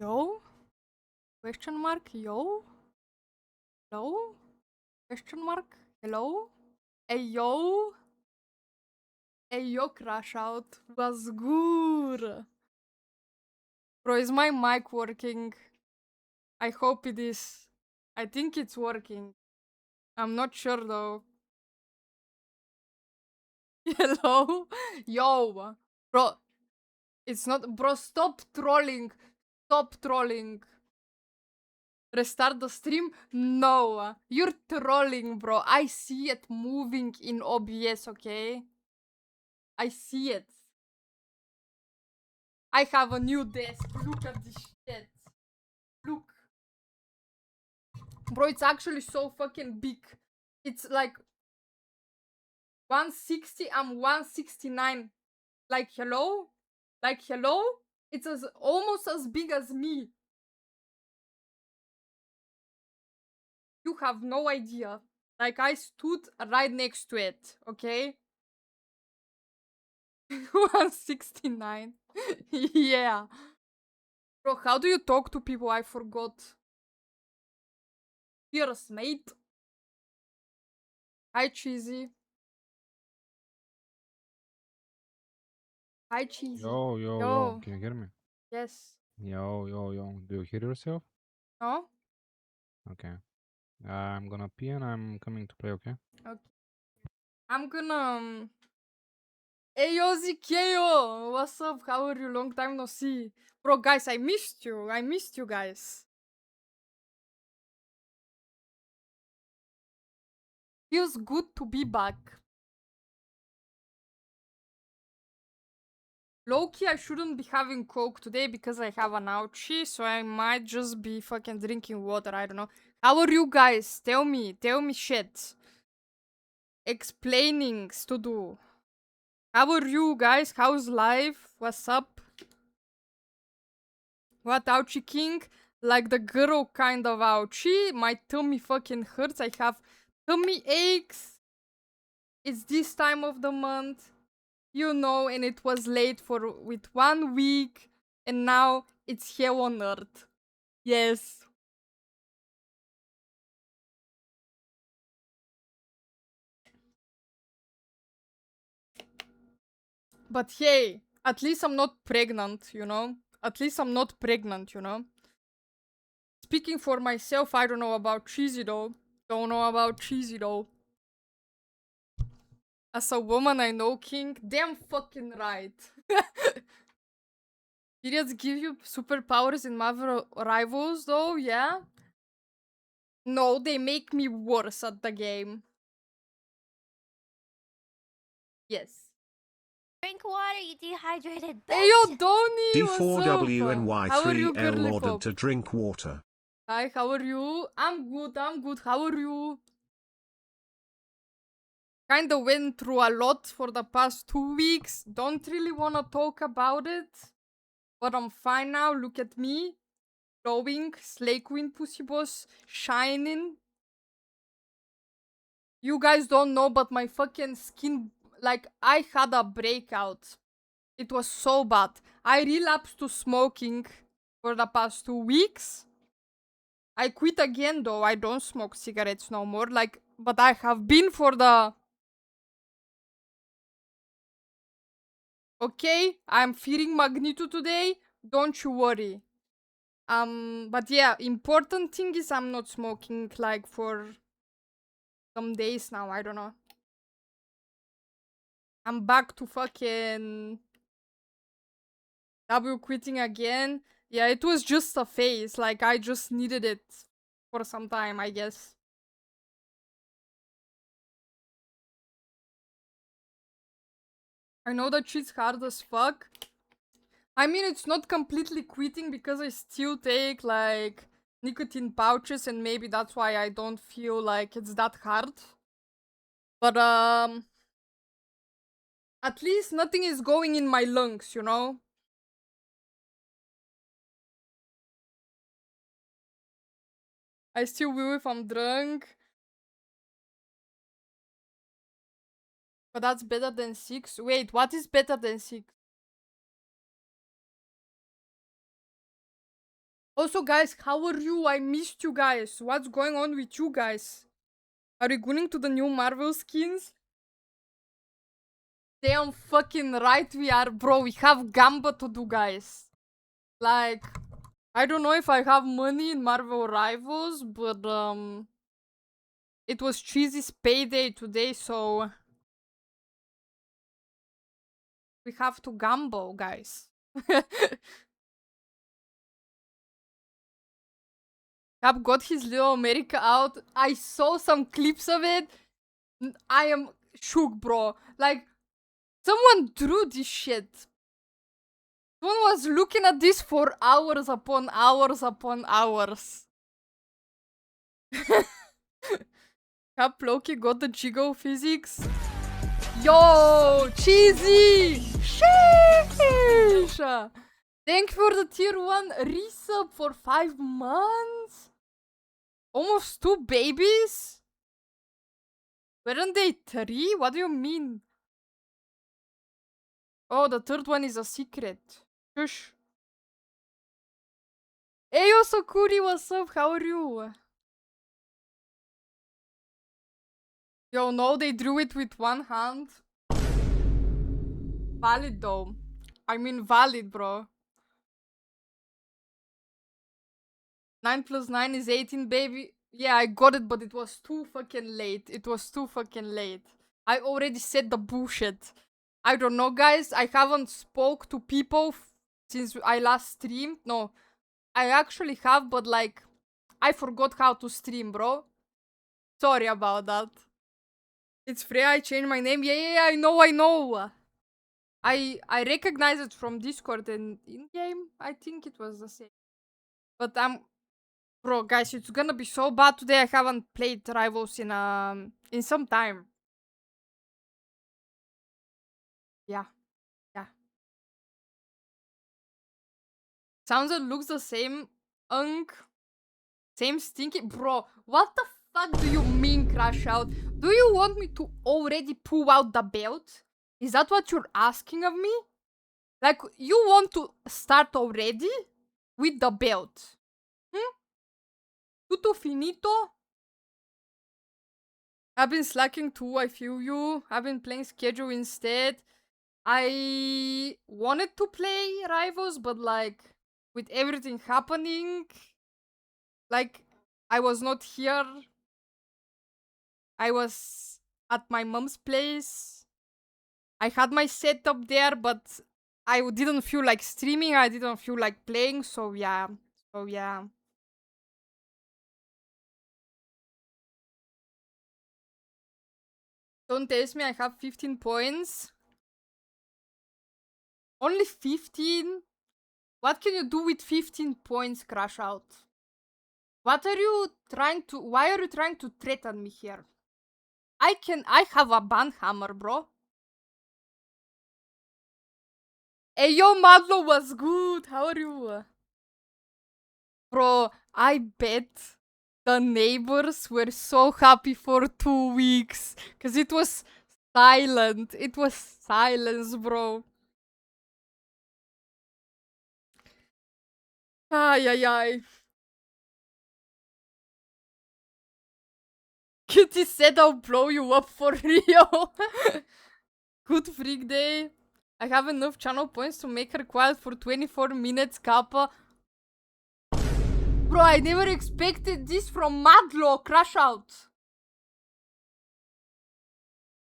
Yo? Question mark? Yo? Hello? Question mark? Hello? Hey yo? Hey yo, crash out. Was good? Bro, is my mic working? I hope it is. I think it's working. I'm not sure though. Hello? Yo! Bro, it's not. Bro, stop trolling. Stop trolling. Restart the stream? No. You're trolling, bro. I see it moving in OBS, okay? I see it. I have a new desk. Look at this shit. Look. Bro, it's actually so fucking big. It's like 160. I'm 169. Like, hello? Like, hello? It's almost as big as me. You have no idea. Like, I stood right next to it, okay? 169. Yeah. Bro, how do you talk to people? I forgot. Cheers, mate. Hi, Cheesy. Hi, Cheesy. Yo, yo, yo. Can you hear me? Yes. Yo, yo, yo. Do you hear yourself? No? Okay. I'm gonna pee and I'm coming to play, okay? Okay. I'm gonna... Hey, yo, ZKO! What's up? How are you? Long time no see. Bro, guys, I missed you. I missed you guys. Feels good to be back. Low-key, I shouldn't be having Coke today because I have an ouchie, so I might just be fucking drinking water, I don't know. How are you guys? Tell me shit. Explainings to do. How are you guys? How's life? What's up? What ouchie king? Like the girl kind of ouchie. My tummy fucking hurts. I have tummy aches. It's this time of the month. You know, and it was late for with 1 week. And now it's hell on earth. Yes. But hey, at least I'm not pregnant, you know? At least I'm not pregnant, you know? Speaking for myself, I don't know about Cheesy though. Don't know about Cheesy though. As a woman, I know King. Damn fucking right. Periods give you superpowers in Marvel Rivals though, yeah? No, they make me worse at the game. Yes. Drink water, you dehydrated Hey bitch. yo, Donny, what's up? D4W and How are you, Y3L girly ordered pop? to drink water. Hi, how are you? I'm good, I'm good. How are you? Kinda went through a lot for the past 2 weeks. Don't really wanna talk about it. But I'm fine now. Look at me. Glowing. Slay Queen Pussy Boss. Shining. You guys don't know, but my fucking skin... Like, I had a breakout. It was so bad. I relapsed to smoking for the past 2 weeks. I quit again though. I don't smoke cigarettes no more. Like, but I have been for the... Okay, I'm feeling Magneto today. Don't you worry. But yeah, important thing is I'm not smoking like for some days now. I don't know. I'm back to fucking double quitting again. Yeah, it was just a phase. Like I just needed it for some time, I guess. I know that shit's hard as fuck. I mean, it's not completely quitting because I still take like nicotine pouches and maybe that's why I don't feel like it's that hard. But at least nothing is going in my lungs, you know? I still will if I'm drunk. But that's better than 6. Wait, what is better than 6? Also, guys, how are you? I missed you guys. What's going on with you guys? Are you going to the new Marvel skins? Damn fucking right we are, bro. We have Gamba to do, guys. Like, I don't know if I have money in Marvel Rivals, but it was Cheesy's payday today, so we have to gamble, guys. Cap got his little America out. I saw some clips of it. I am shook, bro. Like, someone drew this shit. Someone was looking at this for hours upon hours upon hours. Cap Loki got the Jigo physics. Yo, cheesy! Sheesh! Thank you for the tier 1 resub for 5 months. Almost 2 babies? Weren't they 3? What do you mean? Oh, the third one is a secret. Shush. Hey, Osokuri, what's up? How are you? Yo, no, they drew it with one hand. Valid, though. I mean, valid, bro. 9 plus 9 is 18, baby. Yeah, I got it, but it was too fucking late. It was too fucking late. I already said the bullshit. I don't know, guys. I haven't spoke to people since I last streamed. No, I actually have, but like, I forgot how to stream, bro. Sorry about that. It's Freya, I changed my name. Yeah, I know. I recognize it from Discord and in-game. I think it was the same. But bro, guys, it's gonna be so bad today. I haven't played Rivals in some time. Yeah. Sounds and looks the same. Same stinky. Bro, what the fuck do you mean, Crash Out? Do you want me to already pull out the belt? Is that what you're asking of me? Like, you want to start already with the belt? Tutto finito? I've been slacking too, I feel you. I've been playing schedule instead. I wanted to play Rivals, but like, with everything happening, like, I was not here. I was at my mom's place. I had my setup there, but I didn't feel like streaming. I didn't feel like playing, so yeah. Don't tell me I have 15 points. Only 15? What can you do with 15 points, Crash Out? What are you trying to... Why are you trying to threaten me here? I have a banhammer, bro. Hey, yo, Madlo was good. How are you? Bro, I bet the neighbors were so happy for 2 weeks. Because it was silent. It was silence, bro. Ay. Kitty said I'll blow you up for real. Good freak day. I have enough channel points to make her quiet for 24 minutes, Kappa. Bro, I never expected this from Madlo. Crash Out.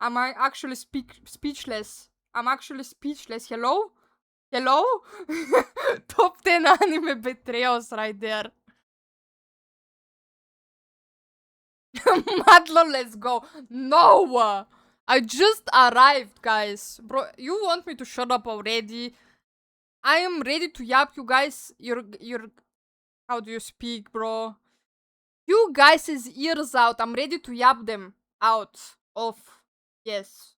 Am I actually speechless? I'm actually speechless. Hello? Hello? Top 10 anime betrayals right there. Madlo, let's go. No! I just arrived, guys. Bro, you want me to shut up already? I am ready to yap you guys. You're how do you speak, bro? You guys' ears out. I'm ready to yap them out. Off. Yes.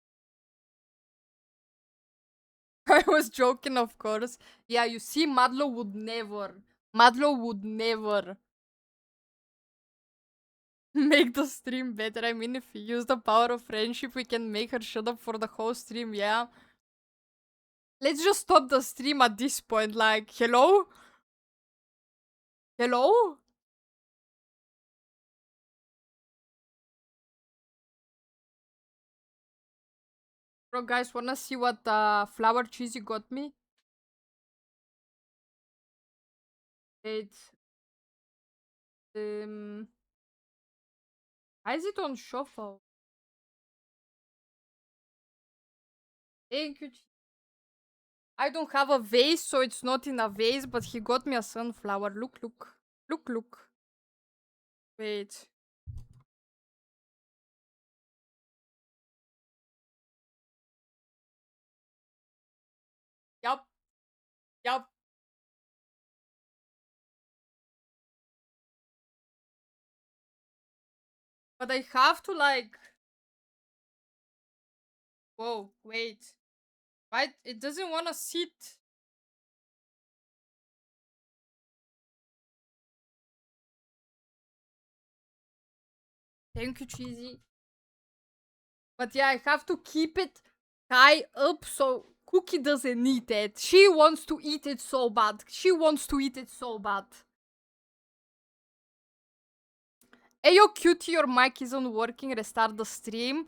I was joking, of course. Yeah, you see, Madlo would never. Madlo would never make the stream better. I mean, if we use the power of friendship, we can make her shut up for the whole stream, yeah? Let's just stop the stream at this point, like, hello? Hello? Bro, guys, wanna see what flour cheese you got me? Wait. Why is it on shuffle? Thank you. I don't have a vase, so it's not in a vase, but he got me a sunflower. Look, look. Look, look. Wait. Yup. Yup. But I have to like... Whoa, wait. Why? It doesn't want to sit. Thank you, Cheesy. But yeah, I have to keep it high up so Cookie doesn't eat it. She wants to eat it so bad. She wants to eat it so bad. Hey, yo, cutie, your mic isn't working. Restart the stream.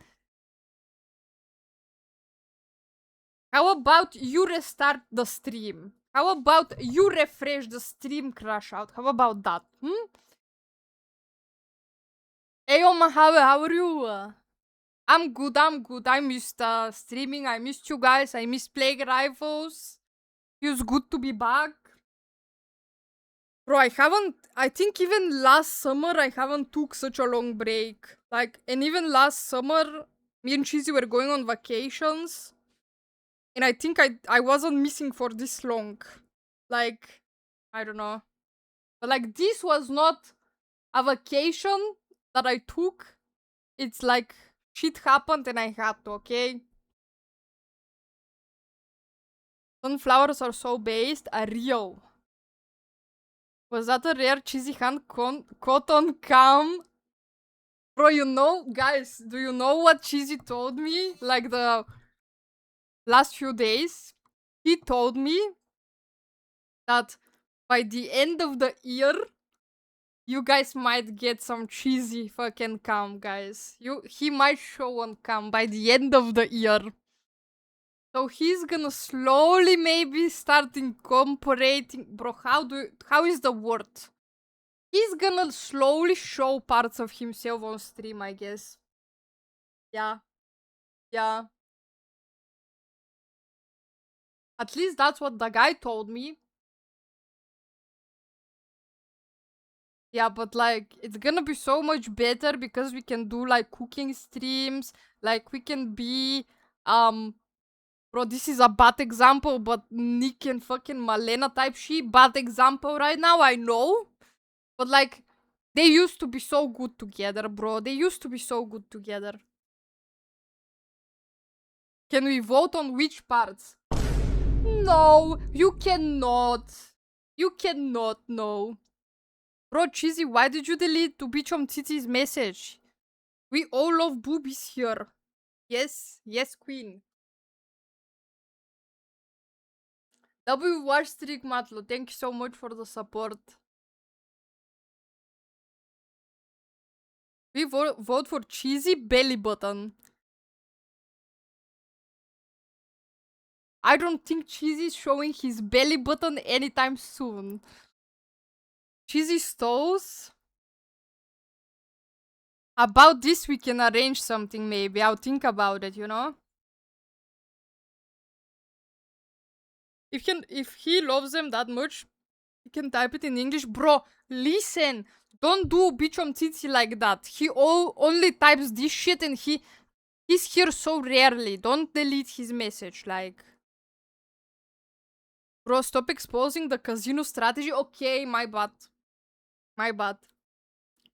How about you restart the stream? How about you refresh the stream crash out? How about that? Hey, yo, how are you? I'm good, I'm good. I missed streaming. I missed you guys. I missed playing rivals. Feels good to be back. Bro, I think even last summer I haven't took such a long break. Like, and even last summer, me and Cheesy were going on vacations. And I think I wasn't missing for this long. Like, I don't know. But like, this was not a vacation that I took. It's like, shit happened and I had to, okay? Sunflowers are so based. A real. Was that a rare cheesy hand caught on cam? Bro, you know, guys, do you know what Cheesy told me? Like the last few days? He told me that by the end of the year, you guys might get some cheesy fucking cam, guys. He might show on cam by the end of the year. So he's gonna slowly maybe start incorporating... Bro, how is the word? He's gonna slowly show parts of himself on stream, I guess. Yeah. Yeah. At least that's what the guy told me. Yeah, but like, it's gonna be so much better because we can do like cooking streams. Like, we can be, bro, this is a bad example, but Nick and fucking Malena type shit. Bad example right now, I know. But like, they used to be so good together, bro. They used to be so good together. Can we vote on which parts? No, you cannot. You cannot, no. Bro, Cheesy, why did you delete to Bichom Titi's message? We all love boobies here. Yes, yes, queen. W watch streak Matlo, thank you so much for the support. We vote for Cheesy belly button. I don't think Cheesy's showing his belly button anytime soon. Cheesy stalls? About this we can arrange something maybe. I'll think about it, you know? If he loves them that much, he can type it in English. Bro, listen! Don't do Bichom Titi like that. He only types this shit and he's here so rarely. Don't delete his message, like... Bro, stop exposing the casino strategy. Okay, my bad. My bad.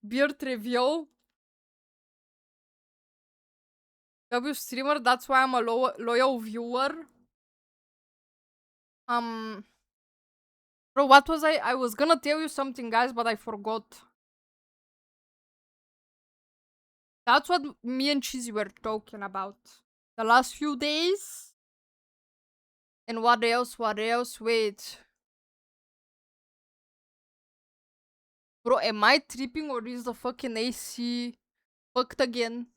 Beard review. W streamer, that's why I'm a loyal viewer. Bro, what was I was gonna tell you something, guys, but I forgot. That's what me and Cheesy were talking about. The last few days. And what else? What else? Wait. Bro, am I tripping or is the fucking AC fucked again?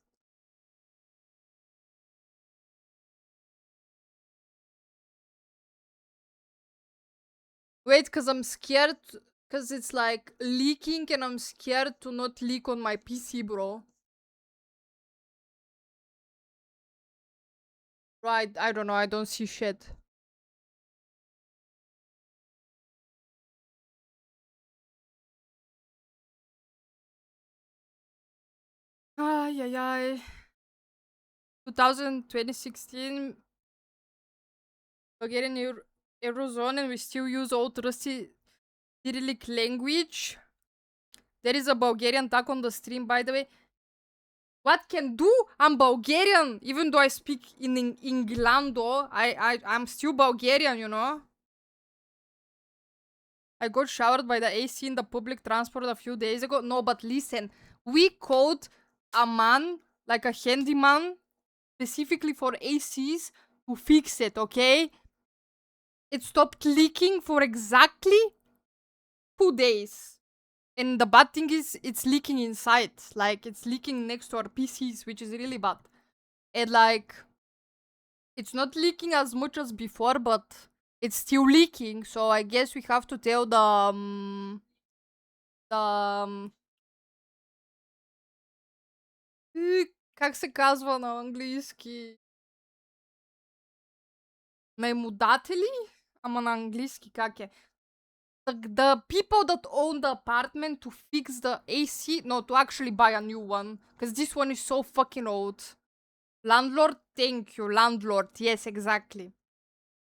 Wait, cause I'm scared, cause it's like leaking and I'm scared to not leak on my PC, bro. Right, I don't know, I don't see shit. Ay, ay, ay. 2016, Bulgarian Eurozone and we still use old rusty Cyrillic language. There is a Bulgarian tag on the stream, by the way. What can do? I'm Bulgarian, even though I speak in Englando. I'm still Bulgarian, you know. I got showered by the AC in the public transport a few days ago. No, but listen, we called a man, like a handyman, specifically for ACs to fix it. Okay, it stopped leaking for exactly 2 days. And the bad thing is, it's leaking inside. Like, it's leaking next to our PCs, which is really bad. And, like, it's not leaking as much as before, but it's still leaking. So I guess we have to tell the как се казва на английски? Наемодатели? Ама на английски как е? The people that own the apartment to fix the AC, no, to actually buy a new one, because this one is so fucking old. Landlord, thank you, landlord. Yes, exactly.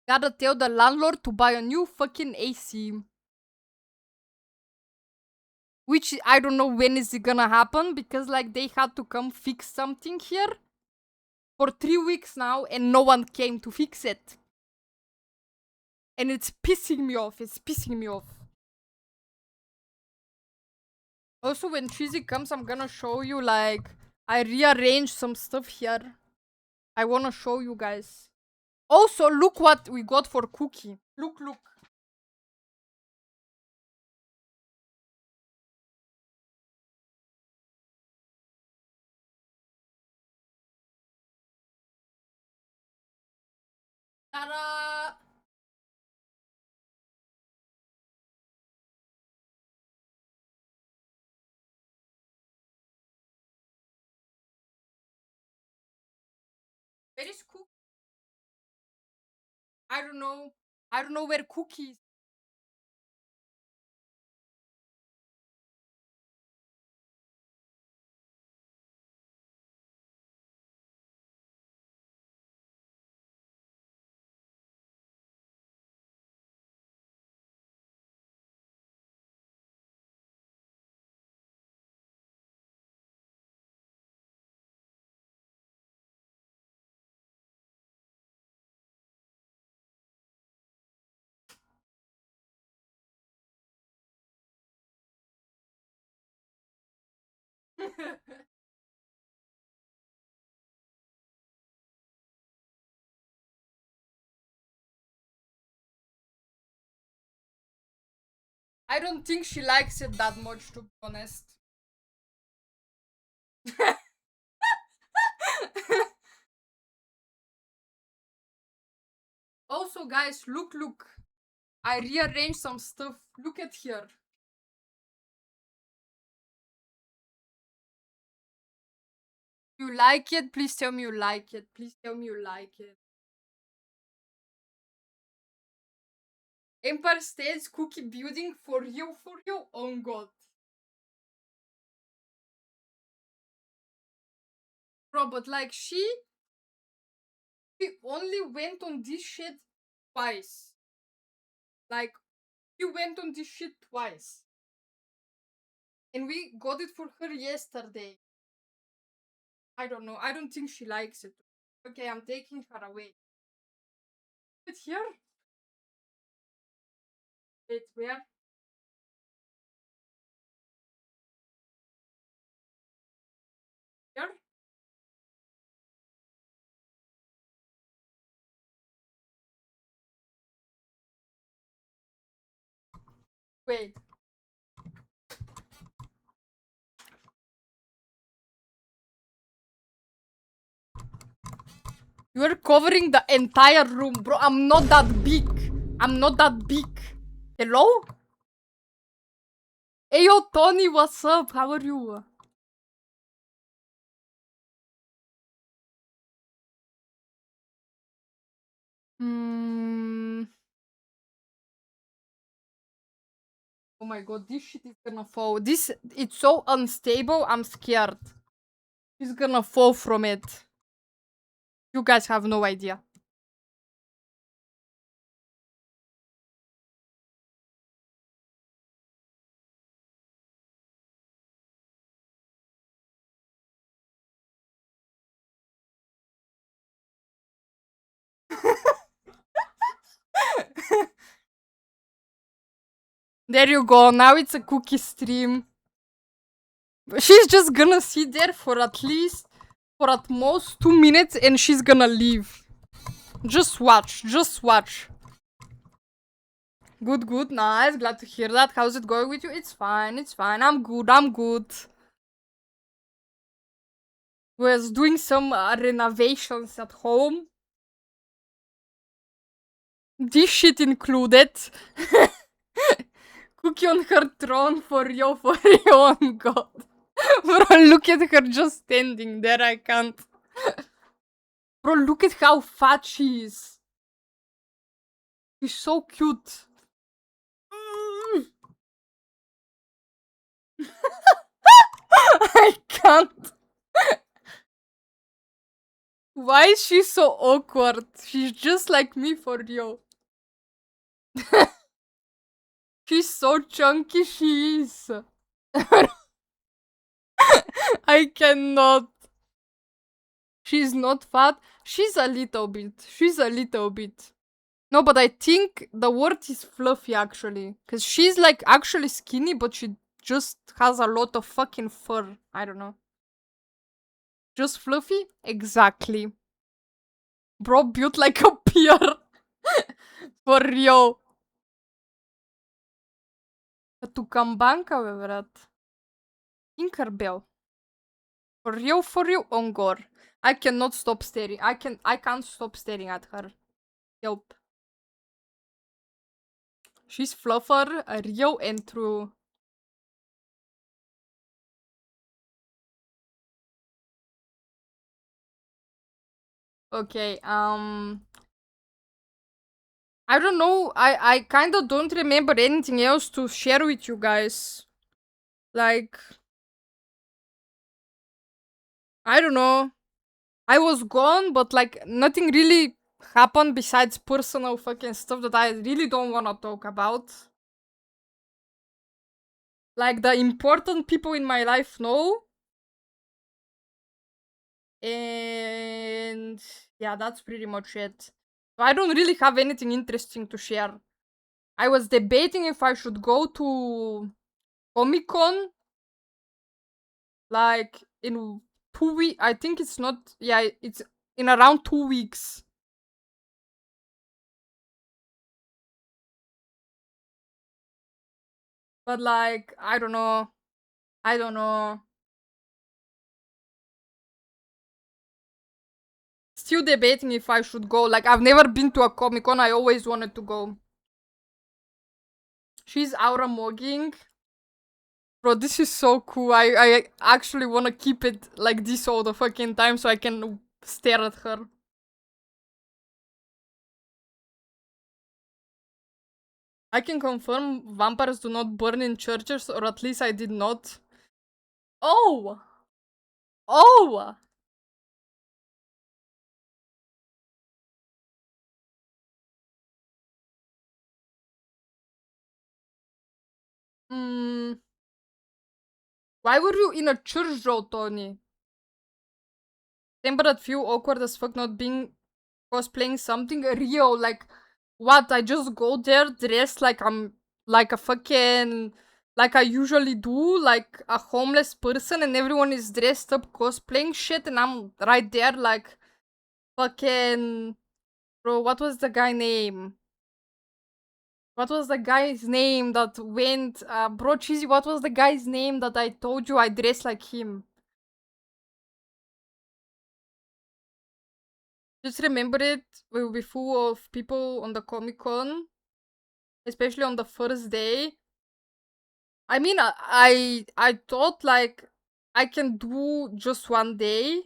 Gotta tell the landlord to buy a new fucking AC. Which I don't know when is it gonna happen, because like they had to come fix something here for 3 weeks now and no one came to fix it. And it's pissing me off. It's pissing me off. Also, when Cheesy comes, I'm gonna show you, like, I rearranged some stuff here. I wanna show you guys. Also, look what we got for Cookie. Look, look. Ta-da! Where is Cookie? I don't know. I don't know where Cookie is. I don't think she likes it that much, to be honest. Also, guys, look, look. I rearranged some stuff. Look at here. You like it? Please tell me you like it. Please tell me you like it. Empire State's cookie building for you, for you. Oh god. Bro, but like she only went on this shit twice. Like, she went on this shit twice. And we got it for her yesterday. I don't know. I don't think she likes it. Okay, I'm taking her away. It's here? Wait, where? Here? Wait. You're covering the entire room, bro. I'm not that big. I'm not that big. Hello? Hey, yo, Tony, what's up? How are you? Hmm. Oh my god, this shit is gonna fall. It's so unstable, I'm scared. She's gonna fall from it. You guys have no idea. There you go, now it's a cookie stream. She's just gonna sit there for at most 2 minutes and she's gonna leave. Just watch, just watch. Good, good, nice, glad to hear that. How's it going with you? It's fine, I'm good, I'm good. Was doing some renovations at home. This shit included. Cookie on her throne for your own god. Bro, look at her just standing there, I can't. Bro, look at how fat she is. She's so cute. I can't. Why is she so awkward? She's just like me for real. She's so chunky, she is. I cannot. She's not fat. She's a little bit. She's a little bit. No, but I think the word is fluffy actually. Because she's like actually skinny, but she just has a lot of fucking fur. I don't know. Just fluffy? Exactly. Bro, built like a pear. For real. Tu banca, brat. Tinkerbell. For real, Ongor. I cannot stop staring. I can't stop staring at her. Yup. She's fluffer, real and true. Okay, I don't know. I kind of don't remember anything else to share with you guys. Like, I don't know. I was gone, but like nothing really happened besides personal fucking stuff that I really don't want to talk about. Like the important people in my life know. And yeah, that's pretty much it. I don't really have anything interesting to share. I was debating if I should go to Comic Con like in 2 weeks. I think it's not. Yeah, it's in around 2 weeks. But like, I don't know. I don't know. Still debating if I should go. Like, I've never been to a Comic Con. I always wanted to go. She's Aura Mogging. Bro, this is so cool. I actually want to keep it like this all the fucking time so I can stare at her. I can confirm vampires do not burn in churches, or at least I did not. Oh! Oh! Hmm. Why were you in a church though, Tony? Remember that feel awkward as fuck not being cosplaying something real, like what? I just go there dressed like I'm like a fucking like I usually do, like a homeless person, and everyone is dressed up cosplaying shit, and I'm right there like fucking bro. What was the guy name? What was the guy's name that went? Bro, cheesy. What was the guy's name that I told you I dressed like him? Just remember it will be full of people on the Comic Con, especially on the first day. I mean, I thought like I can do just one day.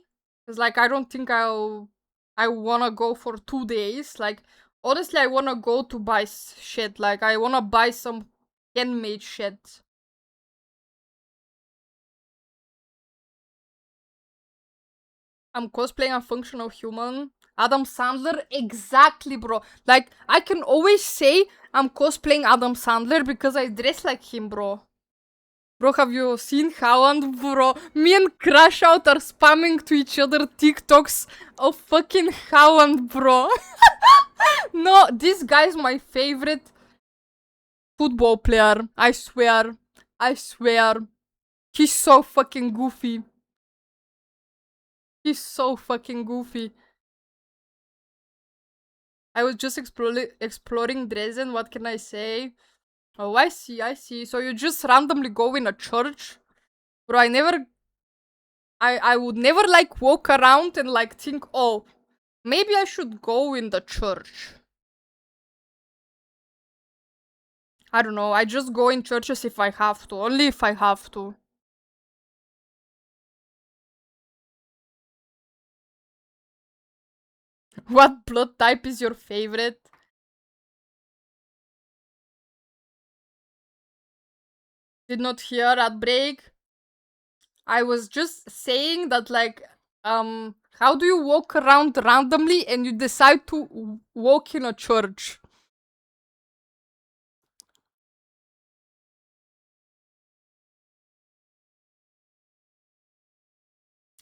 Cause like I don't think I wanna go for 2 days. Like honestly, I wanna go to buy shit. Like I wanna buy some handmade shit. I'm cosplaying a functional human. Adam Sandler, exactly, bro. Like I can always say I'm cosplaying Adam Sandler because I dress like him, bro. Bro, have you seen Haaland, bro? Me and Crash Out are spamming to each other TikToks of fucking Haaland, bro. No, this guy's my favorite football player. I swear. I swear. He's so fucking goofy. He's so fucking goofy. I was just exploring Dresden, what can I say? Oh, I see, I see. So you just randomly go in a church? Bro, I would never like walk around and like think, oh, maybe I should go in the church. I don't know, I just go in churches if I have to, only if I have to. What blood type is your favorite? Did not hear at break. I was just saying that like, how do you walk around randomly and you decide to walk in a church?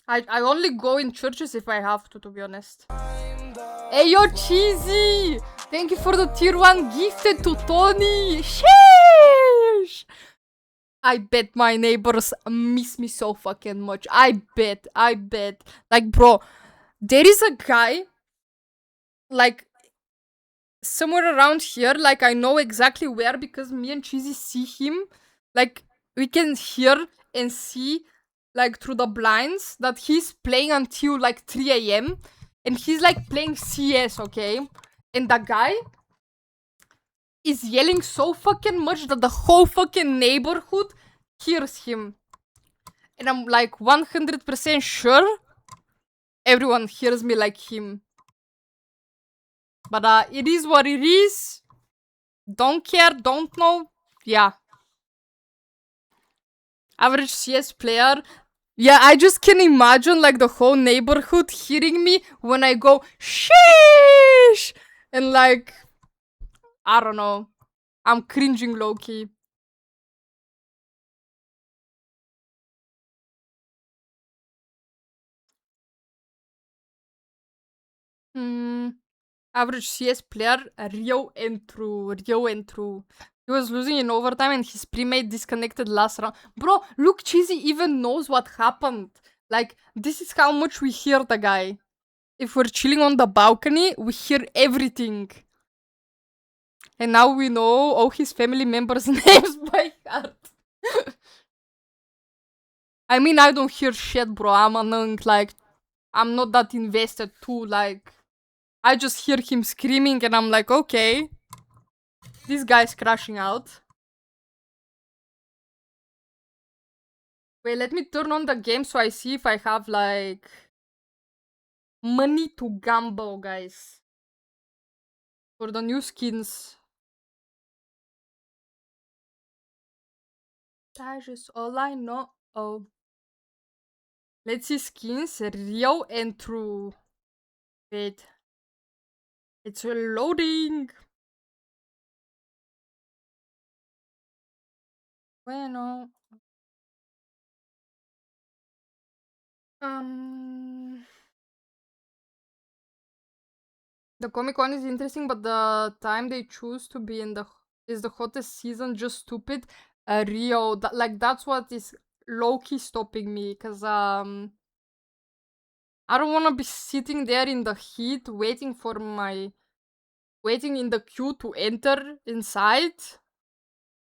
I only go in churches if I have to be honest. Hey yo, Cheesy! Thank you for the tier 1 gifted to Tony! Sheesh! I bet my neighbors miss me so fucking much. I bet. Like, bro, there is a guy, like, somewhere around here, like, I know exactly where because me and Cheesy see him. Like, we can hear and see, like, through the blinds that he's playing until, like, 3 a.m. And he's, like, playing CS, okay? And the guy is yelling so fucking much that the whole fucking neighborhood hears him. And I'm like 100% sure everyone hears me like him. But it is what it is. Don't care, don't know. Yeah. Average CS player. Yeah, I just can imagine like the whole neighborhood hearing me when I go sheesh. And like, I don't know. I'm cringing low-key. Average CS player, real and true, real and true. He was losing in overtime and his premade disconnected last round. Bro, look, Cheesy even knows what happened. Like, this is how much we hear the guy. If we're chilling on the balcony, we hear everything. And now we know all his family members' names by heart. I mean, I don't hear shit, bro. I'm annoying, like, I'm not that invested too, like, I just hear him screaming and I'm like, okay. This guy's crashing out. Wait, let me turn on the game so I see if I have, like, money to gamble, guys. For the new skins. That is all I know. Oh. Let's see skins. Real and true. Wait. It's loading. Bueno. The Comic Con is interesting, but the time they choose to be in is the hottest season just stupid. Rio, like that's what is low-key stopping me, cause I don't wanna be sitting there in the heat waiting in the queue to enter inside.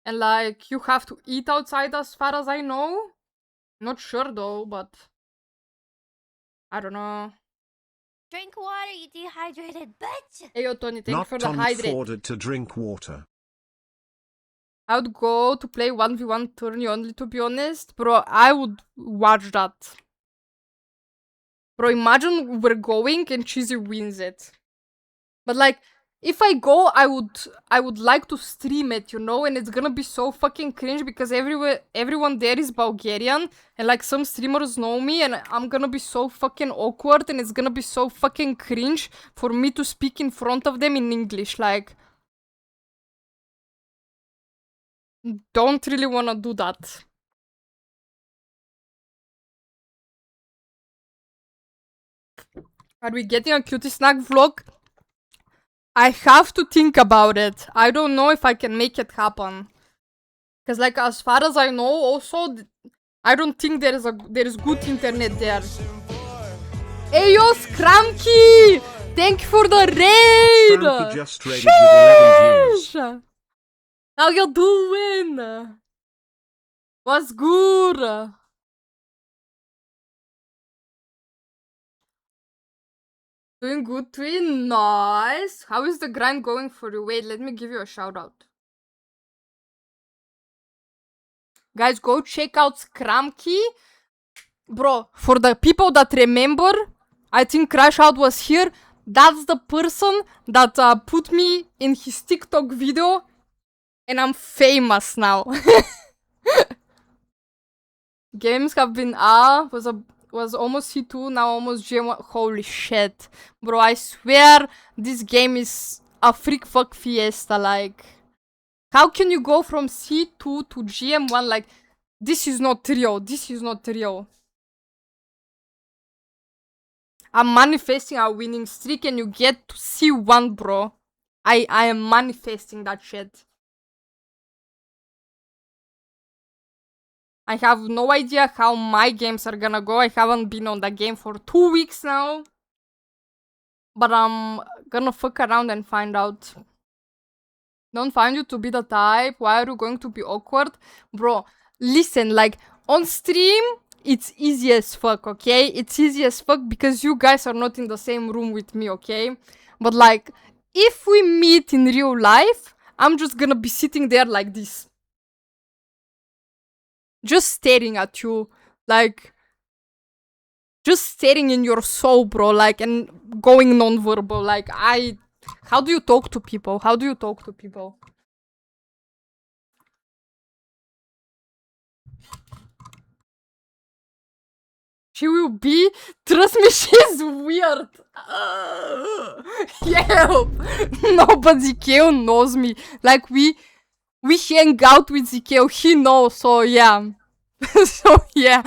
And like you have to eat outside as far as I know. Not sure though, but I don't know. Drink water, you dehydrated bitch! Hey, yo, Tony, thank you Not for the Tom hydrate. Ford to drink water. I would go to play 1v1 tourney only, to be honest. Bro, I would watch that. Bro, imagine we're going and Cheesy wins it. But like, if I go, I would like to stream it, you know? And it's gonna be so fucking cringe because everyone there is Bulgarian. And like, some streamers know me and I'm gonna be so fucking awkward. And it's gonna be so fucking cringe for me to speak in front of them in English. Like, don't really wanna do that. Are we getting a cutie snack vlog? I have to think about it. I don't know if I can make it happen. Cause like as far as I know, also I don't think there is good internet there. Ayo Scramky! Thank you for the raid! Scramky just raided with 11 views. How you doing? What's good? Doing good, twin. Nice. How is the grind going for you? Wait, let me give you a shout out. Guys, go check out Scramky. Bro, for the people that remember, I think Crash Out was here. That's the person that put me in his TikTok video. And I'm famous now. Games have been was almost C2, now almost GM1. Holy shit. Bro, I swear this game is a freak fuck fiesta, like. How can you go from C2 to GM1? Like, this is not real. This is not real. I'm manifesting a winning streak and you get to C1, bro. I am manifesting that shit. I have no idea how my games are gonna go. I haven't been on the game for 2 weeks now. But I'm gonna fuck around and find out. Don't find you to be the type. Why are you going to be awkward? Bro, listen, like, on stream, it's easy as fuck, okay? It's easy as fuck because you guys are not in the same room with me, okay? But like, if we meet in real life, I'm just gonna be sitting there like this. Just staring at you, like, just staring in your soul, bro, like, and going non-verbal, like, how do you talk to people? How do you talk to people? She will be, trust me, she's weird. Help! No, but Zikeo knows me. Like, we hang out with Zikeo, he knows, so yeah. So yeah.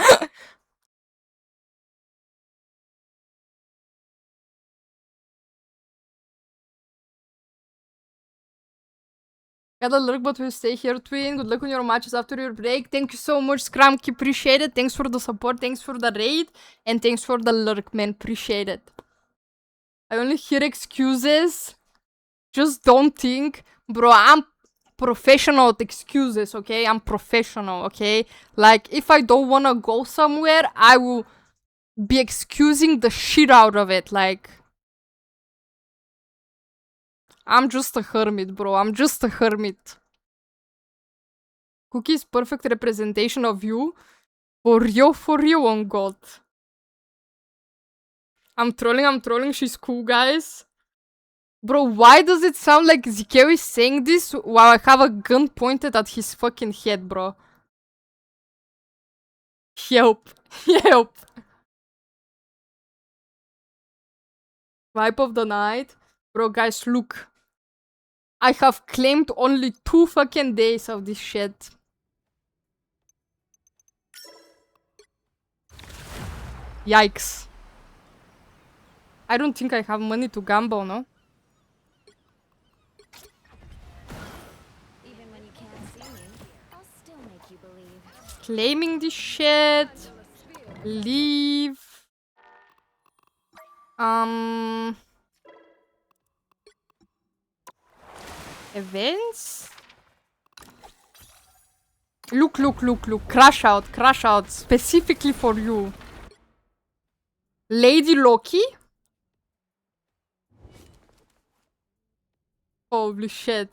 Gotta lurk, but we'll stay here, twin. Good luck on your matches after your break. Thank you so much, Scramky. Appreciate it. Thanks for the support. Thanks for the raid. And thanks for the lurk, man. Appreciate it. I only hear excuses. Just don't think. Bro, I'm professional at excuses, okay? I'm professional, okay? Like, if I don't wanna go somewhere, I will be excusing the shit out of it. Like, I'm just a hermit, bro. I'm just a hermit. Cookie's perfect representation of you. For real, on God. I'm trolling. She's cool, guys. Bro, why does it sound like Zikeo is saying this while I have a gun pointed at his fucking head, bro? Help. Help. Vibe of the night. Bro, guys, look. I have claimed only 2 fucking days of this shit. Yikes. I don't think I have money to gamble, no? Even when you can't see me, I'll still make you believe. Claiming this shit. Leave. Events? Look. Crash out. Specifically for you. Lady Loki? Holy shit.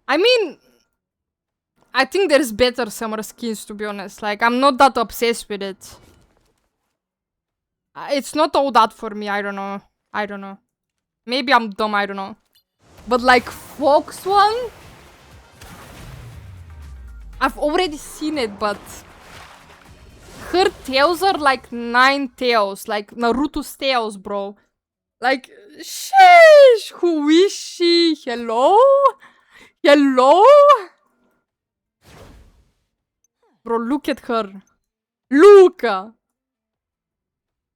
I mean, I think there's better summer skins, to be honest. Like, I'm not that obsessed with it. It's not all that for me, I don't know. I don't know. Maybe I'm dumb, I don't know. But like, Fox one? I've already seen it, but... her tails are like 9 tails. Like, Naruto's tails, bro. Like, sheesh! Who is she? Hello? Hello? Bro, look at her. Look!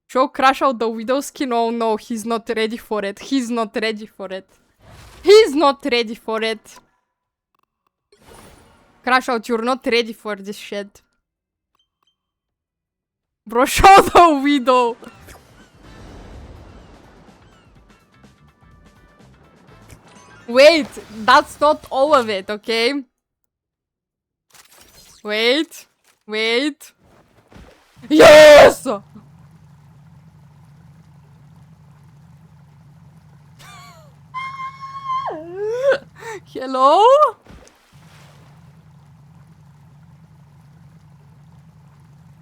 Show Crash out the Widow skin? Oh no, he's not ready for it. He's not ready for it. He's not ready for it. Crash out, you're not ready for this shit. Bro, show the Widow. Wait, that's not all of it, okay? Wait. Wait. Yes! Hello?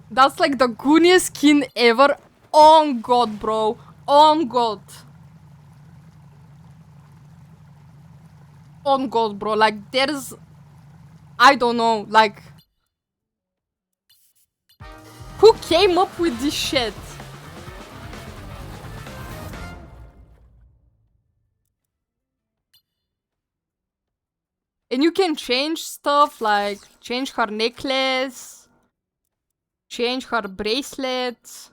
That's like the gooniest skin ever. On God, bro. On God. On God, bro. Like, there's... I don't know, like... who came up with this shit? And you can change stuff, like, change her necklace, change her bracelet.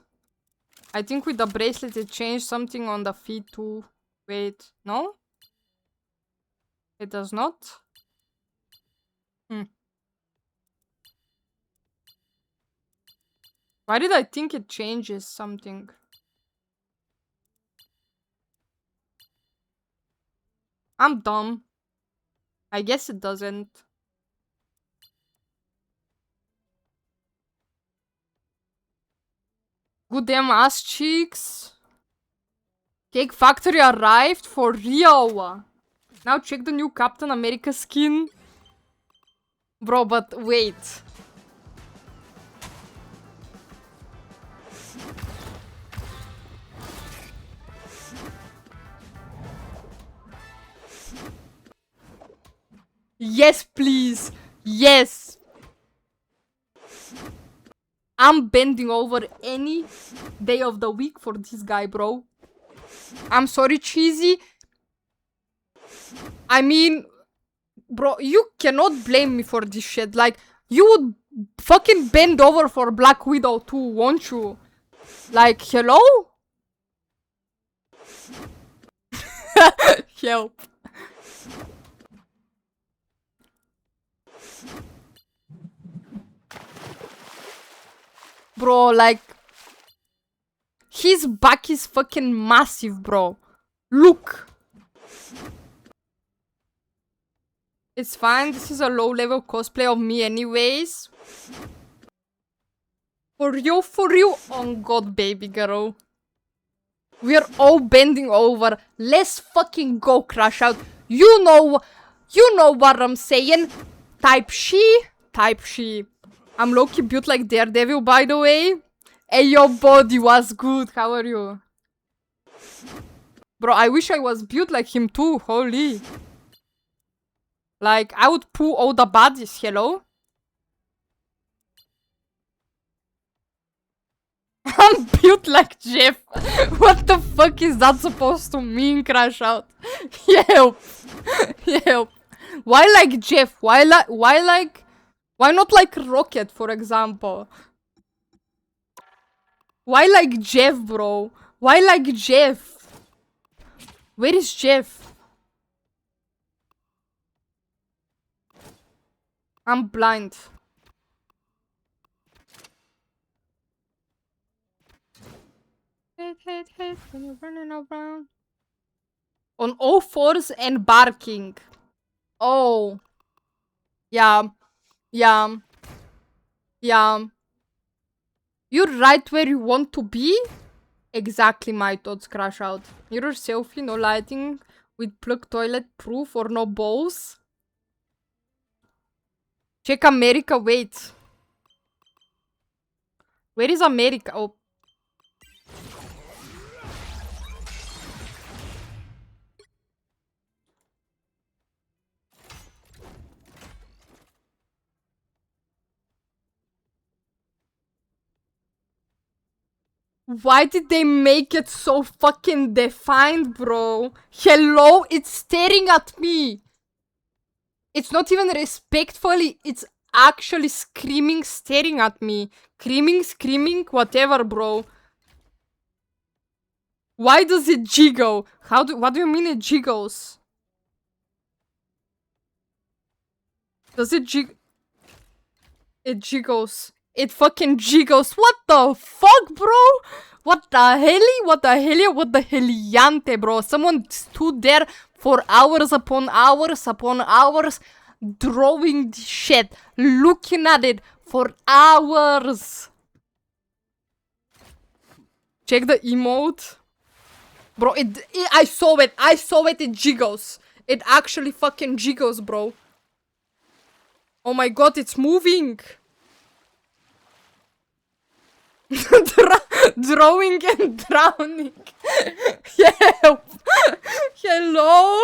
I think with the bracelet it changed something on the feet too. Wait, no? It does not? Why did I think it changes something? I'm dumb. I guess it doesn't. Good damn ass cheeks. Cake Factory arrived for real. Now check the new Captain America skin. Bro, but wait. Yes, please. Yes. I'm bending over any day of the week for this guy, bro. I'm sorry, Cheesy. I mean, bro, you cannot blame me for this shit. Like, you would fucking bend over for Black Widow too, won't you? Like, hello? Help. Bro, like... his back is fucking massive, bro. Look. It's fine. This is a low-level cosplay of me anyways. For you, on God, baby girl. We're all bending over. Let's fucking go, Crash Out. You know what I'm saying. Type she. I'm low-key built like Daredevil, by the way. Hey, your body was good. How are you? Bro, I wish I was built like him too. Holy. Like, I would pull all the bodies. Hello? I'm built like Jeff. What the fuck is that supposed to mean, Crash Out? Help. Help. Why like Jeff? Why not like Rocket, for example? Why like Jeff, bro? Why like Jeff? Where is Jeff? I'm blind. Hit, when you're running around. On all fours and barking. Oh. Yeah. Yeah. Yeah. You're right where you want to be? Exactly my thoughts, Crash Out. Mirror selfie, no lighting. With plug toilet proof or no balls? Check America, wait. Where is America? Oh. Why did they make it so fucking defined, bro? Hello? It's staring at me. It's not even respectfully. It's actually screaming, staring at me. Screaming, whatever, bro. Why does it jiggle? What do you mean it jiggles? Does it jig? It jiggles. It fucking jiggles. What the fuck, bro? What the hell? What the hell? What the heliante, bro? Someone stood there for hours upon hours, drawing the shit, looking at it for hours. Check the emote. Bro, I saw it. It jiggles. It actually fucking jiggles, bro. Oh my god, it's moving. Drawing and drowning. Help. Hello?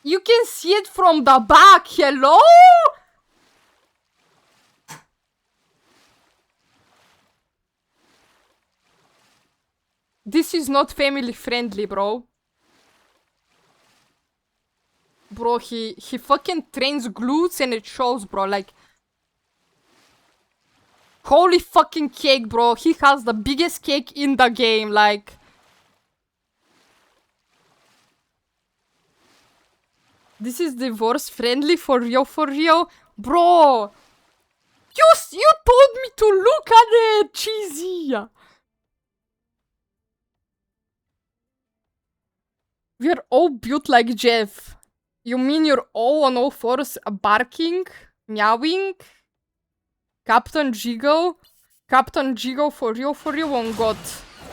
You can see it from the back. Hello? This is not family friendly, bro. Bro, he fucking trains glutes and it shows, bro. Like, holy fucking cake, bro. He has the biggest cake in the game, like. This is divorce friendly for real? Bro! You told me to look at it, cheesy! We're all built like Jeff. You mean you're all on all fours barking? Meowing? Captain Jiggle? Captain Jiggle for real on God.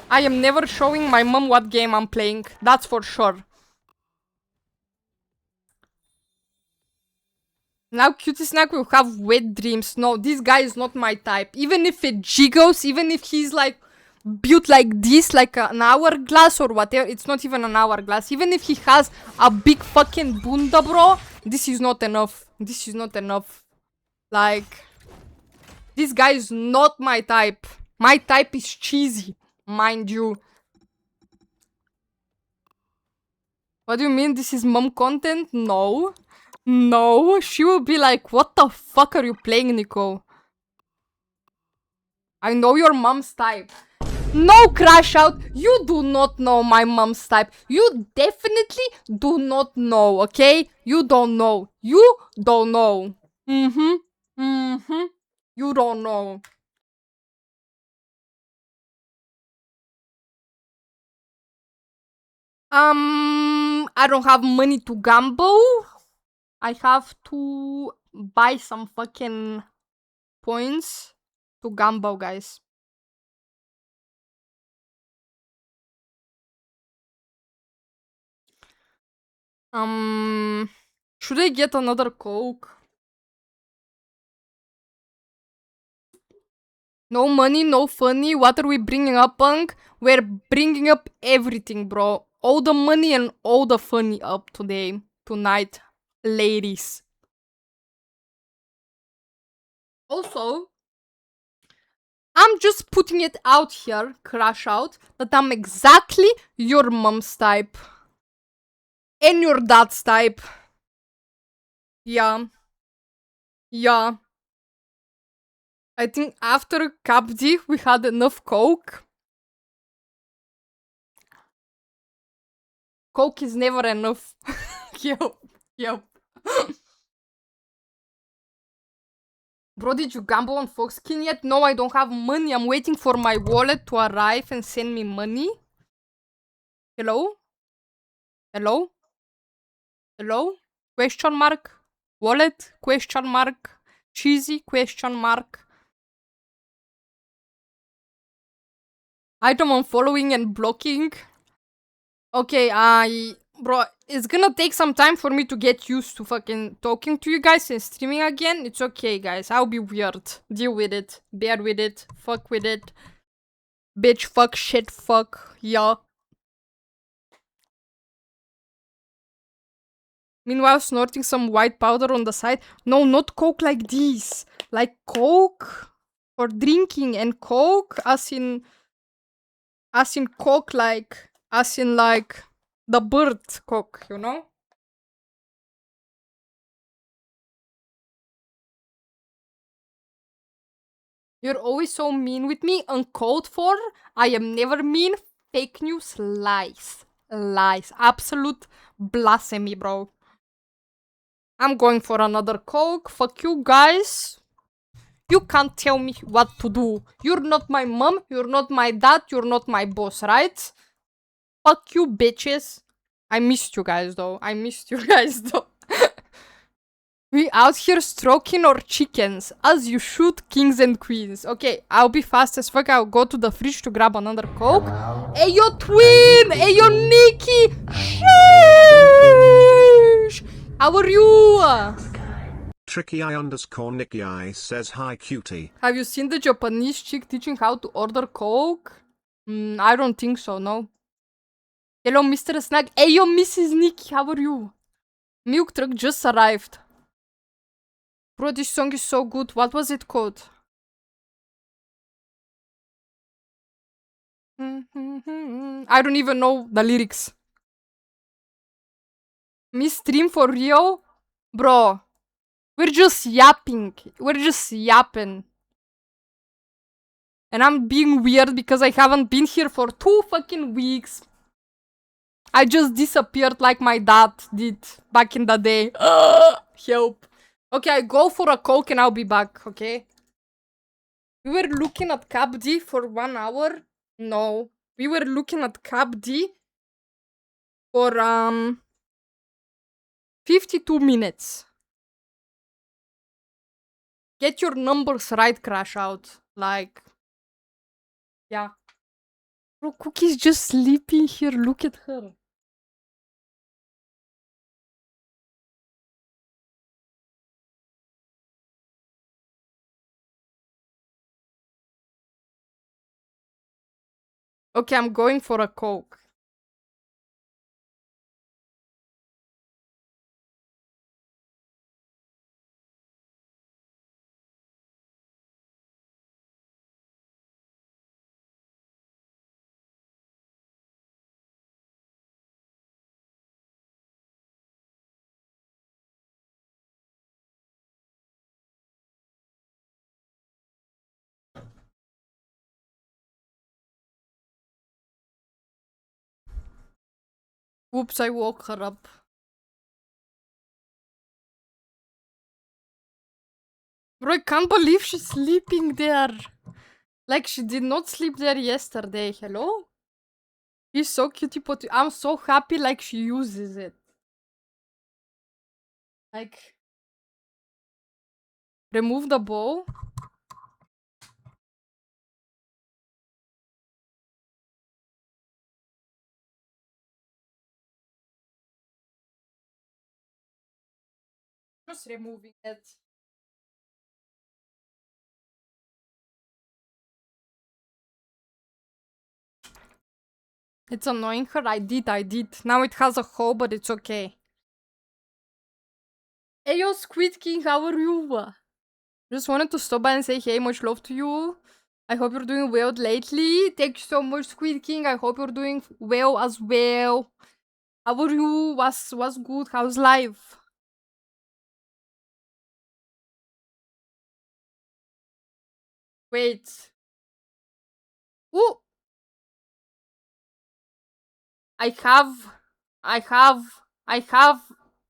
I am never showing my mom what game I'm playing. That's for sure. Now Cutie Snack will have wet dreams. No, this guy is not my type. Even if it jiggles, even if he's like built like this, like an hourglass or whatever. It's not even an hourglass. Even if he has a big fucking bunda, bro. This is not enough. This is not enough. Like, this guy is not my type. My type is cheesy, mind you. What do you mean this is mom content? No. No, she will be like, what the fuck are you playing, Nico? I know your mom's type. No, Crash Out, you do not know my mom's type. You definitely do not know, okay? You don't know. You don't know. You don't know. I don't have money to gamble. I have to buy some fucking points to gamble, guys. Should I get another Coke? No money, no funny. What are we bringing up, punk? We're bringing up everything, bro. All the money and all the funny up today. Tonight, ladies. Also, I'm just putting it out here, Crash Out, that I'm exactly your mom's type. And your dad's type. Yeah. Yeah. I think after Capdi, we had enough Coke. Coke is never enough. Yep. Bro, did you gamble on Foxkin yet? No, I don't have money. I'm waiting for my wallet to arrive and send me money. Hello? Hello? Hello? Question mark? Wallet? Question mark? Cheesy? Question mark? Item on following and blocking. Okay, bro, it's gonna take some time for me to get used to fucking talking to you guys and streaming again. It's okay, guys. I'll be weird. Deal with it. Bear with it. Fuck with it. Bitch, fuck, shit, fuck. Yeah. Meanwhile, snorting some white powder on the side. No, not coke like this. Like coke for drinking and coke as in coke like the bird coke, you know? You're always so mean with me, uncalled for. I am never mean. Fake news, lies. Lies. Absolute blasphemy, bro. I'm going for another coke. Fuck you guys. You can't tell me what to do. You're not my mom, you're not my dad, you're not my boss, right? Fuck you, bitches. I missed you guys, though. I missed you guys, though. We out here stroking our chickens, as you should, kings and queens. Okay, I'll be fast as fuck. I'll go to the fridge to grab another coke. Ayo, twin! Ayo, Nikki! Sheesh! How are you? Tricky I underscore Nicky I says hi cutie. Have you seen the Japanese chick teaching how to order coke? I don't think so, no. Hello, Mr. Snack. Ayo, Mrs. Nikki, how are you? Milk truck just arrived. Bro, this song is so good. What was it called? I don't even know the lyrics. Miss Stream for real? Bro, we're just yapping. We're just yapping. And I'm being weird because I haven't been here for 2 fucking weeks. I just disappeared like my dad did back in the day. Help. Okay, I go for a coke and I'll be back, okay? We were looking at Cap D for 1 hour. No. We were looking at Cap D for 52 minutes. Get your numbers right, Crash Out. Like, yeah. Bro, Cookie's just sleeping here. Look at her. Okay, I'm going for a coke. Whoops, I woke her up. Bro, I can't believe she's sleeping there. Like, she did not sleep there yesterday. Hello? He's so cutie potty. I'm so happy, like, she uses it. Like, remove the bowl. Just removing it. It's annoying her. I did. Now it has a hole, but it's okay. Hey, yo, Squid King, how are you? Just wanted to stop by and say, hey, much love to you. I hope you're doing well lately. Thank you so much, Squid King. I hope you're doing well as well. How are you? What's good? How's life? Wait. Ooh. I have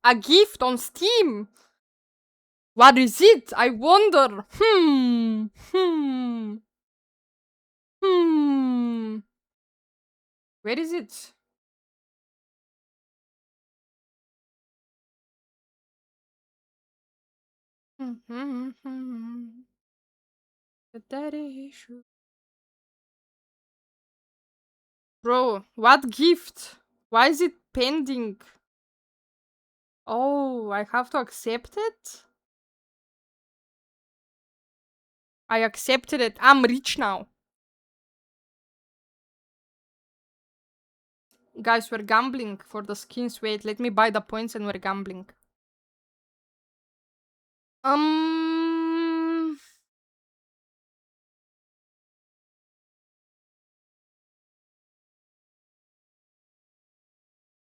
a gift on Steam. What is it? I wonder. Where is it? The daddy issue. Bro, what gift? Why is it pending? Oh, I have to accept it? I accepted it. I'm rich now. Guys, we're gambling for the skins. Wait, let me buy the points and we're gambling.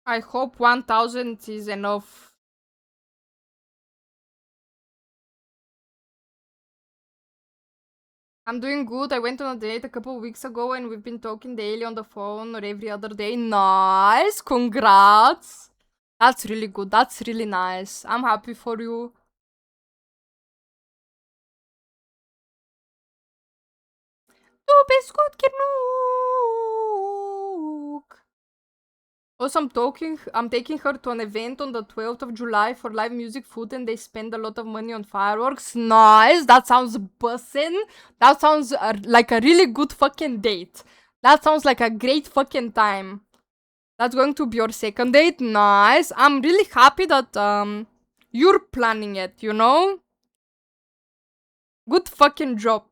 I hope 1000 is enough. I'm doing good. I went on a date a couple of weeks ago and we've been talking daily on the phone or every other day. Nice. Congrats. That's really good. That's really nice. I'm happy for you. Du bist gut genug. Also, I'm taking her to an event on the 12th of July for live music, food, and they spend a lot of money on fireworks. Nice. That sounds bussin'. That sounds like a really good fucking date. That sounds like a great fucking time. That's going to be your second date. Nice. I'm really happy that you're planning it, you know? Good fucking job.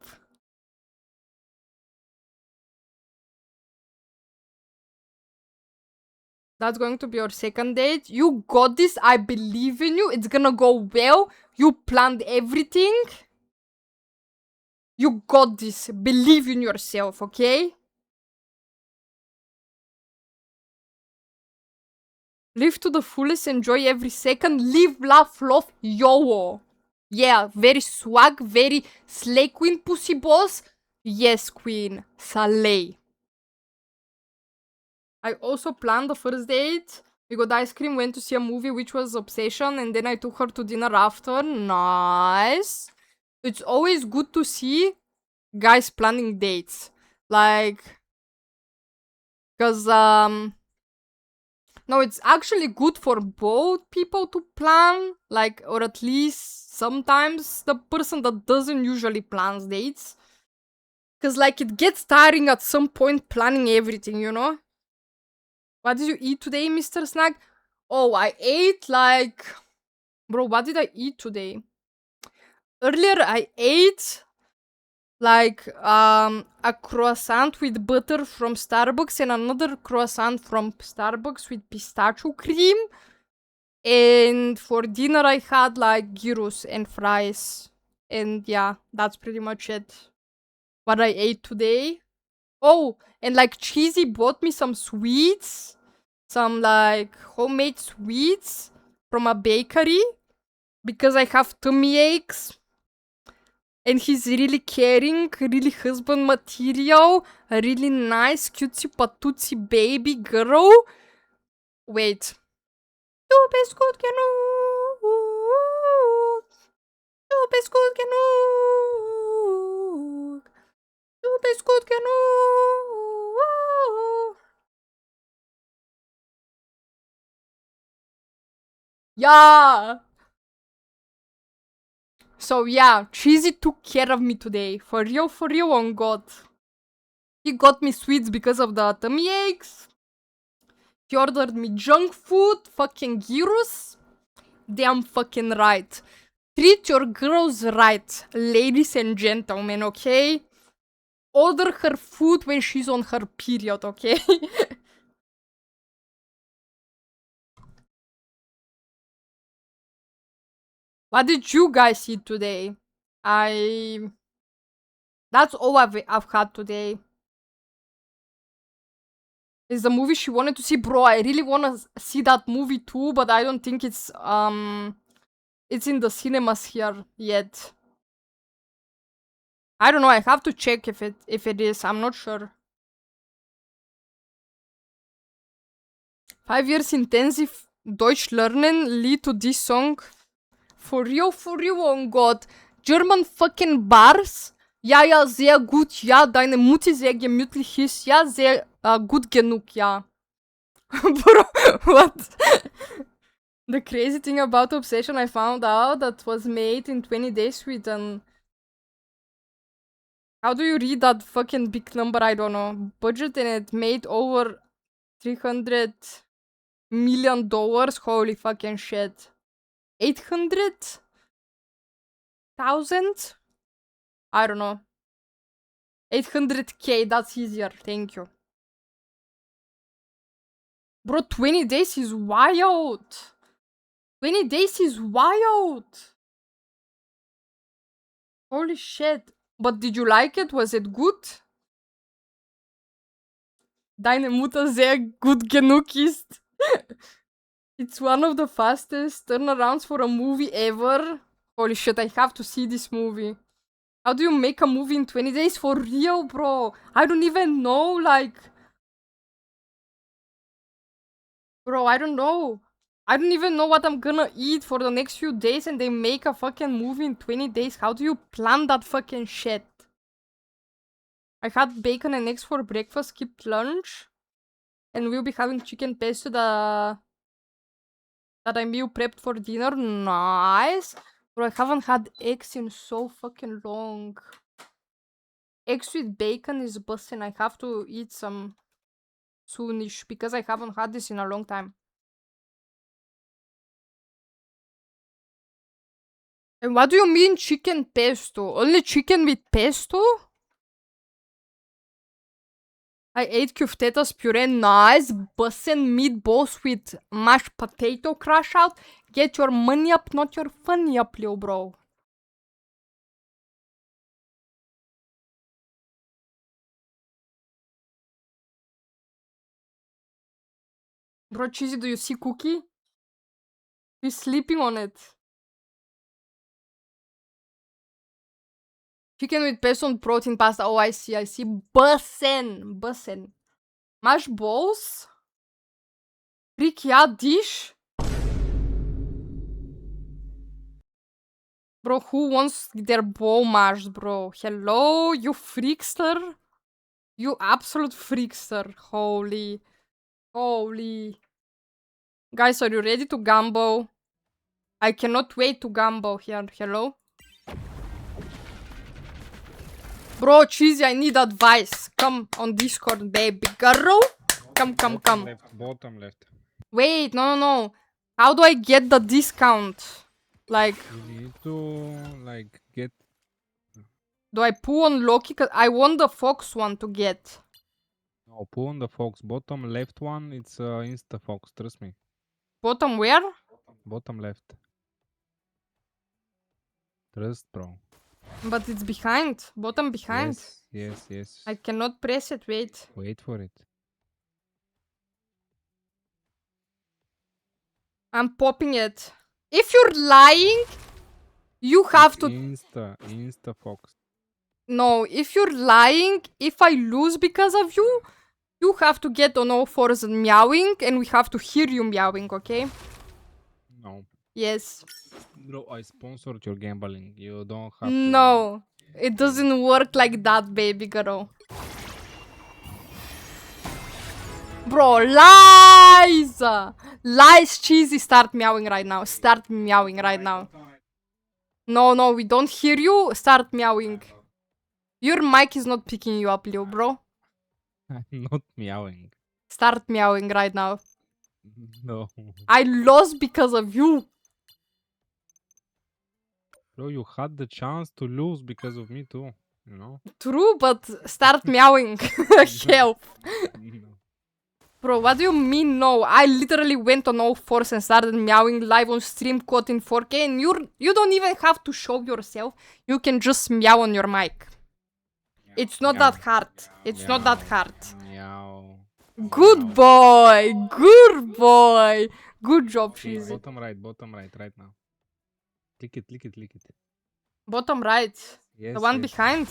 That's going to be your second date. You got this. I believe in you. It's gonna go well. You planned everything. You got this. Believe in yourself, okay? Live to the fullest. Enjoy every second. Live, laugh, love. Yo. Yeah, very swag. Very slay queen pussy boss. Yes, queen. Salay. I also planned the first date. We got ice cream, went to see a movie, which was Obsession, and then I took her to dinner after. Nice. It's always good to see guys planning dates. Like, cause, no, it's actually good for both people to plan. Like, or at least sometimes the person that doesn't usually plans dates. Cause, like, it gets tiring at some point planning everything, you know? What did you eat today, Mr. Snack? Oh, I ate like... Bro, what did I eat today? Earlier, I ate like a croissant with butter from Starbucks and another croissant from Starbucks with pistachio cream. And for dinner, I had like gyros and fries. And yeah, that's pretty much it. What I ate today. Oh, and like Cheesy bought me some sweets. Some like homemade sweets from a bakery because I have tummy aches. And he's really caring, really husband material, a really nice cutesy patootsy baby girl. Wait. Du bist gut genug. Du bist gut genug. Du bist gut genug. Yeah. So yeah, Cheesy took care of me today. For real, on God. He got me sweets because of the tummy aches. He ordered me junk food, fucking gyros. Damn fucking right. Treat your girls right, ladies and gentlemen, okay? Order her food when she's on her period, okay? What did you guys eat today? That's all I've had today. Is the movie she wanted to see. Bro, I really wanna see that movie too, but I don't think it's in the cinemas here yet. I don't know, I have to check if it is. I'm not sure. 5 years intensive Deutsch lernen lead to this song. For real, on God. German fucking bars. Ja, ja, sehr gut. Ja, deine Mutti sehr gemütlich ist. Ja, sehr gut genug, ja. Bro, what? The crazy thing about Obsession, I found out that was made in 20 Days with an... How do you read that fucking big number? I don't know. Budget, and it made over 300 million. Holy fucking shit. 800,000? I don't know. 800k, that's easier. Thank you. Bro, 20 days is wild. 20 days is wild. Holy shit. But did you like it? Was it good? Deine Mutter sehr gut genug ist. It's one of the fastest turnarounds for a movie ever. Holy shit, I have to see this movie. How do you make a movie in 20 days? For real, bro? I don't even know, like... Bro, I don't know. I don't even know what I'm gonna eat for the next few days and they make a fucking movie in 20 days. How do you plan that fucking shit? I had bacon and eggs for breakfast, skipped lunch. And we'll be having chicken pesto that I meal prepped for dinner. Nice. Bro, I haven't had eggs in so fucking long. Eggs with bacon is busting. I have to eat some soonish because I haven't had this in a long time. And what do you mean chicken pesto? Only chicken with pesto? I ate kuftetas puree. Nice. Bussin' meatballs with mashed potato crush out. Get your money up, not your funny up, little bro. Bro, Cheesy, do you see Cookie? He's sleeping on it. Chicken with pesto and protein pasta. Oh, I see. Bussin'. Bussin'. Mashed balls? Rikia dish? Bro, who wants their ball mashed, bro? Hello, you freakster? You absolute freakster. Holy. Guys, are you ready to gamble? I cannot wait to gamble here. Hello? Bro, Cheesy, I need advice. Come on Discord, baby girl. Come. Bottom left. Wait, no. How do I get the discount? Like, You need to, like, get... do I pull on Loki? 'Cause I want the Fox one to get. No, pull on the Fox. Bottom left one, it's Insta Fox, trust me. Bottom where? Bottom left. Trust, bro. But it's behind. Bottom behind. Yes. I cannot press it. Wait. Wait for it. I'm popping it. If you're lying, you have to... Insta Fox. No, if you're lying, if I lose because of you, you have to get on all fours and meowing, and we have to hear you meowing, okay? No. Yes. Bro, I sponsored your gambling. You don't have to... No, it doesn't work like that, baby girl. Bro, lies! Lies, Cheesy, start meowing right now. Start meowing right now. No, we don't hear you. Start meowing. Your mic is not picking you up, Leo, bro. I'm not meowing. Start meowing right now. No. I lost because of you. Bro, you had the chance to lose because of me too, you know? True, but start meowing. Help. No. Bro, what do you mean no? I literally went on all fours and started meowing live on stream caught in 4K and you don't even have to show yourself. You can just meow on your mic. It's not that hard. It's not that hard. Meow. Good boy. Good boy. Good job, Okay, Cheesy. bottom right now. Click it. Bottom right. Yes, The one yes. behind.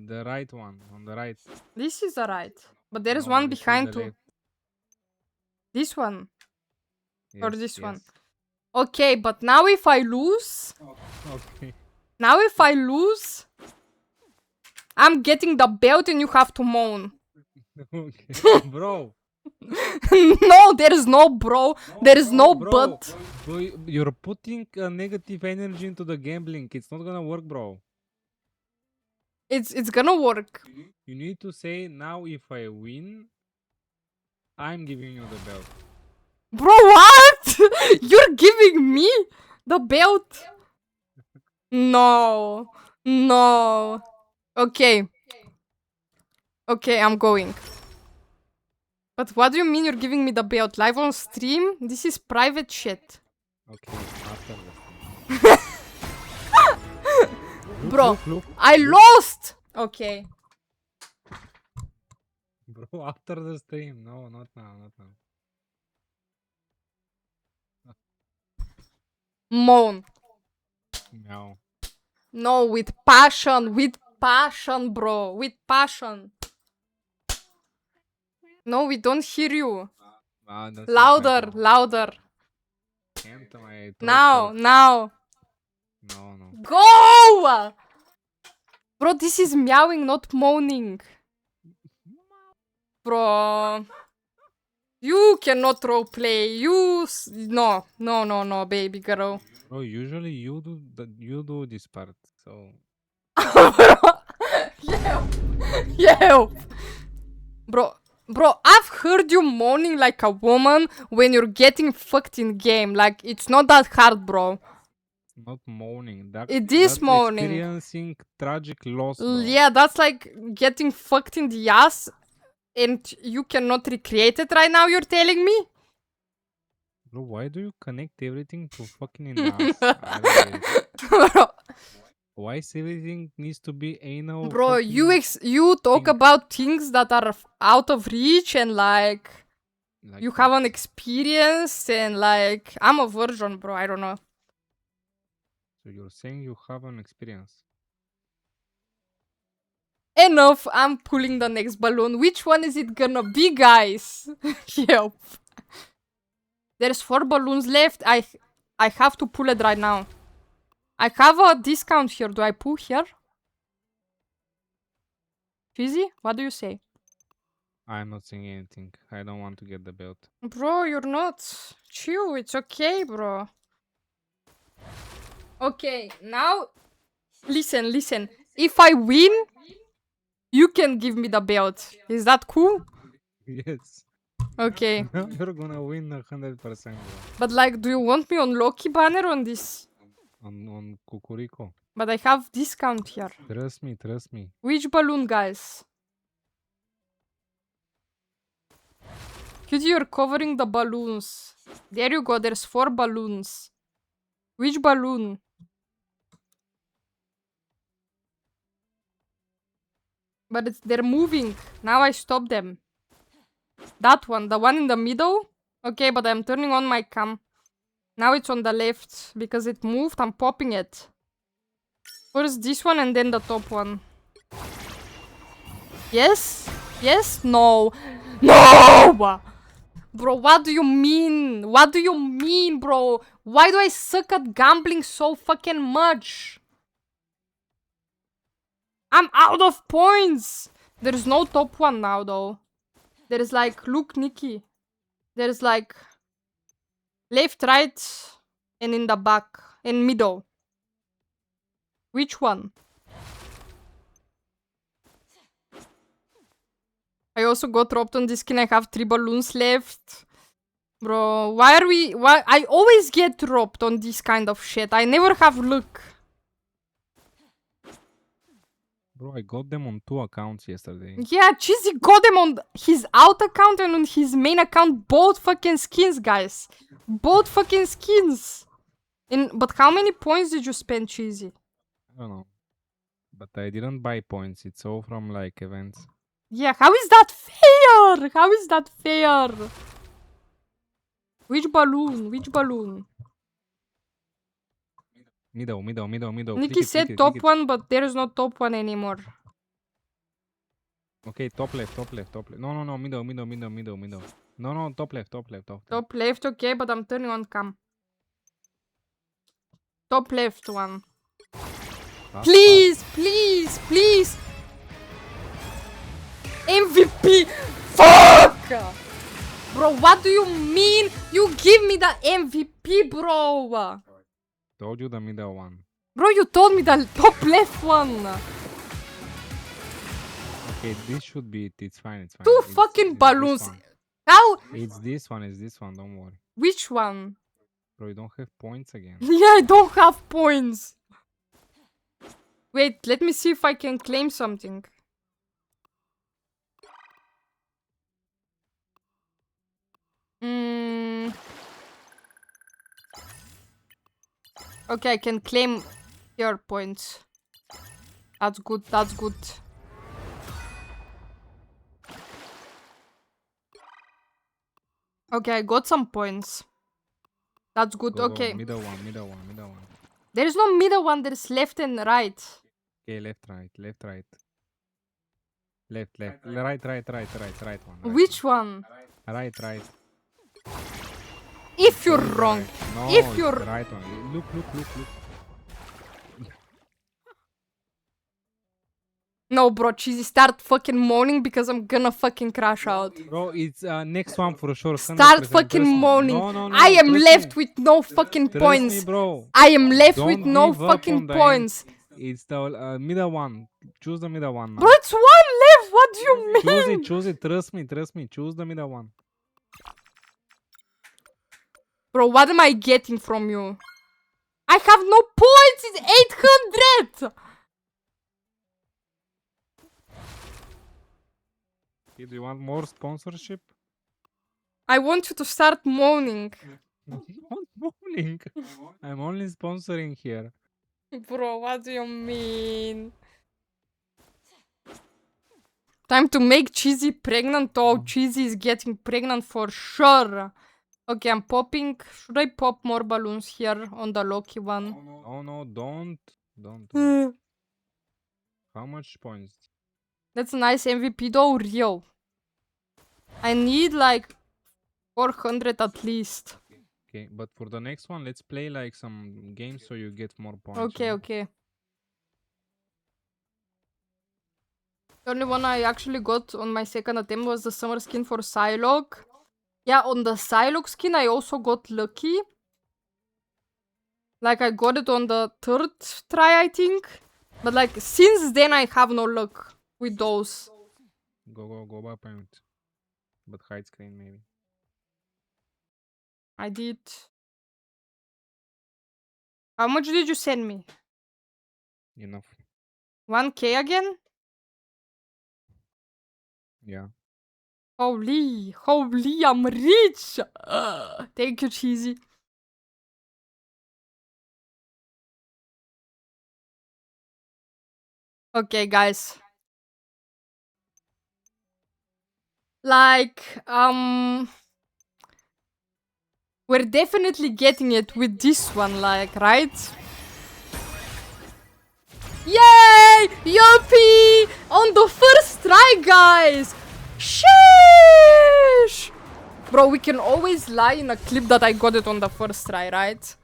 The right one, on the right. This is the right. But there is No, one this is behind the too. left. This one. Or Yes, this one. yes. Okay, but now if I lose... Okay. Now if I lose... I'm getting the belt and you have to moan. Okay. Bro. No, there is no bro. There is no Bro. but. Bro, you're putting negative energy into the gambling. It's not gonna work, bro. It's gonna work. You need to say, now if I win, I'm giving you the belt. Bro, what? You're giving me the belt? No. No. Okay. Okay, I'm going. But what do you mean you're giving me the belt? Live on stream? This is private shit. Okay, after the stream. Look, Bro, look, I lost! Okay. bro, after the stream. No, not now, not now. Moan. Meow. No, with passion, bro. With passion. No, we don't hear you. Ah, that's not my Louder, fault. louder. Can't my throat Now, hurt. now. No, no. Go! Bro, this is meowing, not moaning. Bro. You cannot roleplay. No, no, no, no, baby girl. Bro, usually you do this part, so Help! Help! Bro, I've heard you moaning like a woman when you're getting fucked in game. Like, it's not that hard, bro. not moaning. That, It is that's moaning. experiencing tragic loss, bro. Yeah, that's like getting fucked in the ass and you cannot recreate it right now, you're telling me? Bro, why do you connect everything to fucking in the ass? I don't get it. Bro, Why is everything needs to be anal? bro, you fucking you talk thing? about things that are out of reach and like Like you what? haven't experienced and like I'm a virgin, bro. I don't know. So you're saying you have an experience? Enough. I'm pulling the next balloon. Which one is it gonna be, guys? Help. There's 4 balloons left. I have to pull it right now. I have a discount here. Do I pull here? Fizzy? What do you say? I'm not saying anything. I don't want to get the belt. Bro, you're not. Chill. It's okay, bro. Okay, now listen, listen. If I win, you can give me the belt. Is that cool? Yes. Okay. Now you're gonna win 100%, bro. But like, do you want me on Loki banner on this? On Kukuriko. But I have discount here. Trust me, trust me. Which balloon, guys? Cutie, you're covering the balloons. There you go, there's 4 balloons. Which balloon? But they're moving. Now I stop them. That one, the one in the middle? Okay, but I'm turning on my cam. Now it's on the left because it moved. I'm popping it. First this one and then the top one. Yes? Yes? No. No! Bro, what do you mean? What do you mean, bro? Why do I suck at gambling so fucking much? I'm out of points! There's no top one now, though. There's like, look, Nikki. There's like left, right, and in the back, and middle. Which one? I also got dropped on this skin. I have 3 balloons left. Bro, why I always get dropped on this kind of shit. I never have luck. Bro, I got them on 2 accounts yesterday. Yeah, Cheesy got them on his out account and on his main account. Both fucking skins, guys. Both fucking skins. But how many points did you spend, Cheesy? I don't know. But I didn't buy points. It's all from like events. Yeah, how is that fair? How is that fair? Which balloon? Which balloon? Middle. Nikki said top one, but there is no top one anymore. Okay, top left. No, middle. No, top left. Top left, okay, but I'm turning on cam. Top left one. Please, please, please. MVP. Fuck! Bro, what do you mean? You give me the MVP, bro. Told you the middle one. Bro, you told me the top left one. Okay, this should be it. It's fine. Two It's fucking this balloons. one. How? It's this one, don't worry. Which one? Bro, you don't have points again. Yeah, I don't have points. Wait, let me see if I can claim something. Mm. Okay, I can claim your points. That's good, that's good. Okay, I got some points. That's good, Go, okay. middle one. There's no middle one, there's left and right. Okay, left, right. Left, right, right one. Which one? Right. If you're Always the wrong. right. No, If it's you're... the right one. Look. No, bro, Cheesy, start fucking moaning because I'm gonna fucking crash out. Bro, it's next one for sure. 100%. Start fucking Trust me. moaning. No. I am Trust left me. with no fucking Trust points. me, bro. I am left with Don't no give up fucking on the points. end. It's the middle one. Choose the middle one now. Bro, it's one left. What do you mean? Choose it. Trust me. Choose the middle one. Bro, what am I getting from you? I have no points. It's 800. Okay, do you want more sponsorship? I want you to start moaning. Not morning. I'm only sponsoring here. Bro, what do you mean? Time to make Cheesy pregnant. Oh, Cheesy is getting pregnant for sure. Okay, I'm popping. Should I pop more balloons here on the Loki one? No, don't. How much points? That's a nice MVP though, real. I need like 400 at least. Okay, but for the next one, let's play like some games so you get more points. Okay, okay. The only one I actually got on my second attempt was the summer skin for Psylocke. Yeah, on the Psylocke skin I also got lucky. Like I got it on the third try, I think. But like since then I have no luck with those. Go back point. But hide screen maybe. I did. How much did you send me? Enough. 1k again? Yeah. Holy, I'm rich! Thank you, Cheesy. Okay, guys. Like, we're definitely getting it with this one, like, right? Yay! Yuppie! On the first try, guys! Sheesh! Bro, we can always lie in a clip that I got it on the first try, right?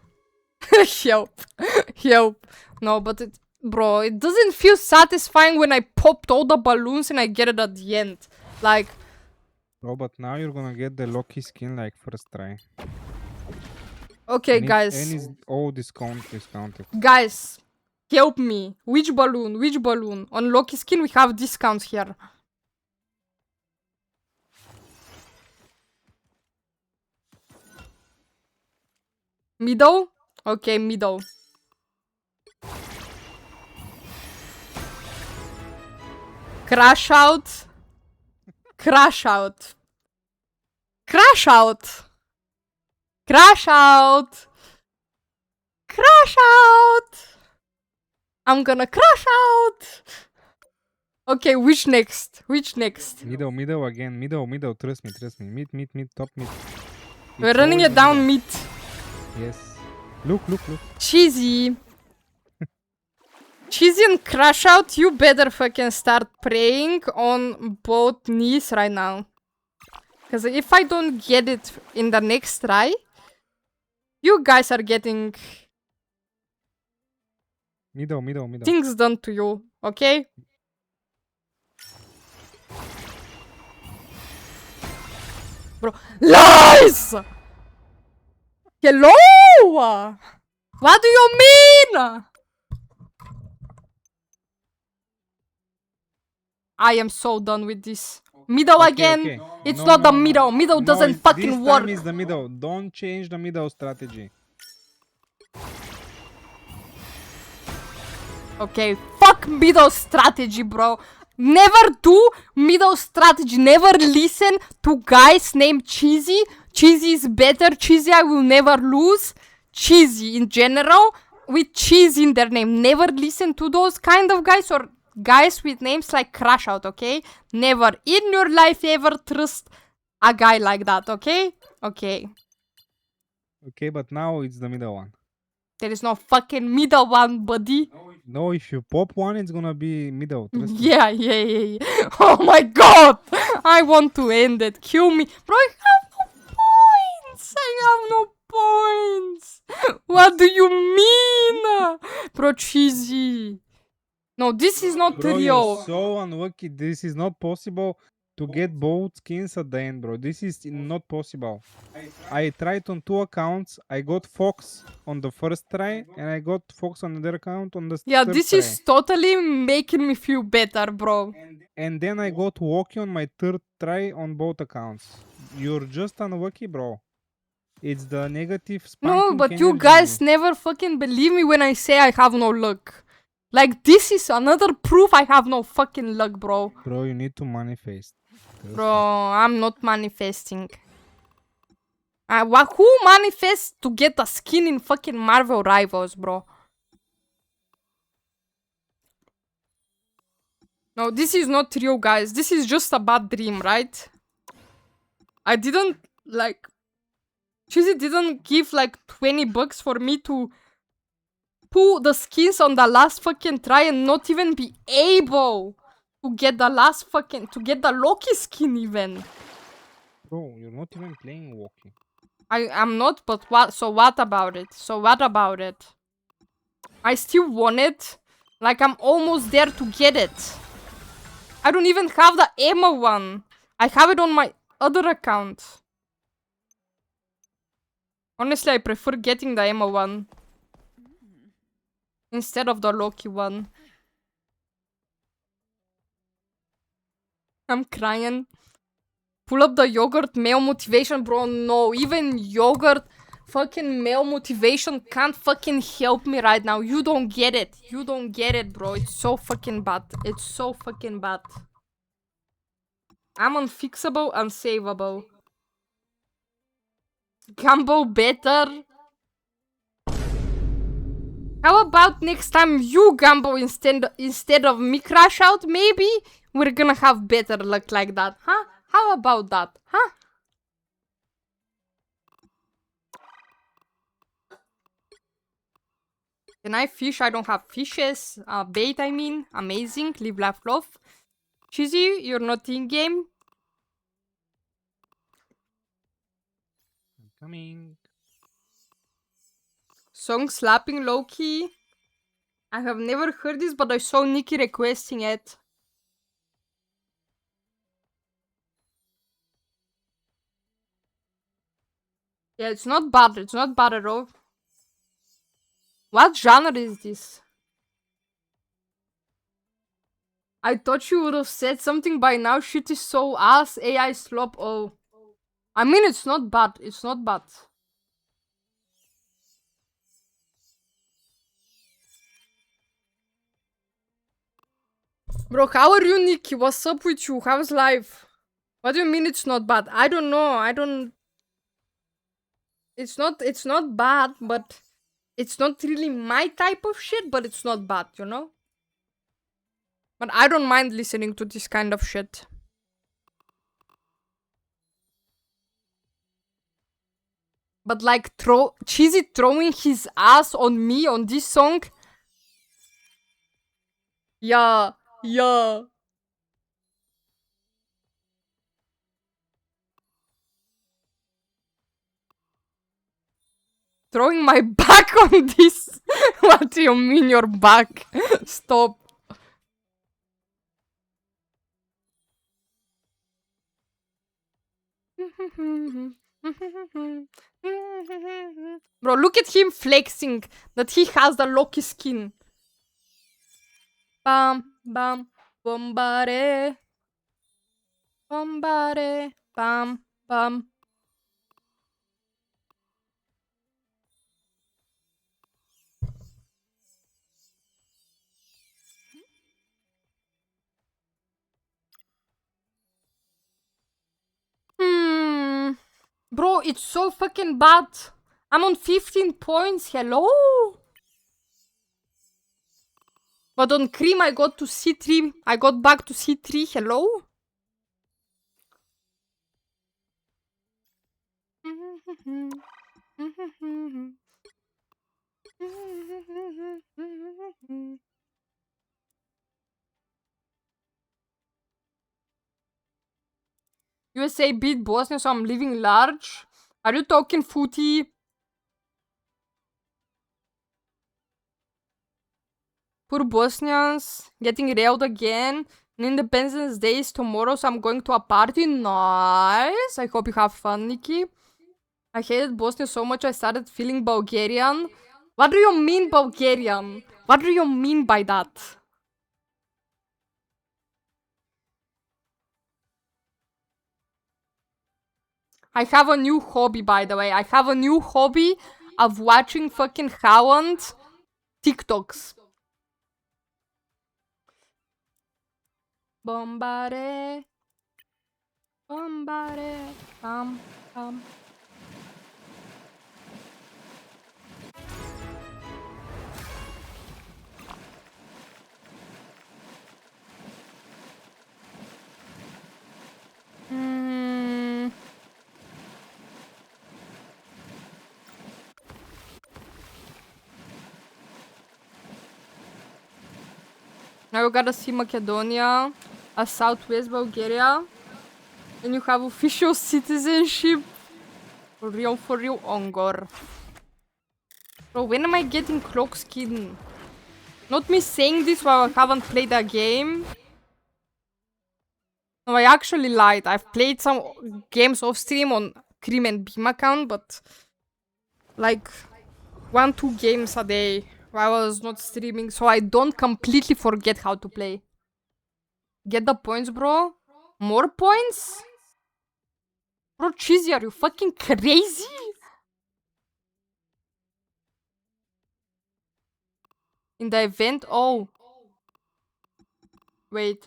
Help. No, but bro, it doesn't feel satisfying when I popped all the balloons and I get it at the end. Like... Oh, but now you're gonna get the Loki skin like first try. Okay, and guys. And it's all discounted. Guys, help me. Which balloon? Which balloon? On Loki skin we have discounts here. Middle? Okay, middle. Crash out. Crash out. Crash out. Crash out. Crash out. I'm gonna crash out. Okay, which next? Which next? Middle again. Middle. Trust me. Mid, top mid. We're running it down mid. Yes. Look. Cheesy. Cheesy and Crash Out, you better fucking start praying on both knees right now. Because if I don't get it in the next try, you guys are getting Middle. things done to you, okay? Bro, lies! Hello? What do you mean? I am so done with this. Middle Okay, again. okay. It's No, not the no, no. middle. Middle No, doesn't this fucking work. time is the middle. Don't change the middle strategy. Okay, fuck middle strategy, bro. Never do middle strategy. Never listen to guys named Cheesy. Cheesy is better. Cheesy, I will never lose. Cheesy in general, with cheese in their name. Never listen to those kind of guys or guys with names like Crash Out, okay? Never in your life ever trust a guy like that, okay? Okay. Okay, but now it's the middle one. There is no fucking middle one, buddy. No, if you pop one, it's gonna be middle. Trust me. Yeah. Oh my god! I want to end it. Kill me. Bro, I have no points! I have no points! What do you mean? Bro, cheesy. No, this is not Bro, real. you're so unlucky. This is not possible to get both skins at the end, bro. This is not possible. I tried on 2 accounts. I got Fox on the first try, and I got Fox on another account on the Yeah, third this try. is totally making me feel better, bro. And then I got Walkie on my third try on both accounts. You're just unlucky, bro. It's the negative spanking No, but you energy. guys never fucking believe me when I say I have no luck. Like, this is another proof I have no fucking luck, bro. Bro, you need to manifest. Trust Bro, me. I'm not manifesting. Who manifests to get a skin in fucking Marvel Rivals, bro? No, this is not real, guys. This is just a bad dream, right? I didn't, like... Cheesy didn't give, like, 20 bucks for me to pull the skins on the last fucking try and not even be able to get the last fucking... To get the Loki skin, even. Bro, you're not even playing Walkie. I'm not, but what? So what about it? So what about it? I still want it. Like, I'm almost there to get it. I don't even have the Emma one. I have it on my other account. Honestly, I prefer getting the Emma one instead of the Loki one. I'm crying. Pull up the yogurt male motivation, bro. No, even yogurt fucking male motivation can't fucking help me right now. You don't get it. You don't get it, bro. It's so fucking bad. It's so fucking bad. I'm unfixable, unsavable. Gumbo better. How about next time you Gumbo instead of me crash out? Maybe we're gonna have better luck like that, huh? How about that, huh? Can I fish? I don't have fishes. Bait, I mean. Amazing. Live, laugh, love. Cheesy, you're not in game. I'm coming. Song slapping low-key. I have never heard this, but I saw Nikki requesting it. Yeah, it's not bad. It's not bad at all. What genre is this? I thought you would have said something by now. Shit is so ass. AI slop. Oh. I mean, it's not bad. It's not bad. Bro, how are you, Nikki? What's up with you? How's life? What do you mean it's not bad? I don't know. I don't... It's not bad, but... It's not really my type of shit, but it's not bad, you know? But I don't mind listening to this kind of shit. But like, Cheesy throwing his ass on me on this song? Yeah. Throwing my back on this? What do you mean your back? Stop. Bro, look at him flexing that he has the Loki skin. Bam, bam, bombare. Bombare. Bam. Bam. Bro, it's so fucking bad. I'm on 15 points. Hello? But on cream, I got to C3. I got back to C3. Hello? USA beat Bosnia, so I'm living large. Are you talking footy? Poor Bosnians getting railed again. And Independence Day is tomorrow, so I'm going to a party. Nice. I hope you have fun, Nikki. I hated Bosnia so much I started feeling Bulgarian. What do you mean Bulgarian? What do you mean by that? I have a new hobby, by the way. I have a new hobby of watching fucking Howland TikToks. Bombare. Bombare. Bam. Bam. Now you gotta see Macedonia, a Southwest Bulgaria, and you have official citizenship. For real, Ongor. Bro, when am I getting cloak skin? Not me saying this while I haven't played a game. No, I actually lied. I've played some games off stream on Cream and Beam account, but like 1-2 games a day while I was not streaming, so I don't completely forget how to play. Get the points, bro. More points? Bro, Cheesy, are you fucking crazy? In the event? Oh. Wait.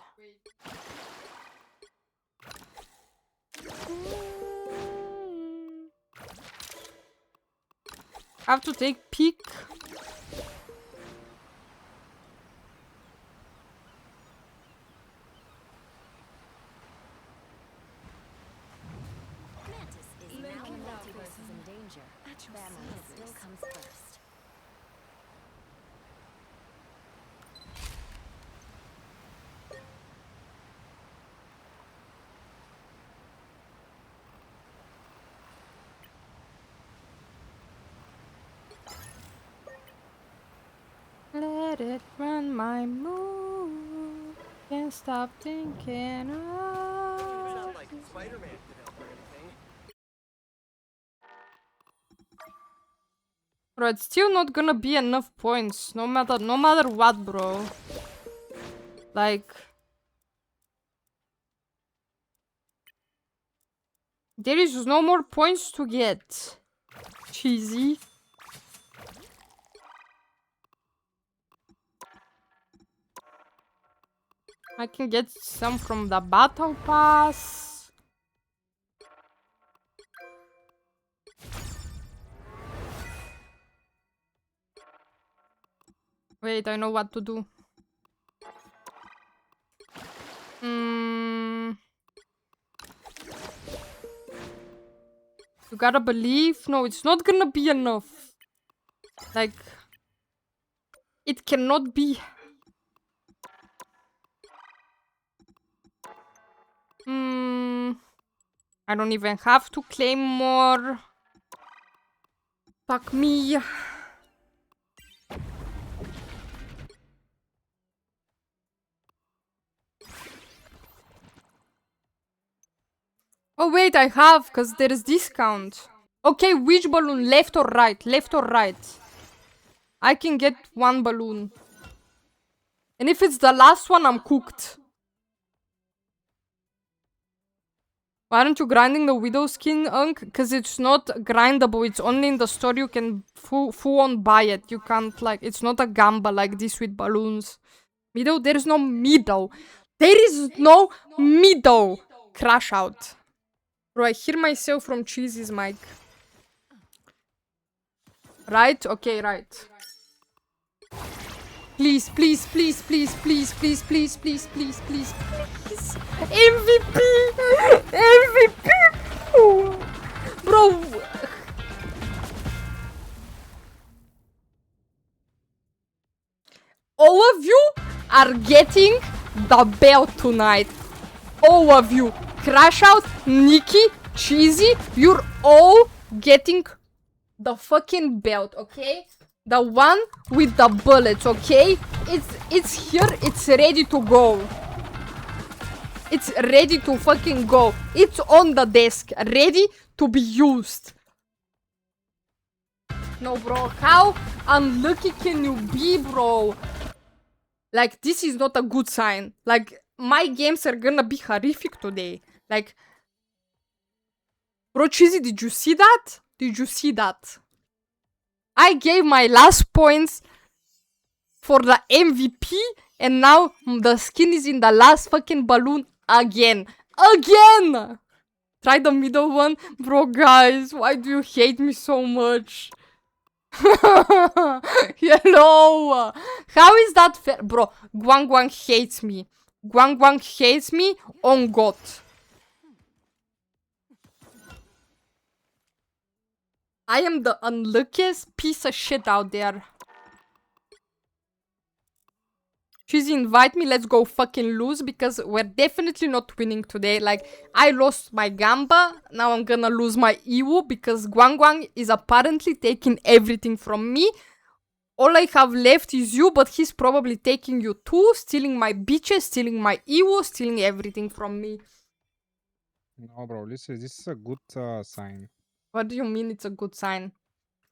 I have to take peek. Even when the multiverse is in danger, family still comes first. Let it run my mood. Can't stop thinking of. Like Spider-Man could help or anything. Bro, it's still not gonna be enough points. No matter what, bro. Like, there is no more points to get. Cheesy. I can get some from the battle pass. Wait, I know what to do. You gotta believe. No, it's not gonna be enough. Like, it cannot be. I don't even have to claim more. Fuck me. Oh wait, I have, because there is discount. Okay, which balloon? Left or right? Left or right? I can get one balloon. And if it's the last one, I'm cooked. Why aren't you grinding the Widow skin, Unk? Because it's not grindable. It's only in the store. You can full on buy it. You can't, like, it's not a gamba like this with balloons. Middle? There is no middle. There is no middle. Crash out. Bro, I hear myself from Cheesy's mic. Right? Okay, right. Please, please, please, please, please, please, please, please, please, please, please. MVP! MVP! Bro! All of you are getting the belt tonight. All of you. Crash Out, Nikki, Cheesy, you're all getting the fucking belt, okay? The one with the bullets, okay? It's here, it's ready to go. It's ready to fucking go. It's on the desk, ready to be used. No, bro, how unlucky can you be, bro? Like, this is not a good sign. Like, my games are gonna be horrific today. Like, bro, Cheesy, did you see that? Did you see that? I gave my last points for the MVP, and now the skin is in the last fucking balloon again. Again! Try the middle one. Bro, guys, why do you hate me so much? Hello! How is that fair? Bro, Guang Guang hates me. Guang Guang hates me on God. I am the unluckiest piece of shit out there. She's invite me, let's go fucking lose, because we're definitely not winning today. Like, I lost my Gamba, now I'm gonna lose my Iwu, because Guang Guang is apparently taking everything from me. All I have left is you, but he's probably taking you too, stealing my bitches, stealing my Iwu, stealing everything from me. No, bro, listen, this is a good sign. What do you mean it's a good sign?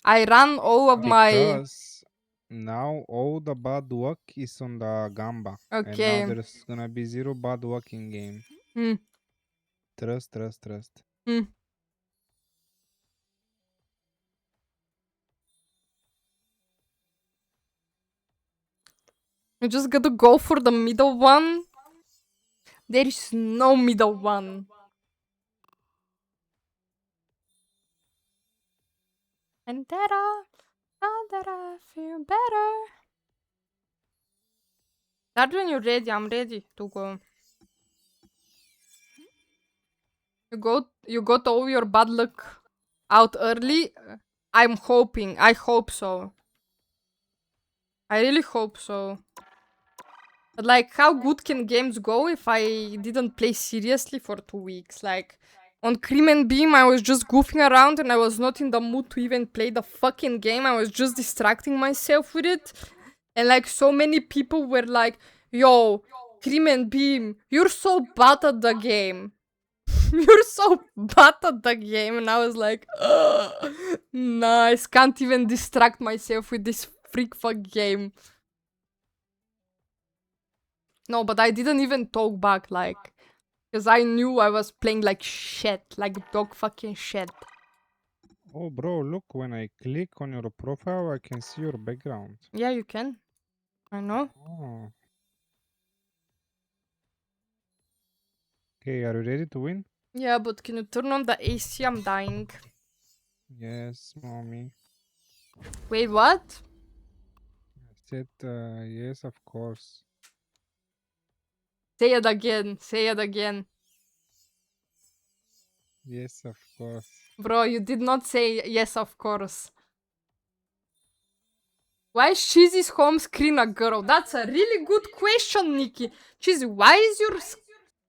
I ran all of my... Because now all the bad luck is on the Gamba. And now Okay. there's gonna be zero bad luck in game. Hmm. Trust, trust, trust. Hmm. You just gotta go for the middle one. There is no middle one. And that I feel better. That when you're ready, I'm ready to go. You got all your bad luck out early. I'm hoping. I hope so. I really hope so. But like, how good can games go if I didn't play seriously for 2 weeks? Like, on Cream and Beam, I was just goofing around and I was not in the mood to even play the fucking game. I was just distracting myself with it. And like, so many people were like, yo, Cream and Beam, you're so bad at the game. You're so bad at the game. And I was like, nice, can't even distract myself with this freak fuck game. No, but I didn't even talk back, like, because I knew I was playing like shit, like dog fucking shit. Oh, bro, look, when I click on your profile, I can see your background. Yeah, you can. I know. Oh. Okay, are you ready to win? Yeah, but can you turn on the AC? I'm dying. Yes, mommy. Wait, what? I said, yes, of course. Say it again. Say it again. Yes, of course. Bro, you did not say yes, of course. Why is Cheesy's home screen a girl? That's a really good question, Nikki. Cheesy, why is your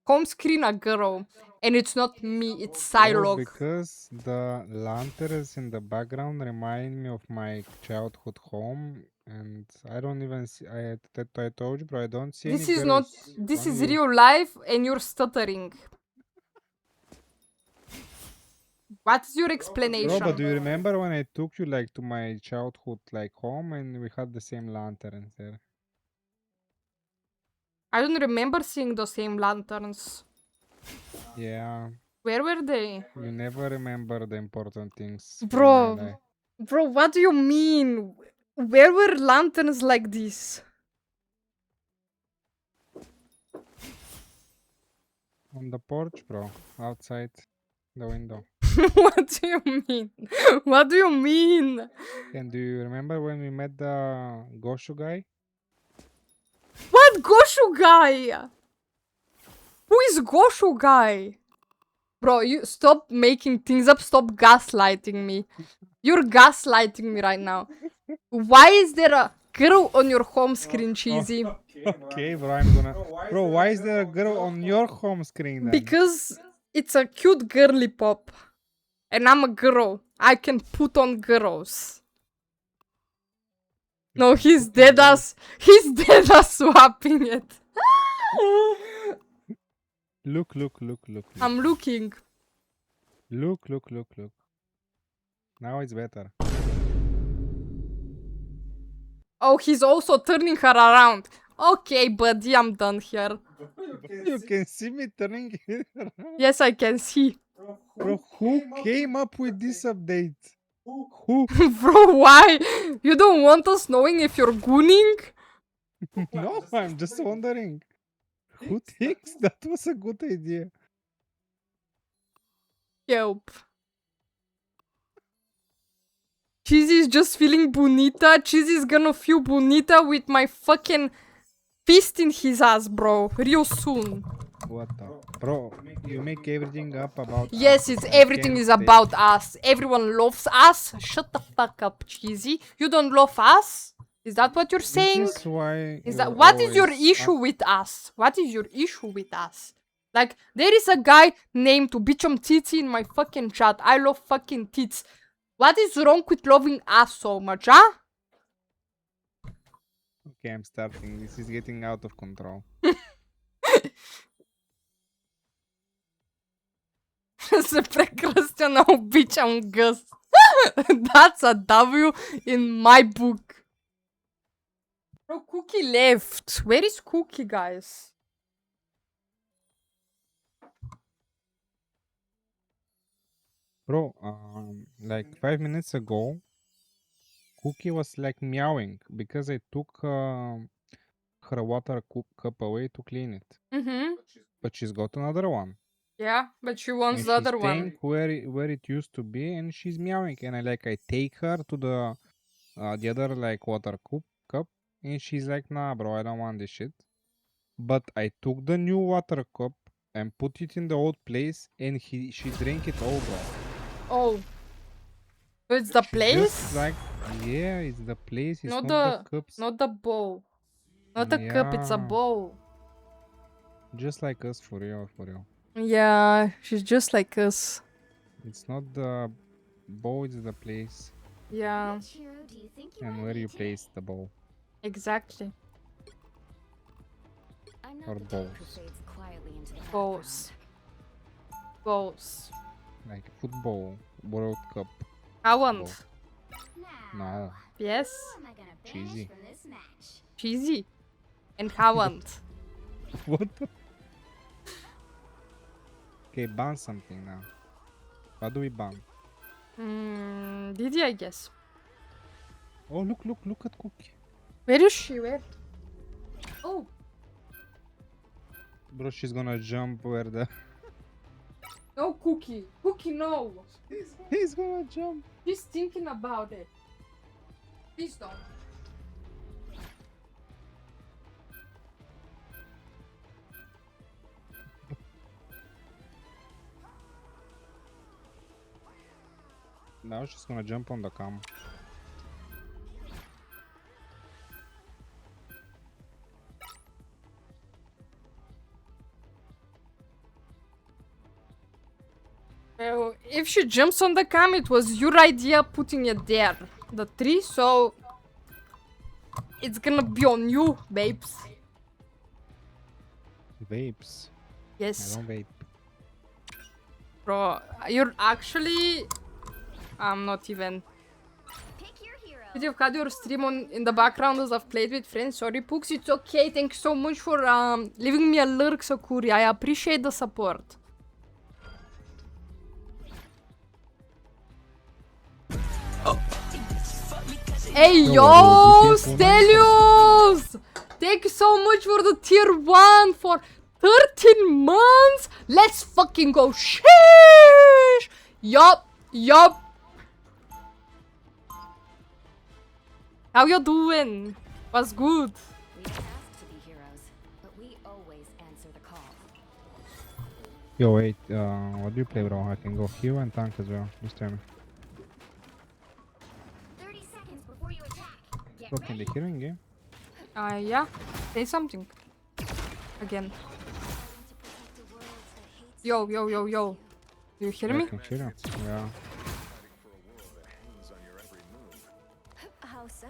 home screen a girl? And it's not me, it's Oh, Psylocke. because the lanterns in the background remind me of my childhood home, and I don't even see. I told you, bro, I don't see This any is not. girls. This is Only you. real life, and you're stuttering. What's your Bro, explanation? but do you remember when I took you like to my childhood like home and we had the same lanterns there? I don't remember seeing the same lanterns. Yeah. Where were they? You never remember the important things. Bro. Riley. Bro, what do you mean? Where were lanterns like this? On the porch, bro. Outside the window. What do you mean? What do you mean? And do you remember when we met the Goshu guy? What Goshu guy? Who is Goshu guy? Bro, you stop making things up. Stop gaslighting me. You're gaslighting me right now. Why is there a girl on your home screen, Cheesy? Okay, bro, I'm gonna. Bro, why is there a girl on your home screen then? Because it's a cute girly pop. And I'm a girl. I can put on girls. No, he's dead ass. He's dead ass swapping it. Look. I'm looking. Look. Now it's better. Oh, he's also turning her around. Okay, buddy, I'm done here. You can see me turning it around. Yes, I can see. Bro, who came up with this update? Who? Bro, why? You don't want us knowing if you're gooning? No, I'm just wondering. Who thinks that was a good idea? Help. Cheesy's just feeling bonita. Cheesy's gonna feel bonita with my fucking fist in his ass, bro. Real soon. What the? Bro, you make everything up about Yes, us. it's I everything can't is take- about us. Everyone loves us. Shut the fuck up, Cheesy. You don't love us? Is that what you're saying? This is why. Is that you're what is your always issue with us? What is your issue with us? Like, there is a guy named Bichom Titi in my fucking chat. I love fucking tits. What is wrong with loving us so much, huh? Okay, I'm starting. This is getting out of control. Se precrăstionau Bichom Gus. That's a W in my book. Bro, Cookie left. Where is Cookie, guys? Bro, like 5 minutes ago, Cookie was like meowing because I took her water cup away to clean it. Mm-hmm. But she's got another one. Yeah, but she And wants the she's other one. staying where it used to be, and she's meowing. And I take her to the other like water cup, and she's like, nah, bro, I don't want this shit. But I took the new water cup and put it in the old place, and she drank it all, bro. Oh. So it's the She's place? just like, yeah, it's the place. It's not the cups. Not the bowl. Not the cup, it's a Yeah. bowl. Just like us, for real. Yeah, she's just like us. It's not the bowl, it's the place. Yeah, And where you place the bowl. exactly. I'm Or not the type who balls. fades quietly into the Bowls. Bowls. Like football, World Cup. I want. No, Yes? cheesy. Cheesy. And I want. What the? Okay, ban something now. What do we ban? Didi, I guess. Oh, look at Cookie. Where is she? Where? Oh. Bro, she's gonna jump where the... No, Cookie. Cookie, no. He's gonna jump. She's thinking about it. Please don't. Now she's gonna jump on the cam. Well, if she jumps on the cam, it was your idea putting it there. The tree, so... It's gonna be on you, babes. Vapes. I Yes. don't vape. Bro, you're actually... I'm not even... Pick your hero. Did I've had your stream on in the background as I've played with friends. Sorry, Pooks, it's okay. Thank you so much for leaving me a lurk, Sakuri. I appreciate the support. Hey Yo, yo, DPS woman. Stelios! Thank you so much for the tier 1 for 13 months. Let's fucking go. Sheesh! Yup. How you doing? Was good. We don't ask to be heroes, but we always answer the call. Yo, wait. What do you play, bro? I can go heal and tank as well. Just tell me. 30 seconds before you attack. Get Bro, can they heal in game? Yeah. Say something. Again. Yo. Do you hear Yeah, me? I can heal him. Yeah. How so?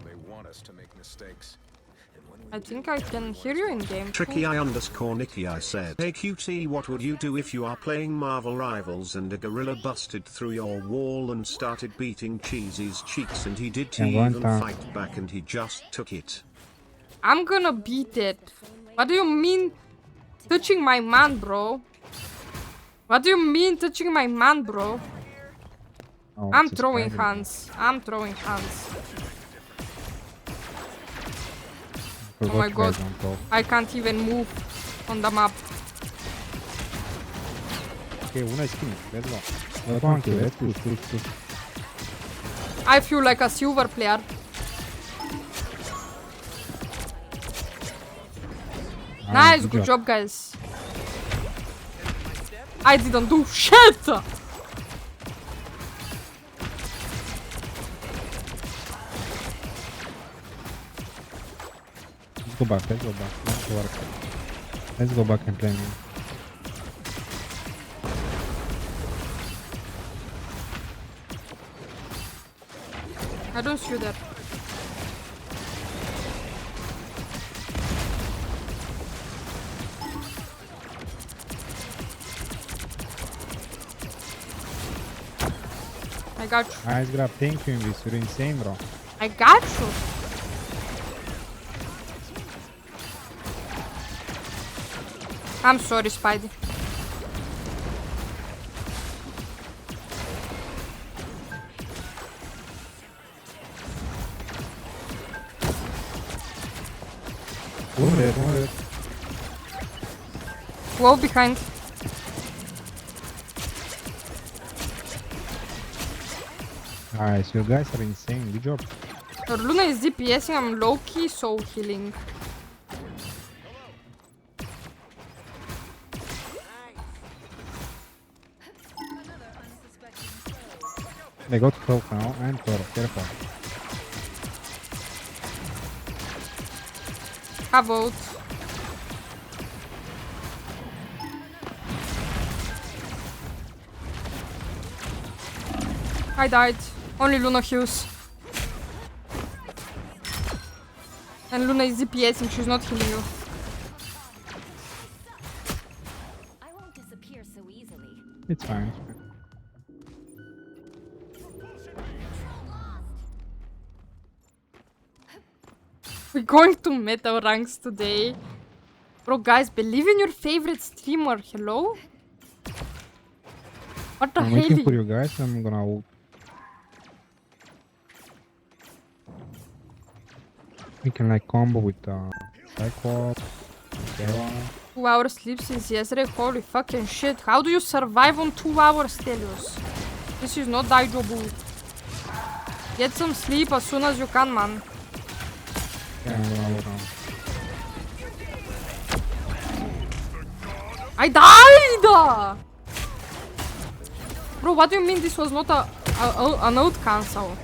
They want us to make mistakes. And when we I think I can hear you in game. Tricky I underscore Nicky I said, hey QT, what would you do if you are playing Marvel Rivals and a gorilla busted through your wall and started beating Cheesy's cheeks and he did I'm going even tank. fight back and he just took it? I'm gonna beat it. What do you mean touching my man, bro? What do you mean touching my man, bro? Oh, I'm it's a throwing spider. hands. I'm throwing hands. Forgot my you guys God. don't talk. I can't even move on the map. Okay, una skin. Let's go. Let's go. Let's push. I feel like a silver player. Nice, good job, guys. I didn't do shit! Let's go back. Let's work. Let's go back and play me. I don't see that. I got you. Nice grab. Thank you, Invis. You're insane, bro. I got you. I'm sorry, Spidey. One. Wall behind. Nice. You guys are insane. Good job. Luna is DPSing, I'm low-key soul healing. They got cloak now and Toro. Careful. Have ult. I died. Only Luna heals. And Luna is DPSing, she's not healing you. I won't disappear so easily. It's fine. We're going to meta ranks today. Bro, guys, believe in your favorite streamer. Hello? What the I'm waiting for hell? you guys. I'm gonna ult. We can like combo with Cyclops. Kara. 2 hours sleep since yesterday. Holy fucking shit. How do you survive on 2 hours, Stelios? This is not Daijobu. Get some sleep as soon as you can, man. Yeah, I'm gonna ult now. I died! Bro, what do you mean this was not a note cancel?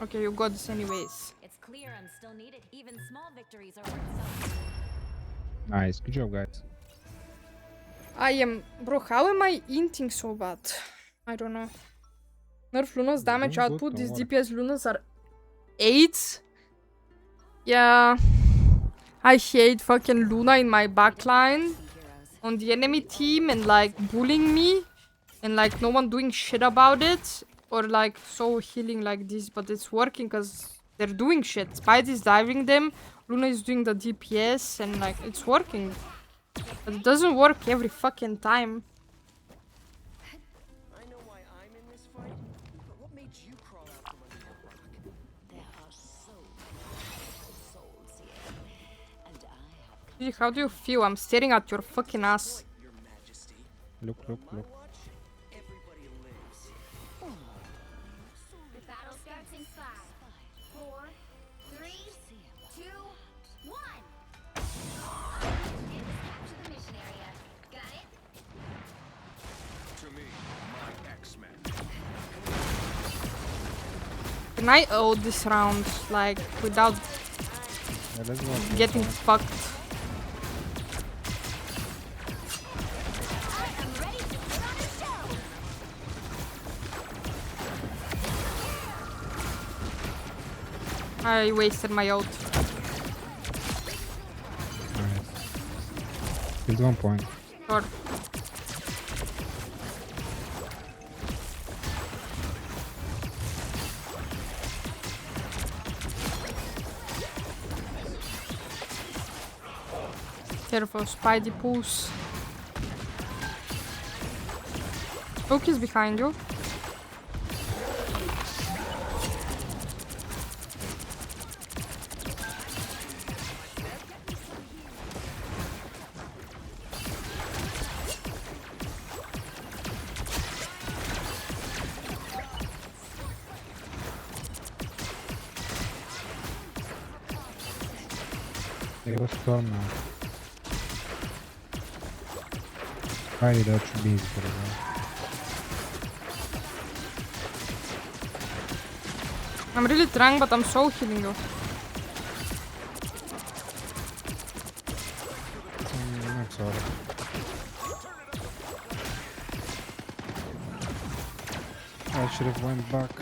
Okay, you got this anyways. It's clear I'm still needed. Even small victories are worth celebrating. Nice. Good job, guys. I am... Bro, how am I inting so bad? I don't know. Nerf Luna's damage doing good, output. don't These worry. DPS Lunas are 8. Yeah. I hate fucking Luna in my backline. Heroes. On the enemy team and like bullying me. And like no one doing shit about it. Or like so healing like this. But it's working because they're doing shit. Spidey is diving them. Luna is doing the DPS. And like it's working. But it doesn't work every fucking time. I know why I'm in this fight, but what made you crawl Gigi, how do you feel? I'm staring at your fucking ass. Your Majesty. Look. Everybody lives. The battle starts in 5, 4, 3, 2, 1. And capture the mission area. Got it? To me, my X-Men. Can I ult this round, like, without Yeah, let's go. getting fucked? I am ready to put on a show. I wasted my ult. Nice. He's 1 point. Sure. Careful, Spidey pulls. Oak is behind you. They go storm now. Probably that should be easy for the guy. I'm really trying, but I'm so healing you. I'm sorry. I should have went back.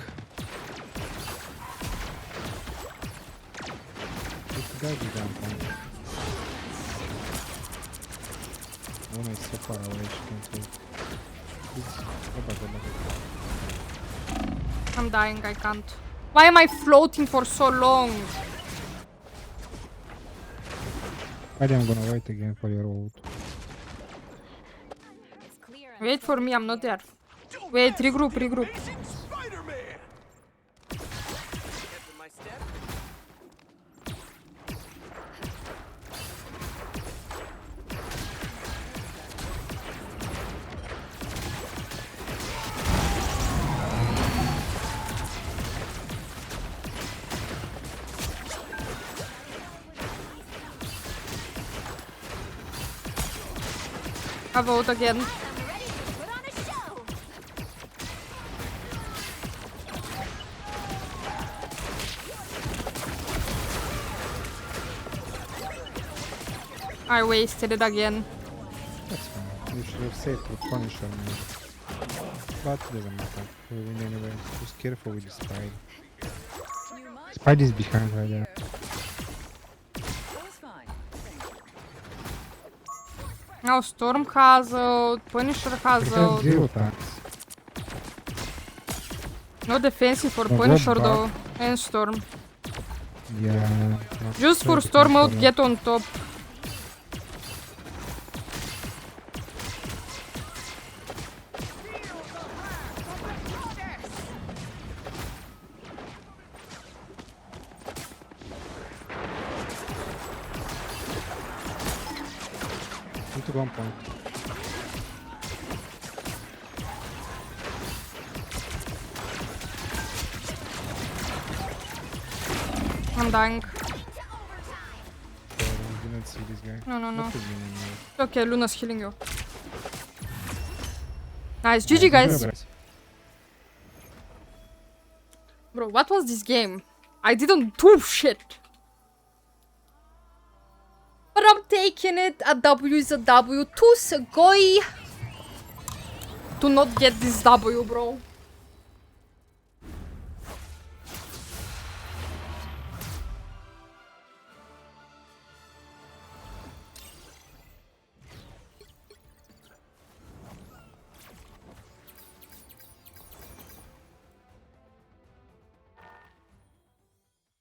This guy be down point. One is so far away, she can't take. Please, go back. I'm dying, I can't. Why am I floating for so long? Maybe I'm gonna wait again for your ult. It's clear. Wait for me, I'm not there. Wait, regroup. Spider-Man! Catching my step? I vote again. I'm ready to put on a show. I wasted it again. That's fine. You should have saved the Punisher, man. But it doesn't matter. We win anyway. Just careful with the Spidey. Spidey's behind right there. Now Storm has ult, Punisher has He has ult. 0 attacks. No defensive for No, Punisher go though. And Storm. Yeah. Just for Storm ult, get on top. Need to go on point. I'm dying. So we didn't see this guy. No. Not the minion, Okay, Luna's healing you. Nice, GG guys. Bro, what was this game? I didn't do shit. But I'm taking it. A W is a W. Too sugoi. To not get this W, bro.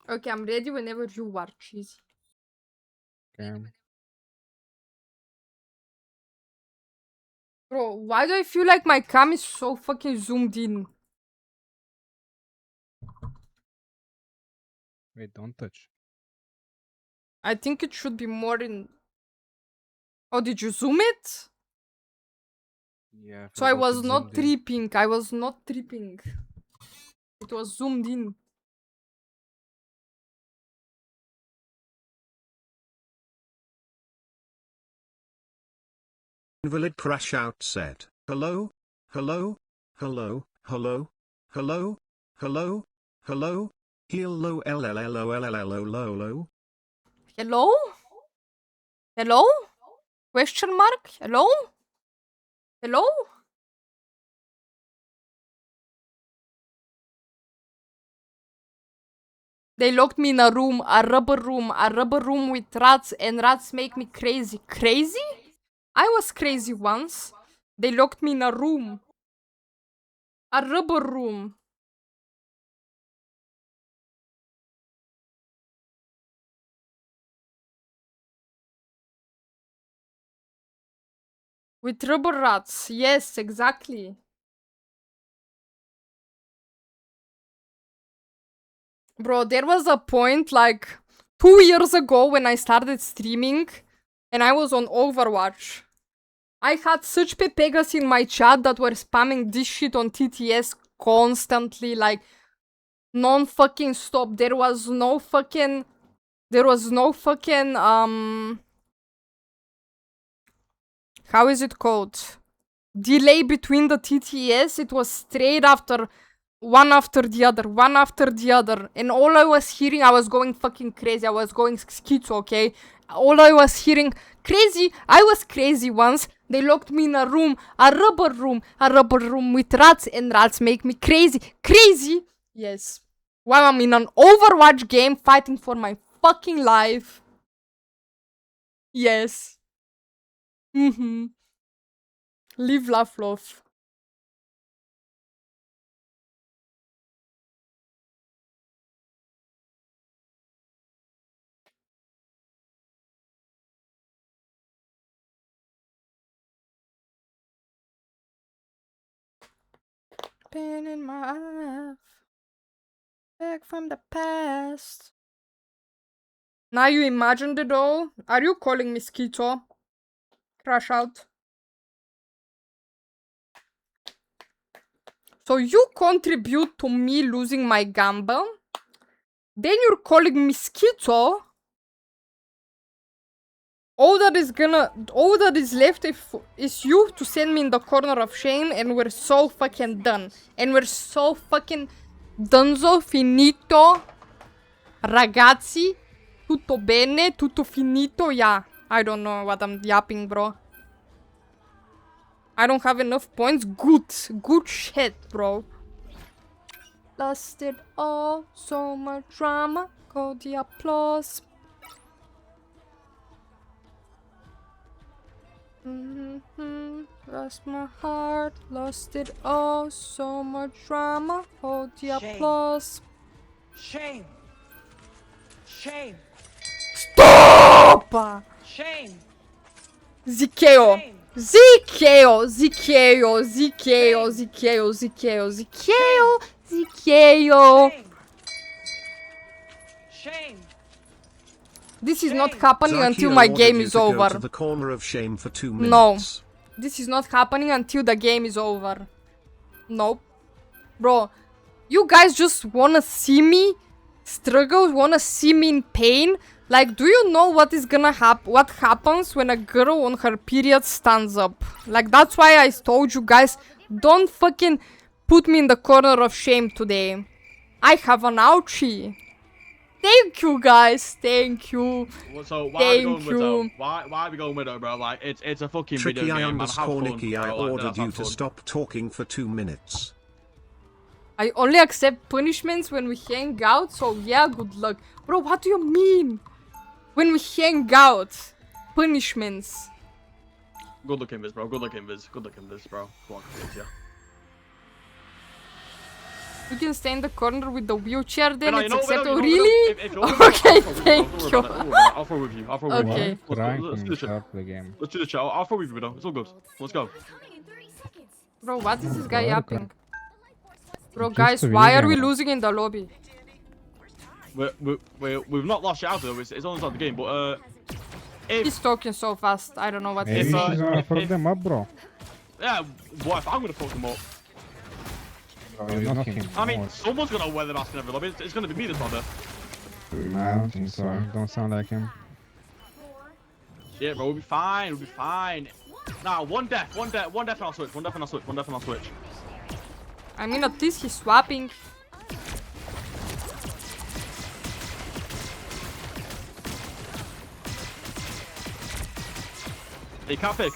Okay, I'm ready whenever you are, cheesy. Okay. Bro, why do I feel like my cam is so fucking zoomed in? Wait, don't touch. I think it should be more in Oh, did you zoom it? Yeah. So I forgot was it not zoomed in. tripping. I was not tripping. It was zoomed in. Invalid crash out said, hello, hello, hello, hello, hello, hello, hello, hello, hello. Hello? Hello? Question mark? Hello? Hello? They locked me in a rubber room with rats, and rats make me crazy. Crazy? I was crazy once. They locked me in a room. A rubber room. With rubber rats. Yes, exactly. Bro, there was a point like 2 years ago when I started streaming and I was on Overwatch. I had such pepegas in my chat that were spamming this shit on TTS constantly, like non-fucking stop. There was no fucking how is it called? Delay between the TTS. It was straight after one after the other. And all I was hearing, I was going fucking crazy. I was going schizo, okay? All I was hearing, crazy. I was crazy once. They locked me in a rubber room with rats, and rats make me crazy. Crazy! Yes. While I'm in an Overwatch game fighting for my fucking life. Yes. Live, laugh, love. Pain in my life. Back from the past. Now you imagined it all? Are you calling me Skeeto? Crash out. So you contribute to me losing my gamble? Then you're calling me Skeeto? All that is left is you to send me in the corner of shame, and we're so fucking done. And we're so fucking donezo, finito, ragazzi, tutto bene, tutto finito, yeah. I don't know what I'm yapping, bro. I don't have enough points. Good shit, bro. Lost it all, so much drama, got the applause. Lost my heart, lost it all, so much drama, hold the applause. Shame. Shame. Stop! Shame. Zikeo. Shame. Zikeo, Zikeo, Zikeo, Zikeo, Zikeo, Zikeo, Zikeo. Shame. Shame. This is not Shame. happening until Zakio my ordered game you is to go over. to the corner of shame for 2 No. minutes. This is not happening until the game is over. Nope. Bro, you guys just wanna see me struggle, wanna see me in pain? Like, do you know what is gonna what happens when a girl on her period stands up? Like, that's why I told you guys, don't fucking put me in the corner of shame today. I have an ouchie. Thank you, guys. Thank you. So why are we going Thank Widow? you. Why are we going Widow, bro? Like it's a fucking Tricky video I game, man. Have underscore fun, Nicky I bro. Like, ordered let's you have to fun. stop talking for 2 minutes. I only accept punishments when we hang out, so yeah, good luck. Bro, what do you mean? When we hang out. Punishments. Good looking Viz, bro. Good looking Viz, bro. Come on, Viz, yeah. You can stay in the corner with the wheelchair then, No, it's you know what, acceptable. Widow, you know Really? what, Widow? Okay, I'll thank you. I'll throw with you. I'll throw with you. Okay. Let's do the shit. Start the game. Let's do the shit. I'll throw with you, Widow. It's all good. Let's go. Coming in 30 seconds. Bro, what is this guy Welcome. yapping? Bro, Just guys, a why video are we game. losing in the lobby? We've not lost it out though. It's only started the game, but He's talking so fast. I don't know what Maybe he's she's saying. gonna fuck them up, bro. Yeah, what if I'm gonna fuck them up? Bro, you knock him. I mean, someone's gonna wear the mask in every lobby. It's gonna be me this one there. I don't think so. Don't sound like him. Shit, bro, we'll be fine. We'll be fine. Nah, one death and I'll switch. One death and I'll switch. I mean, at least he's swapping. Hey, can't fail.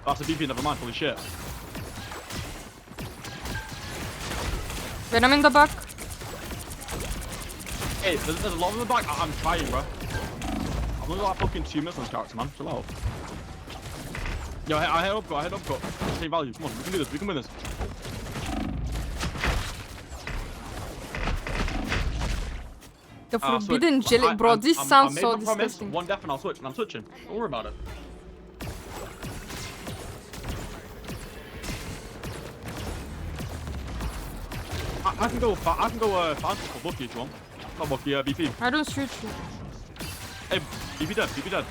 That's a BP, never mind, holy shit. Venom in the back. Hey, there's a lot in the back. I'm trying, bro. I'm looking like fucking 2 minutes on this character, man. Chill out. Yo, I head up, go. Same value. Come on, we can do this. We can win this. The I'll switch. forbidden jelly, bro. This I sounds made so my promise. disgusting. One death and I'll switch. And I'm switching. Don't worry about it. I can go fancy for Bucky if you want. Not Bucky, BP. I don't shoot you. Hey, BP dead.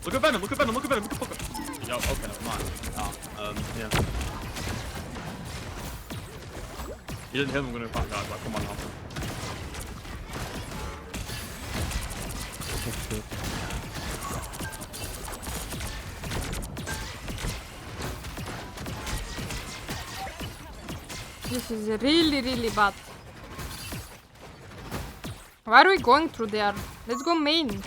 Look at Venom. Yo, okay, never mind. Yeah. You didn't hear them going to fight, guys. Like, come on now. This is really, really bad. Why are we going through there? Let's go main.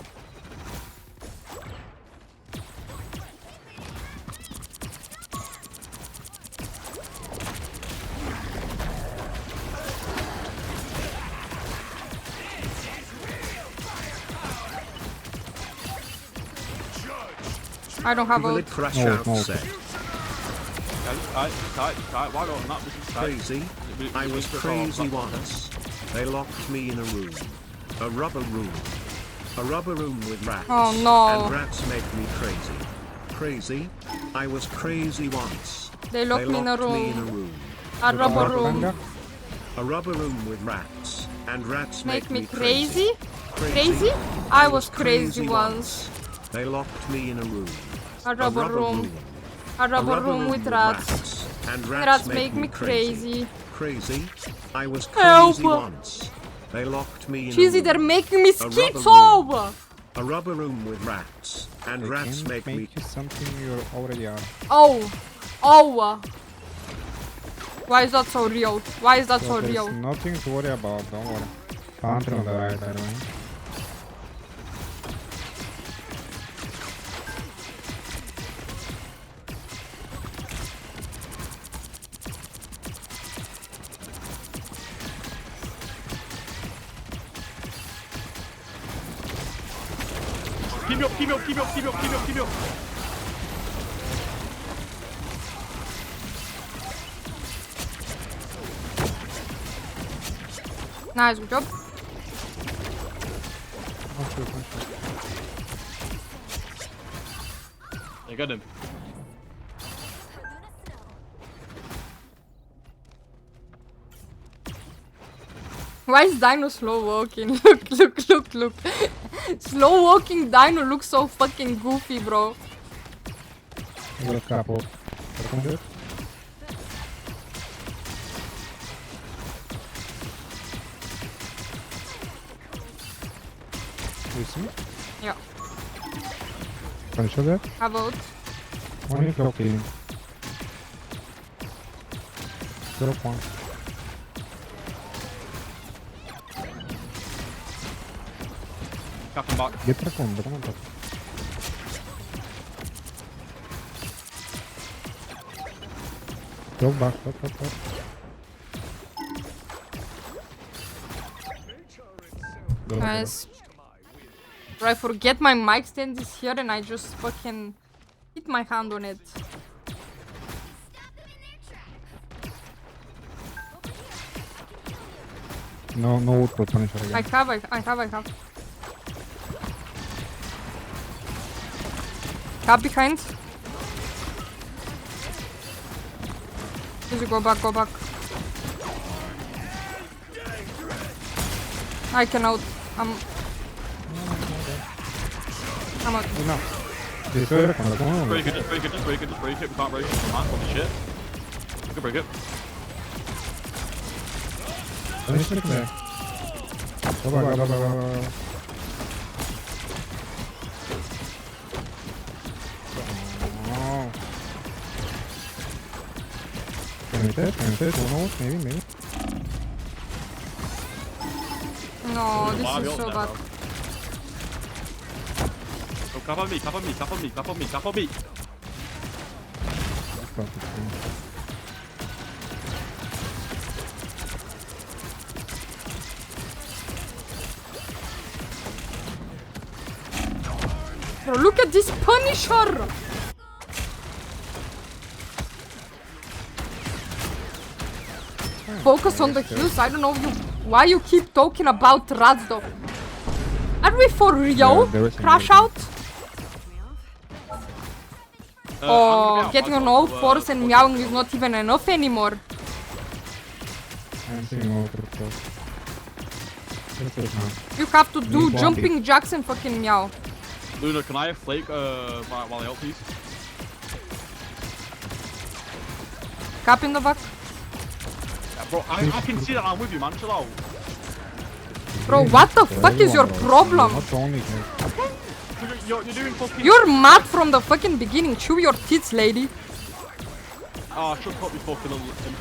I don't have Will ult. it crash out no. said, Tight. Why don't that? This is tight. crazy? I was crazy once. They locked me in a room. A rubber room. A rubber room with rats. Oh, no. And rats make me crazy. Crazy? I was crazy once. They locked me in a room. room. A rubber room. A rubber room with rats. And rats Make me crazy. crazy? I was crazy once. They locked me in a room. A rubber room. A rubber room with rats. And Rats make me crazy. Crazy? I was Help. crazy once. They locked me in a Cheesy, room. they're making me A rubber schizo! A rubber room with rats. And They rats can make me you something you already are. Oh! Why is that so real? Why is that so There's real? nothing to worry about, don't worry. Panther on the right, by the way. Keep me up. Nice, good job. I got him. Why is Dino slow walking? Look. Slow walking Dino looks so fucking goofy, bro. Got a couple. You see? Yeah. Punch of that? How about? One is okay. Drop one. Captain back. Get Raccoon, come on top. Go back, top. Go, Nice. Bro, I forget my mic stand is here and I just fucking hit my hand on it. No ult for Punisher again. I have. Cap behind. Easy, go back. I can out. I'm out. No. Destroy the control. Come on. Break it, just break it, just break it, just break it. We can't break it. Come on, holy shit. We can break it. Finish it there. Go back, go back, go back. Oh. Finish it, who knows, maybe. No, this is so bad. Oh, cap on me, cap on me, cap on me, cap on me, cap on me. Bro, look at this Punisher! Focus on the heals. I don't know why you keep talking about rats though. Are we for real? Crash out? Oh, getting on all fours and meowing is not even enough anymore. I'm seeing all the stuff. You have to do jumping jacks and fucking meow. Luna, can I have flake while I help, please? Cap in the back. Yeah, bro, I can see that I'm with you, man. Chill out. Bro, what the fuck is your problem? Not only You're doing fucking. You're mad from the fucking beginning. Chew your tits, lady. Oh, I should put me fucking.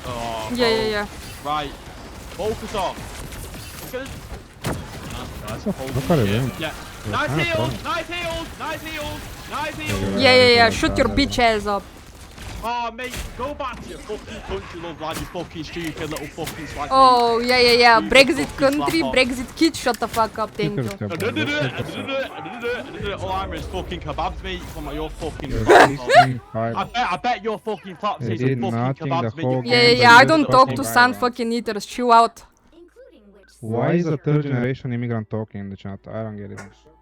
Oh, Yeah. Right. Focus on. Look at it, Yeah. Nice heals, nice heals, nice heals, nice heals. Yeah. Shut your bitch ass up. Oh, mate, go back to your fucking country, love, lad, you fucking stupid little fucking swag. Oh, yeah. Brexit country, Brexit kid. Shut the fuck up, thank you. All I'm is fucking kebabs, mate. Come on, you're fucking. I bet your fucking flat says did fucking nothing the kebabs, whole mate. Yeah. I don't talk to sand fucking eaters. Chew out. Including which Why is a third generation immigrant talking in the chat? I don't get it.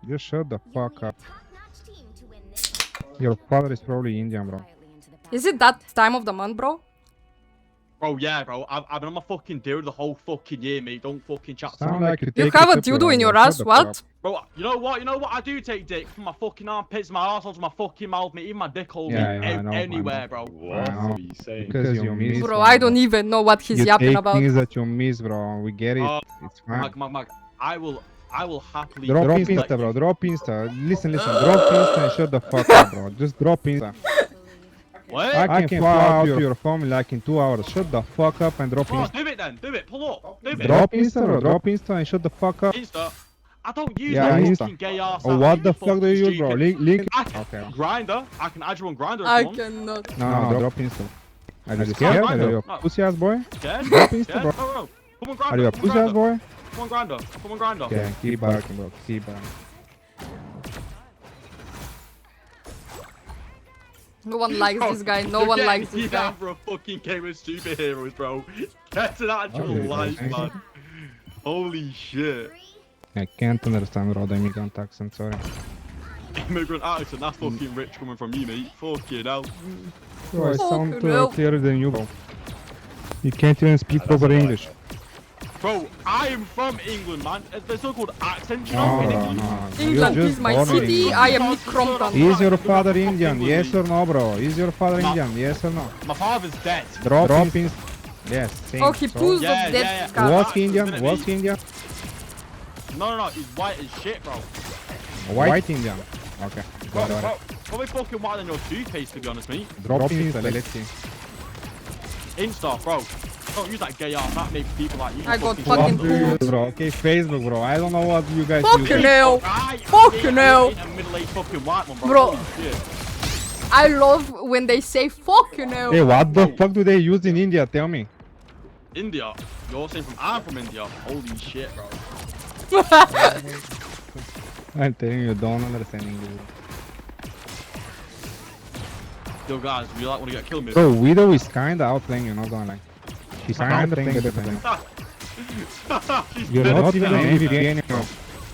Just shut the fuck up. top-notch team to win this. Your father is probably Indian, bro. Is it that time of the month, bro? Bro, yeah, bro. I've been on my fucking dude the whole fucking year, mate. Don't fucking chat to Sound me. like you You take have it a up your dildo in ass, your bro. Shut ass, the what? fuck Bro, you know what? I do take dick from my fucking armpits, my arsehole to my fucking mouth, mate. Even my dick hole, Yeah, mate. I know, Anywhere, I bro. What are you saying? Because you miss. Bro, I don't even know what he's You yapping take about. things that you miss, bro. We get it. It's fine. Mag. I will happily. Drop Insta, bro. Drop Insta. Listen. Drop Insta and shut the fuck up, bro. Just drop Insta. What? I can fly out to your family like in 2 hours. Shut the fuck up and drop Oh, Insta. do it then. Do it. Pull up. Do it. Drop Insta, bro. Drop Insta and shut the fuck up. Insta. I don't use Yeah, no Insta. fucking gay ass. Oh, what the fuck do you use, bro? Link. Okay. Grinder. I can add you on Grinder if I you want. cannot. No, drop Insta. Are you Come scared? on, Are you a no. pussy ass boy? Yeah? Drop Insta, Yeah? bro. No. Come on, Are Grinder. you a pussy ass boy? Come on, Grinder. Come on, Grinder. Okay, keep barking, bro. Keep barking. No one likes this guy. No You're one getting likes this beat guy. out for a fucking game of superheroes, bro. That's an actual Okay, life, thank you. man. Holy shit. I can't understand bro, the immigrant accent, sorry. Immigrant accent, that's fucking rich coming from you, mate. Fucking hell. Bro, I sound Fucking hell. clearer than you, bro. You can't even speak proper English. Bro, I am from England, man. There's so-called accent, you know, No, in bro, England. no. England You're is just my born in city. England. I am Nick Crompton. Is your father Indian? Yes or no, bro? Is your father No. Indian? Yes or no? My father's dead. Drop in. Yes, same. Oh, he So- pulls Yeah, of dead yeah. scar. Was What? he Indian? Isn't it Was me? he Indian? No, he's white as shit, bro. White Indian. Okay. Bro, Got it. probably fucking whiter than your toothpaste, to be honest, mate. Drop Insta, let's see. Insta, bro. Don't use that gay ass. That makes people like you. I got fucking fucking What do you pulled. use, bro? Okay, Facebook, bro. I don't know what you guys Fucking use. hell. Right, Fucking hell. A middle-aged fucking white one, bro. Bro. Holy shit. I love when they say fuck you know. Hey, what the fuck do they use in India? Tell me. India. You're saying I'm from India. Holy shit, bro. I'm telling you, don't understand English. Yo, guys, we like want to get killed, me. So, Widow is kinda outplaying you, not gonna lie. She's kinda playing better than you. She's You're better not than even me, MVP man. anymore.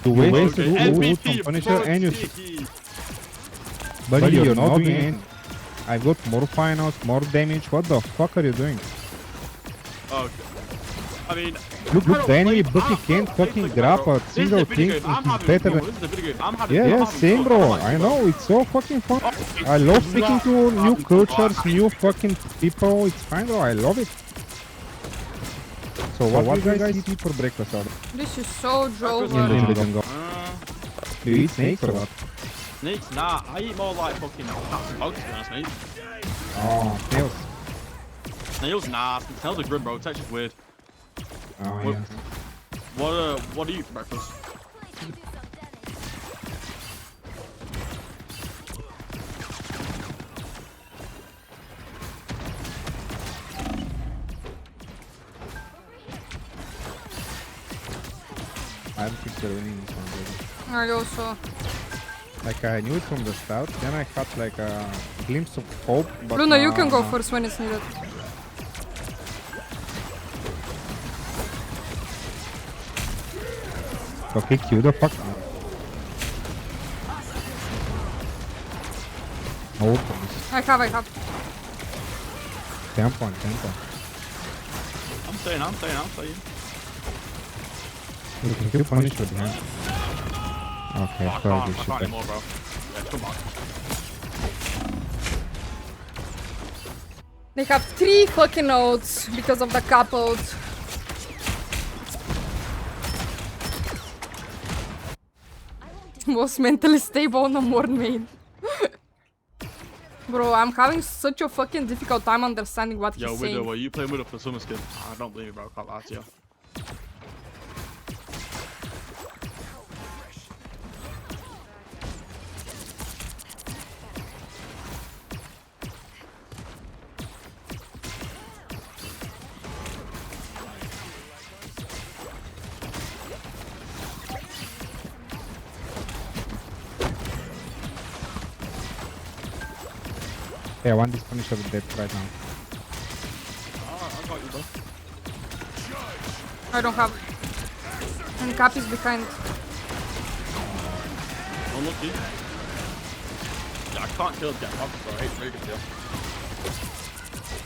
You wasted Okay, wood MVP, from Punisher and you... MVP. But you're not doing anything. I got more finals, more damage. What the fuck are you doing? Okay. I mean, Look, the enemy Bucky can't fucking grab a single thing and he's better than... This is a video game. I'm having Yeah, I'm same having fun. bro, I'm I like, know, it's so fucking fun. I love speaking to new cultures, new fucking people, it's fine bro, I love it. So what do you guys eat for breakfast out? This is so In Jover. the jungle? Do you eat snakes or what? Snakes? Nah, I eat more like fucking cats and dogs, to be honest, mate. Oh, snails. Snails? Nah, snails are grim, bro. Texture's weird. Oh What- yeah. What do you eat for breakfast? I don't think they're winning this one, baby. I also. Like I knew it from the start, then I had like a glimpse of hope, but Luna, you can go no. first when it's needed. Okay, kill the fuck. No weapons. I have. Tempo. I'm staying. You can kill punish with behind. Okay, I sorry, can't anymore, bro. Yeah, come on. They have 3 fucking notes because of the coupled. Most mentally stable, no more main. Bro, I'm having such a fucking difficult time understanding what Yo, he's Widow, saying. were you playing Widow for summer skin? I don't believe you, bro. Can't lie to you. Hey, I want this punisher with death right now. I got you, bro. I don't have. And Cap is behind. Unlucky. Yeah, I can't kill Get Up, bro. It's very good deal.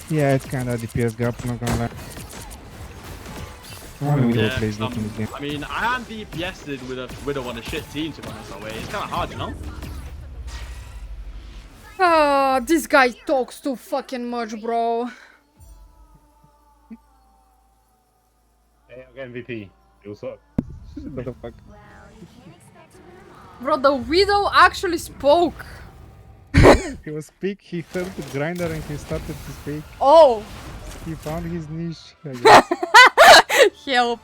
Yeah, it's kinda DPS gap, not gonna lie. Only Widow Yeah, plays this in this game. I mean, I am DPS'd with a Widow on a shit team, to be honest, that way. It's kind of hard, you know? Ah, this guy talks too fucking much, bro. Hey, MVP. You suck. What the fuck? Bro, the widow actually spoke. He was speak, he heard the grinder and he started to speak. Oh, He found his niche, I guess. help.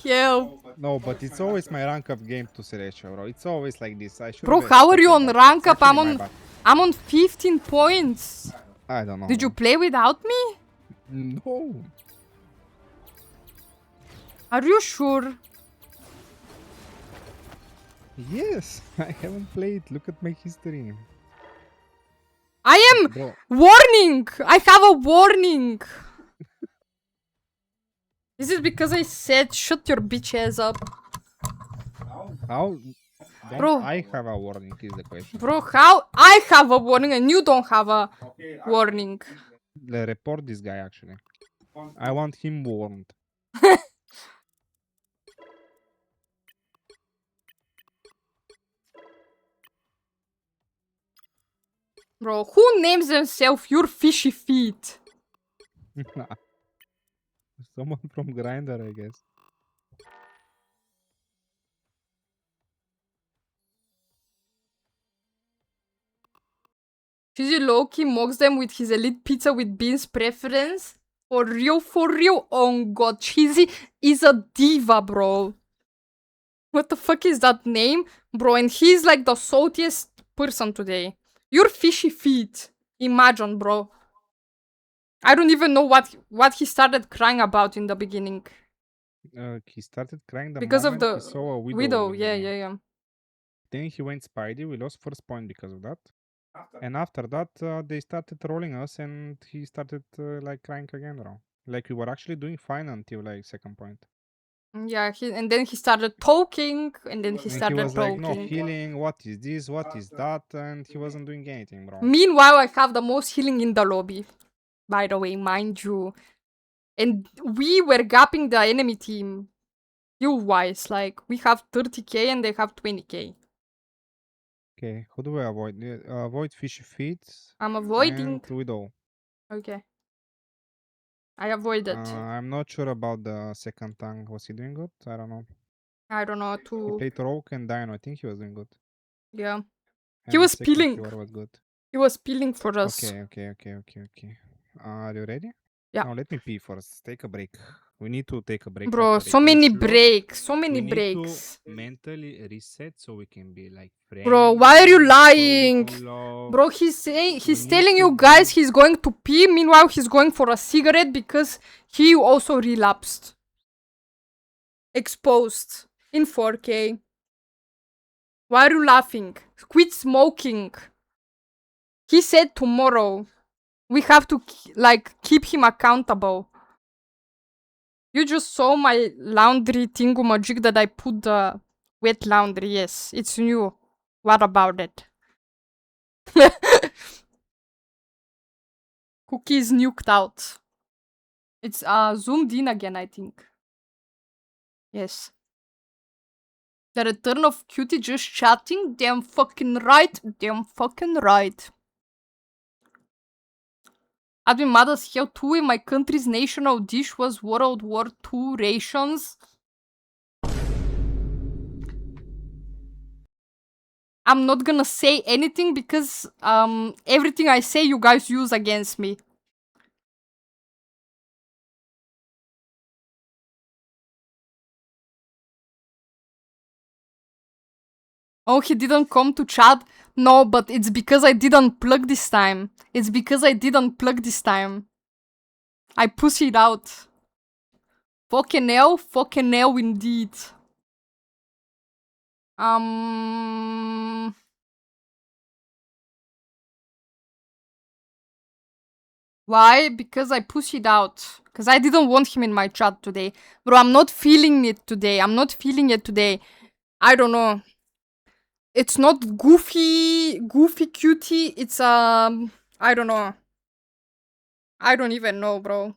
Help. No, but it's always my rank up game to Selection, bro. It's always like this. I should Bro, how are you on rank up? I'm on 15 points. I don't know. Did you play without me? No. Are you sure? Yes, I haven't played. Look at my history. I am Bro, warning. I have a warning. This is because I said shut your bitch ass up. how? Don't Bro. I have a warning is the question. Bro, how I have a warning and you don't have a warning. Report this guy actually. I want him warned. Bro, who names themselves your fishy feet? Someone from Grinder, I guess. Cheesy Loki mocks them with his elite pizza with beans preference. For real? Oh god, Cheesy is a diva, bro. What the fuck is that name? Bro, and he's like the saltiest person today. Your fishy feet. Imagine, bro. I don't even know what he started crying about in the beginning. He started crying the Because of moment the he saw a Widow, in, yeah. Then he went Spidey. We lost first point because of that. And after that, they started rolling us, and he started like crying again, bro. Like we were actually doing fine until like second point. Yeah, and then he started talking, and then he And started he was talking. like, no healing. What is this? What is that? And he wasn't doing anything, bro. Meanwhile, I have the most healing in the lobby. By the way, mind you. And we were gapping the enemy team. Skill-wise, like, we have 30k and they have 20k. Okay, who do I avoid? Avoid fishy feet. I'm avoiding. And Widow. Okay. I avoided. I'm not sure about the second tank. Was he doing good? I don't know. I don't know, He to... played Rogue and Dino. I think he was doing good. Yeah. And He was the second peeling. killer was good. He was peeling for us. Okay. Are you ready? Yeah. Now let me pee first. Take a break. We need to take a break. Bro, after so it. many It's lot- breaks. So many we need breaks. to mentally reset so we can be like friends. Bro, why are you lying? fall in love. Bro, he's saying, he's need telling to you guys be- he's going to pee. Meanwhile, he's going for a cigarette because he also relapsed. Exposed. In 4K. Why are you laughing? Quit smoking. He said tomorrow. We have to, like, keep him accountable. You just saw my laundry thingamajig that I put the wet laundry. Yes, it's new. What about it? Cookie is nuked out. It's zoomed in again, I think. Yes. The return of Cutie just chatting. Damn fucking right. Damn fucking right. I'd be mad as hell too if my country's national dish was World War II rations. I'm not gonna say anything because everything I say you guys use against me. Oh, he didn't come to chat? No, but it's because I didn't plug this time. It's because I didn't plug this time. I pussied out. Fucking hell indeed. Why? Because I pussied out. Because I didn't want him in my chat today. Bro, I'm not feeling it today. I don't know. It's not goofy cutie. It's, I don't know. I don't even know, bro.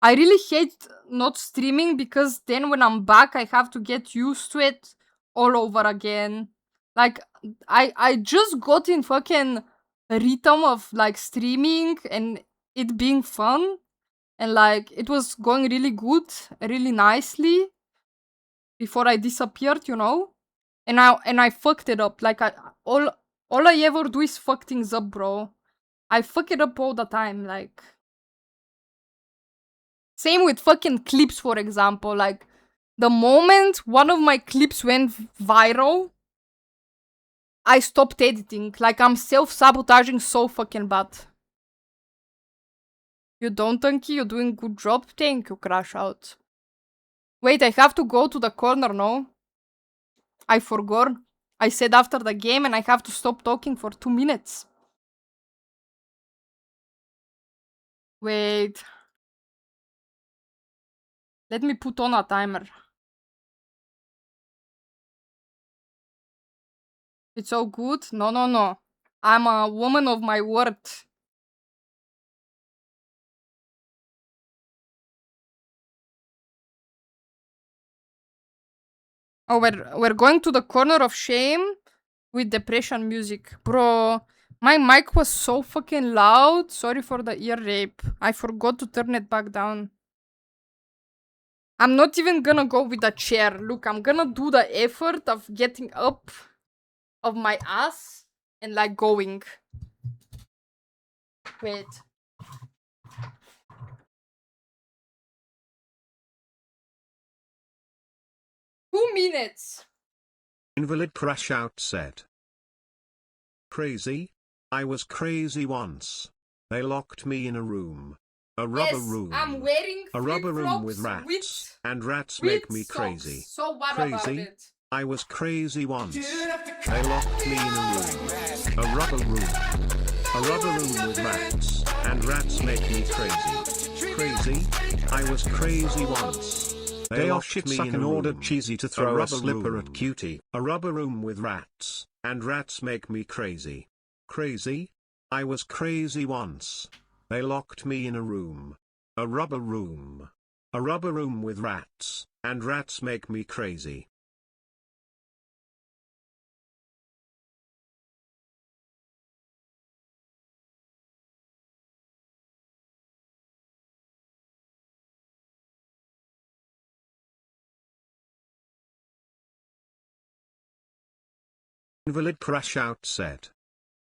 I really hate not streaming because then when I'm back, I have to get used to it all over again. Like, I just got in fucking rhythm of, like, streaming and it being fun. And, like, it was going really good, really nicely before I disappeared, you know? And I fucked it up. Like, all I ever do is fuck things up, bro. I fuck it up all the time, like... Same with fucking clips, for example. Like, the moment one of my clips went viral, I stopped editing. Like, I'm self-sabotaging so fucking bad. You don't, Tunky? You're doing good job? Thank you, Crash Out. Wait, I have to go to the corner, no? I forgot. I said after the game and I have to stop talking for 2 minutes. Wait. Let me put on a timer. It's all good? No. I'm a woman of my word. Oh, we're going to the corner of shame with depression music. Bro, my mic was so fucking loud. Sorry for the ear rape. I forgot to turn it back down. I'm not even gonna go with the chair. Look, I'm gonna do the effort of getting up of my ass and, like, going. Wait. Two minutes. Invalid Crash Out said. Crazy? I was crazy once. They locked me in a room. A rubber Yes, room. I'm wearing A rubber room with flip-flops rats. And rats with make me socks. crazy. So what about Crazy? it? I was crazy once. They locked me in a room. A rubber room. A rubber room with rats. And rats make me crazy. Crazy? I was crazy once. They locked me in and ordered Cheesy to throw a slipper at Cutie. A rubber room with rats. And rats make me crazy. Crazy? I was crazy once. They locked me in a room. A rubber room. A rubber room with rats, and rats make me crazy. Invalid Crash Out said.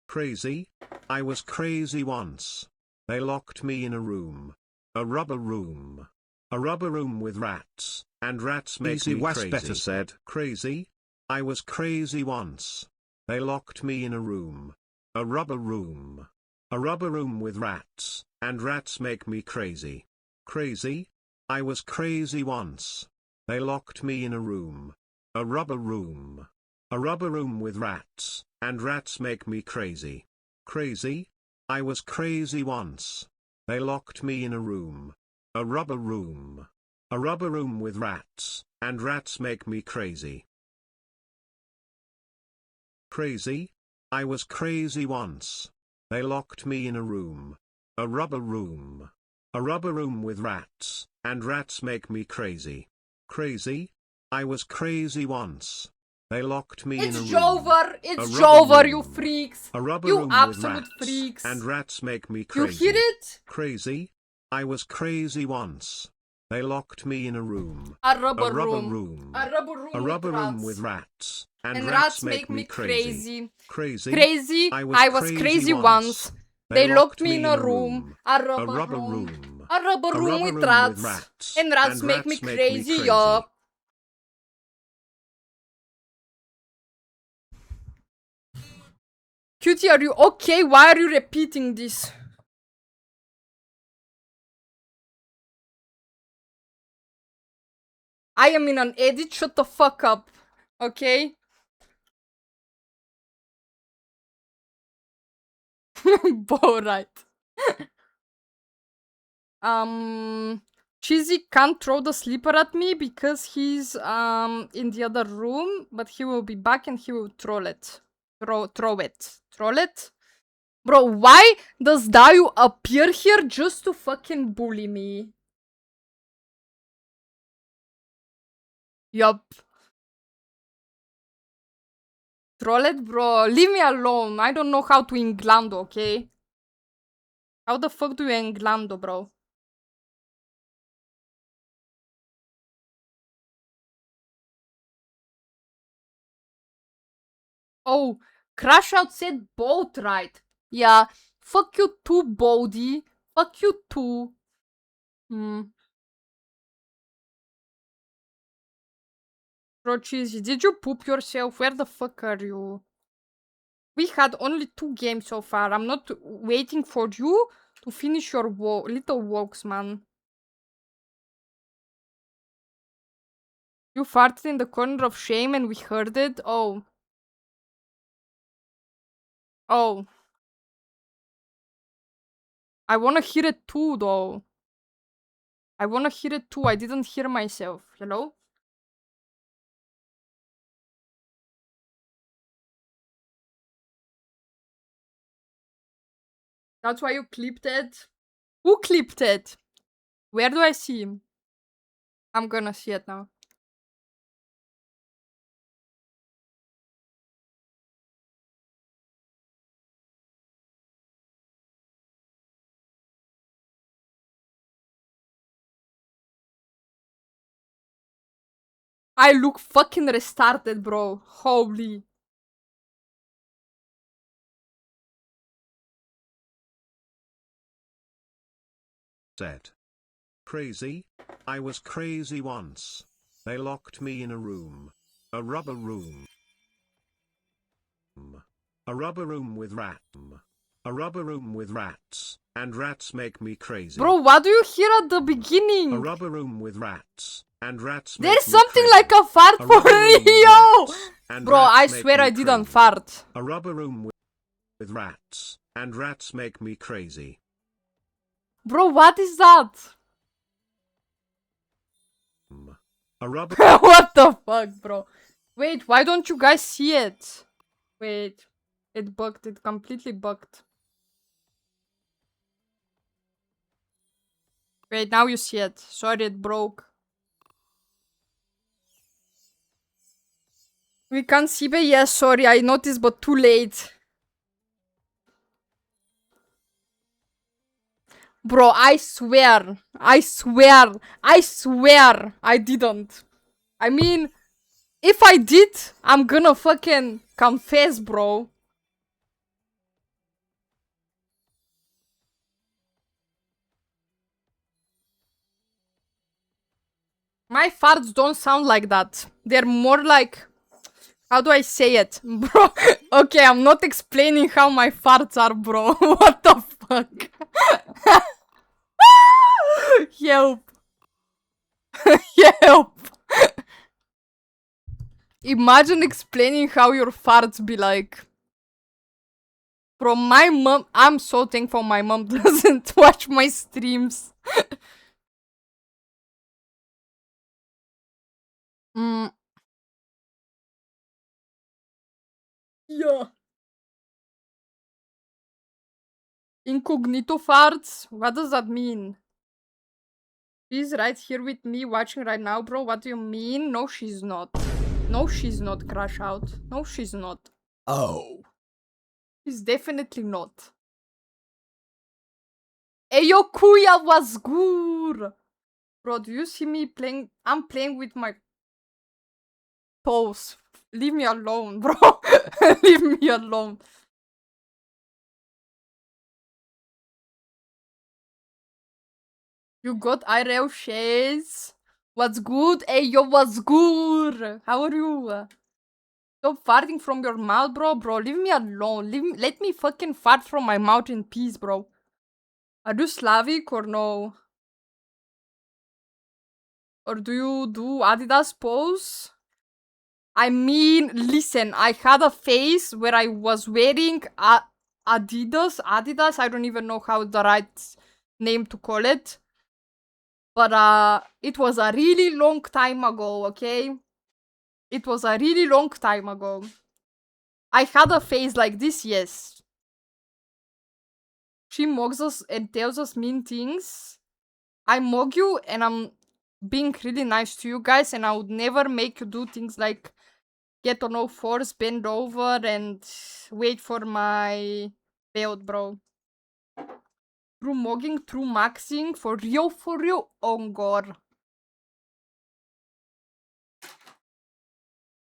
Crazy? I was crazy once. They locked me in a room. A rubber room. A rubber room with rats, and rats make Easy me was crazy. better said. Crazy? I was crazy once. They locked me in a room. A rubber room. A rubber room with rats, and rats make me crazy. Crazy? I was crazy once. They locked me in a room. A rubber room. A rubber room with rats, and rats make me crazy. Crazy? I was crazy once. They locked me in a room. A rubber room. A rubber room with rats, and rats make me crazy. Crazy? I was crazy once. They locked me in a room. A rubber room. A rubber room with rats, and rats make me crazy. Crazy? I was crazy once. They locked me in a It's room. Jover! It's A rubber Jover, you room. freaks! A rubber You room absolute with rats, freaks! and rats make me You crazy. hear it? Crazy? I was crazy once. They locked me in a room. A rubber room. room. A rubber room A with rubber room rats. with rats, and And rats make me crazy. Crazy? Crazy? I was crazy once. They locked me in a room. A rubber room. A rubber room with rats. And rats make me crazy, yeah. Cutie, are you okay? Why are you repeating this? I am in an edit, shut the fuck up. Okay? Bo, right. Cheesy can't throw the sleeper at me because he's in the other room, but he will be back and he will troll it. Throw it. Troll it? Bro, why does Dayu appear here just to fucking bully me? Yup. Troll it, bro. Leave me alone. I don't know how to Inglando, okay? How the fuck do you Inglando, bro? Oh, Crash Out said both right. Yeah, fuck you too, Bodhi. Fuck you too. Bro, Cheesy, did you poop yourself? Where the fuck are you? We had only 2 games so far. I'm not waiting for you to finish your little walks, man. You farted in the corner of shame and we heard it? Oh. Oh. I wanna hear it too, though. I wanna hear it too. I didn't hear myself. Hello? That's why you clipped it? Who clipped it? Where do I see him? I'm gonna see it now. I look fucking restarted, bro. Holy. Said. Crazy? I was crazy once. They locked me in a room. A rubber room. A rubber room with rat. A rubber room with rats, and rats make me crazy. Bro, what do you hear at the A beginning? rubber room with rats, and rats make There's me something crazy. like a fart A for rubber room with Rio! rats, and Bro, rats I make swear me I didn't crazy. fart. A rubber room with rats, and rats make me crazy. Bro, what is that? A rubber What the fuck, bro? Wait, why don't you guys see it? Wait, it bugged, it completely bugged. Wait, now you see it. Sorry, it broke. We can't see it? Yes, sorry, I noticed, but too late. Bro, I swear. I didn't. I mean, if I did, I'm gonna fucking confess, bro. My farts don't sound like that. They're more like... How do I say it? Bro, okay, I'm not explaining how my farts are, bro. What the fuck? Help. Help. Imagine explaining how your farts be like. Bro, my mom... I'm so thankful my mom doesn't watch my streams. Yeah. Incognito farts? What does that mean? She's right here with me watching right now, bro. What do you mean? No, she's not. No, she's not, Crash Out. No, she's not. Oh. She's definitely not. Eyo, Kuya was good. Bro, do you see me playing? I'm playing with my toes. Leave me alone, bro. Leave me alone. You got IRL shades? What's good? Hey, yo, what's good? How are you? Stop farting from your mouth, bro. Bro, leave me alone. Let me fucking fart from my mouth in peace, bro. Are you Slavic or no? Or do you do Adidas pose? I mean, listen, I had a phase where I was wearing Adidas. I don't even know how the right name to call it. But it was a really long time ago, okay? It was a really long time ago. I had a phase like this, yes. She mocks us and tells us mean things. I mock you and I'm being really nice to you guys, and I would never make you do things like get on all fours, bend over, and wait for my build, bro. True mogging, true maxing, for real, oh god.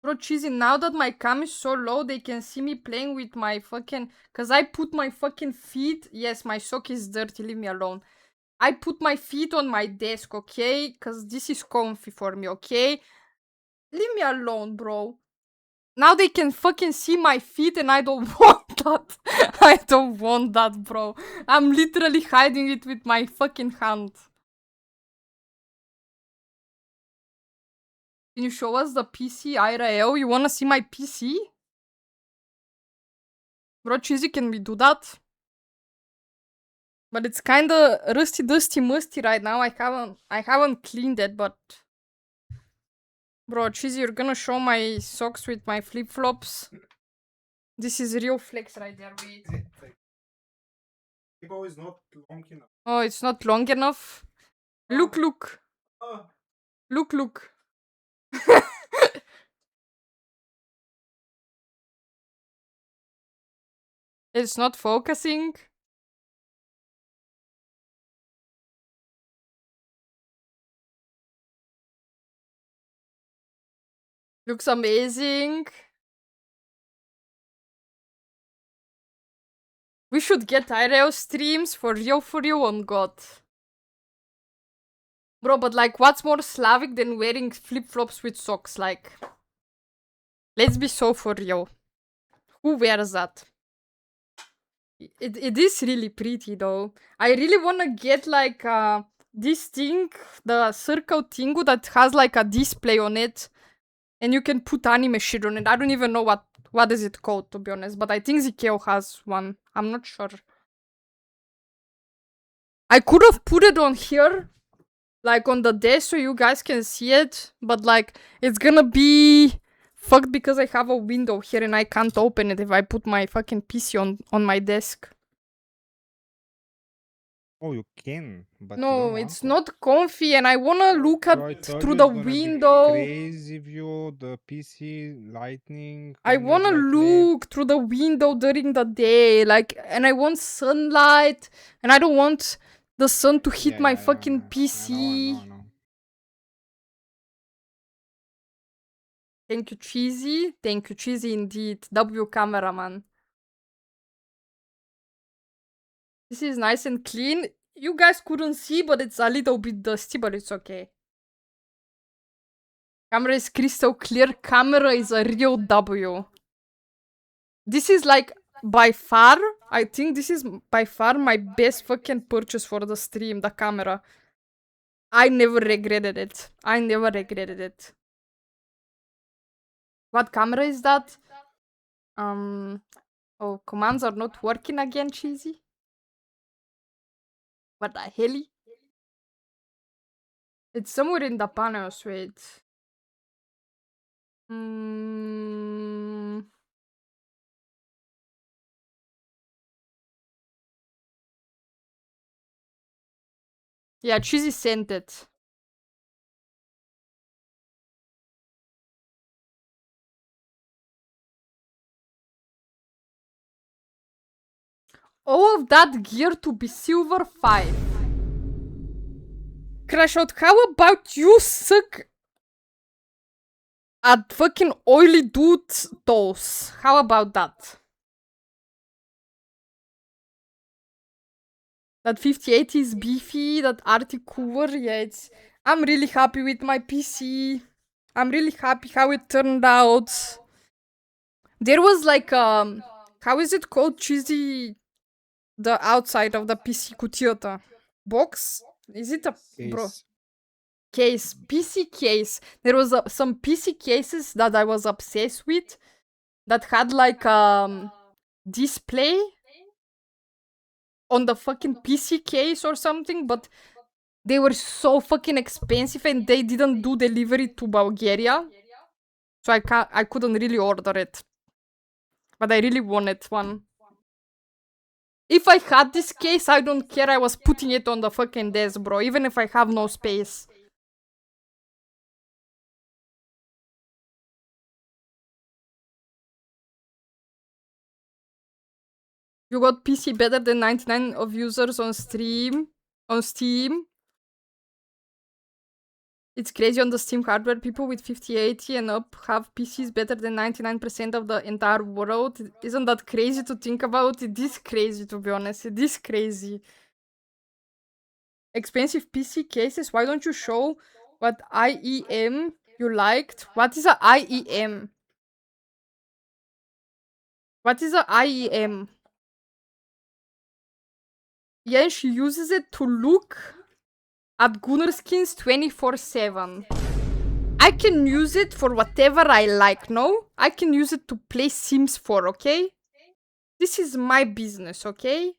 Bro, cheesy, now that my cam is so low, they can see me playing with my fucking... Cause I put my fucking feet... Yes, my sock is dirty, leave me alone. I put my feet on my desk, okay? Cause this is comfy for me, okay? Leave me alone, bro. Now they can fucking see my feet and I don't want that. I don't want that, bro. I'm literally hiding it with my fucking hand. Can you show us the PC IRL? You wanna see my PC? Bro, cheesy, can we do that? But it's kinda rusty, dusty, musty right now. I haven't cleaned it, but... Bro, cheesy, you're gonna show my socks with my flip-flops? This is real flex right there, wait. People is not long enough. Oh, it's not long enough? Look, look. Look, look. It's not focusing. Looks amazing. We should get IRL streams for real on God. Bro, but like, what's more Slavic than wearing flip-flops with socks? Like, let's be so for real. Who wears that? It is really pretty though. I really wanna get like this thing, the circle thing that has like a display on it, and you can put anime shit on it. I don't even know what is it called, to be honest, but I think Zikeo has one. I'm not sure. I could have put it on here, like on the desk, so you guys can see it, but like it's gonna be fucked because I have a window here and I can't open it if I put my fucking PC on my desk. Oh, you can, but you don't No, want it's to. not comfy, and I wanna look at So I told through you the it's gonna be window. crazy view, the PC lightning. I when you're, wanna like, look through the window during the day, like, and I want sunlight, and I don't want the sun to hit my fucking I PC. know, I know. Thank you, Cheesy. Thank you, Cheesy, indeed. W cameraman. This is nice and clean. You guys couldn't see, but it's a little bit dusty, but it's okay. Camera is crystal clear. Camera is a real W. This is like, by far, I think this is by far my best fucking purchase for the stream, the camera. I never regretted it. I never regretted it. What camera is that? Oh, commands are not working again, Cheesy. What the hell? It's somewhere in the panels, wait. Yeah, Cheesy sent it. All of that gear to be silver 5. Crash out, how about you suck at fucking oily dude toes? How about that? That 5080 is beefy, that Arctic cooler, yeah, it's... I'm really happy with my PC. I'm really happy how it turned out. There was like, how is it called? Cheesy... The outside of the PC cutiota. Box? Is it a... Bro. Case. PC case. There was some PC cases that I was obsessed with. That had like, display on the fucking PC case or something, but they were so fucking expensive and they didn't do delivery to Bulgaria. So I couldn't really order it. But I really wanted one. If I had this case, I don't care, I was putting it on the fucking desk, bro, even if I have no space. You got PC better than 99 of users on Steam. It's crazy on the Steam hardware. People with 5080 and up have PCs better than 99% of the entire world. Isn't that crazy to think about? It is crazy, to be honest. It is crazy. Expensive PC cases? Why don't you show what IEM you liked? What is a IEM? What is a IEM? Yeah, she uses it to look at Gunnar skins 24/7. I can use it for whatever I like, no? I can use it to play Sims 4, okay? This is my business, okay?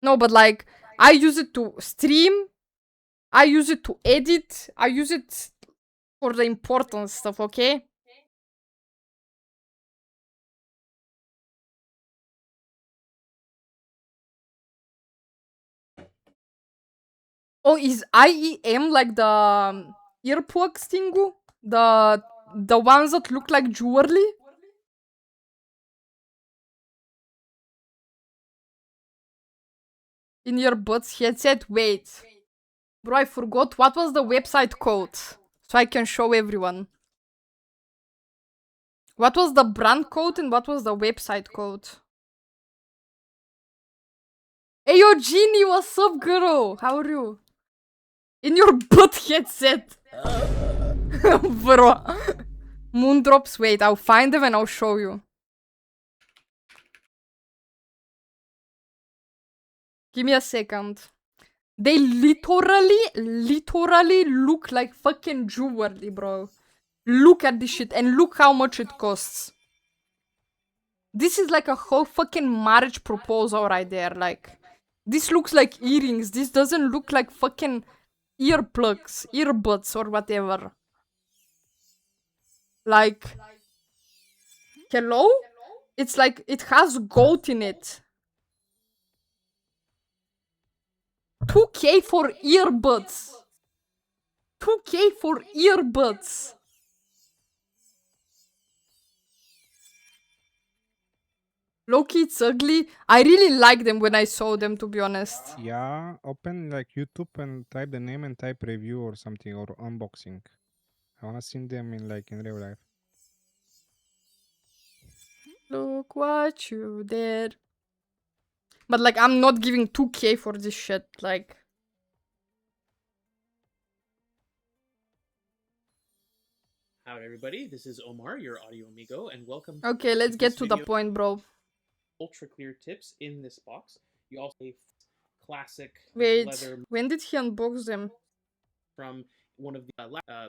No, but like, I use it to stream, I use it to edit, I use it for the important stuff, okay? Oh, is IEM like the earplugs thingu? The ones that look like jewelry? In your butt's headset? Wait. Bro, I forgot what was the website code. So I can show everyone. What was the brand code and what was the website code? Hey yo, Genie, what's up, girl? How are you? In your butt headset. Bro. Moondrops, wait, I'll find them and I'll show you. Give me a second. They literally look like fucking jewelry, bro. Look at this shit and look how much it costs. This is like a whole fucking marriage proposal right there, like. This looks like earrings. This doesn't look like fucking earplugs, earbuds or whatever. Like, hello? It's like, it has gold in it. 2K for earbuds. 2K for earbuds. Loki, it's ugly. I really like them when I saw them, to be honest. Yeah, open like YouTube and type the name and type review or something or unboxing. I wanna see them in like in real life. Look what you did. But like, I'm not giving 2K for this shit. Like, Howdy, everybody. This is Omar, your audio amigo, and welcome okay, let's get this to the video. point, bro. Ultra clear tips in this box. You also have classic Wait, leather when did he unbox them? from one of the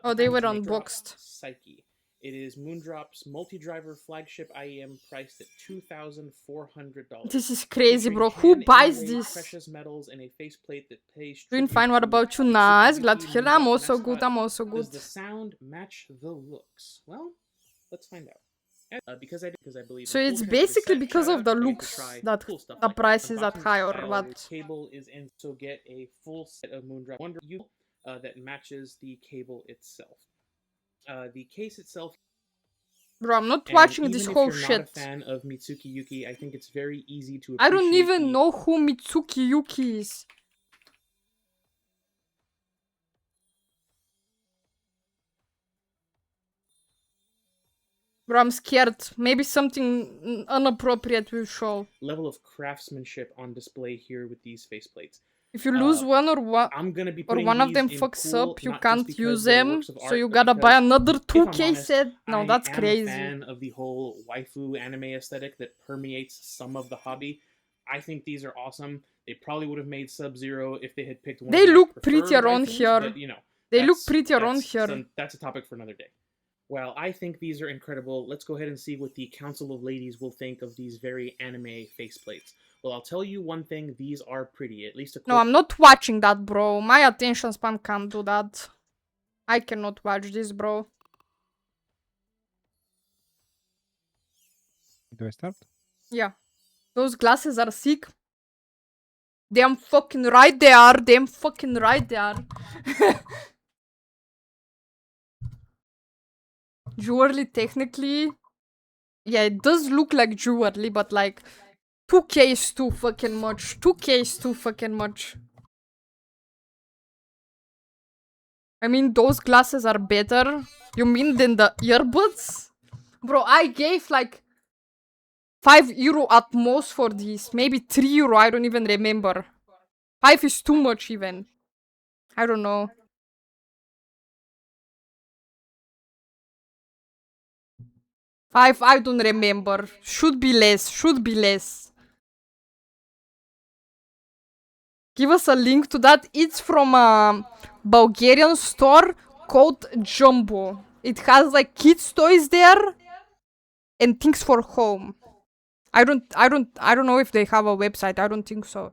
Oh, they were to make drop, unboxed. Psyche. It is Moondrop's multi-driver flagship IEM priced at $2,400. This is crazy, Featuring bro. Who buys hand-inlaid this? precious metals and a faceplate that pays Doing tribute fine, what to about you? Mitsubishi Nice, glad to hear. Moondrop I'm also mascot. good, I'm also good. Does the sound match the looks? Well, let's find out. Because I believe So in it's full basically set. because Shout of out the to you to looks try that cool stuff the like price is that unboxing high, or style what? cable is in, so get a full set of Moondrop Wonder U that matches the cable itself. The case itself. Bro, I'm not And watching even this if whole you're shit. not a fan of Mitsuki Yuki, I think it's very easy to I appreciate don't even the know who Mitsuki Yuki is. Bro, I'm scared. Maybe something inappropriate will show. level of craftsmanship on display here with these faceplates. If you lose one or one, I'm gonna be or putting one of these them in fucks cool, up, you not just can't because use they're them, works of so art, you but gotta buy because, another if I'm 2K honest, set. No, I that's am crazy. a fan of the whole waifu anime aesthetic that permeates some of the hobby. I think these are awesome. They probably would have made Sub-Zero if they had picked one They of my look preferred prettier on waifus, here. but you know, They look prettier on here. that's a topic for another day. Well, I think these are incredible. Let's go ahead and see what the Council of Ladies will think of these very anime faceplates. Well, I'll tell you one thing, these are pretty, at least No, I'm not watching that, bro. My attention span can't do that. I cannot watch this, bro. Do I start? Yeah. Those glasses are sick. Damn fucking right they are. Damn fucking right they are. Jewelry, technically. Yeah, it does look like jewelry, but like 2K is too fucking much. 2K is too fucking much. I mean, those glasses are better. You mean than the earbuds? Bro, I gave like €5 at most for these. Maybe €3, I don't even remember. 5 is too much even. I don't know. 5, I don't remember. Should be less, should be less. Give us a link to that. It's from a Bulgarian store called Jumbo. It has like kids toys there and things for home. I don't know if they have a website. I don't think so.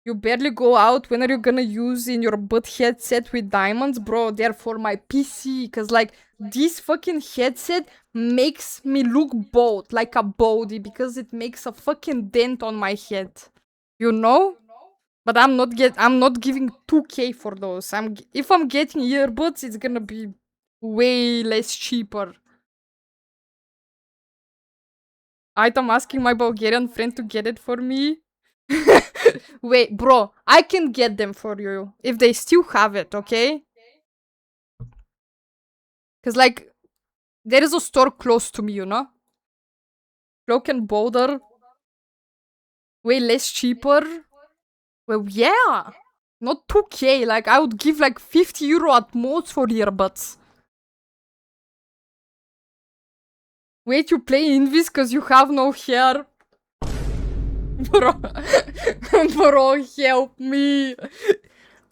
You barely go out. When are you gonna use in your butt headset with diamonds? Bro, they're for my PC. Cause like, this fucking headset makes me look bald. Like a baldy. Because it makes a fucking dent on my head. You know? But I'm not giving 2K for those. If I'm getting earbuds, it's gonna be way less cheaper. I'm asking my Bulgarian friend to get it for me. Wait, bro, I can get them for you if they still have it, okay? Cause like, there is a store close to me, you know? Cloak and Boulder. Way less cheaper. Well, yeah. Not 2K, like I would give like €50 at most for earbuds. Wait, you play Invis cause you have no hair? Bro. Bro, help me.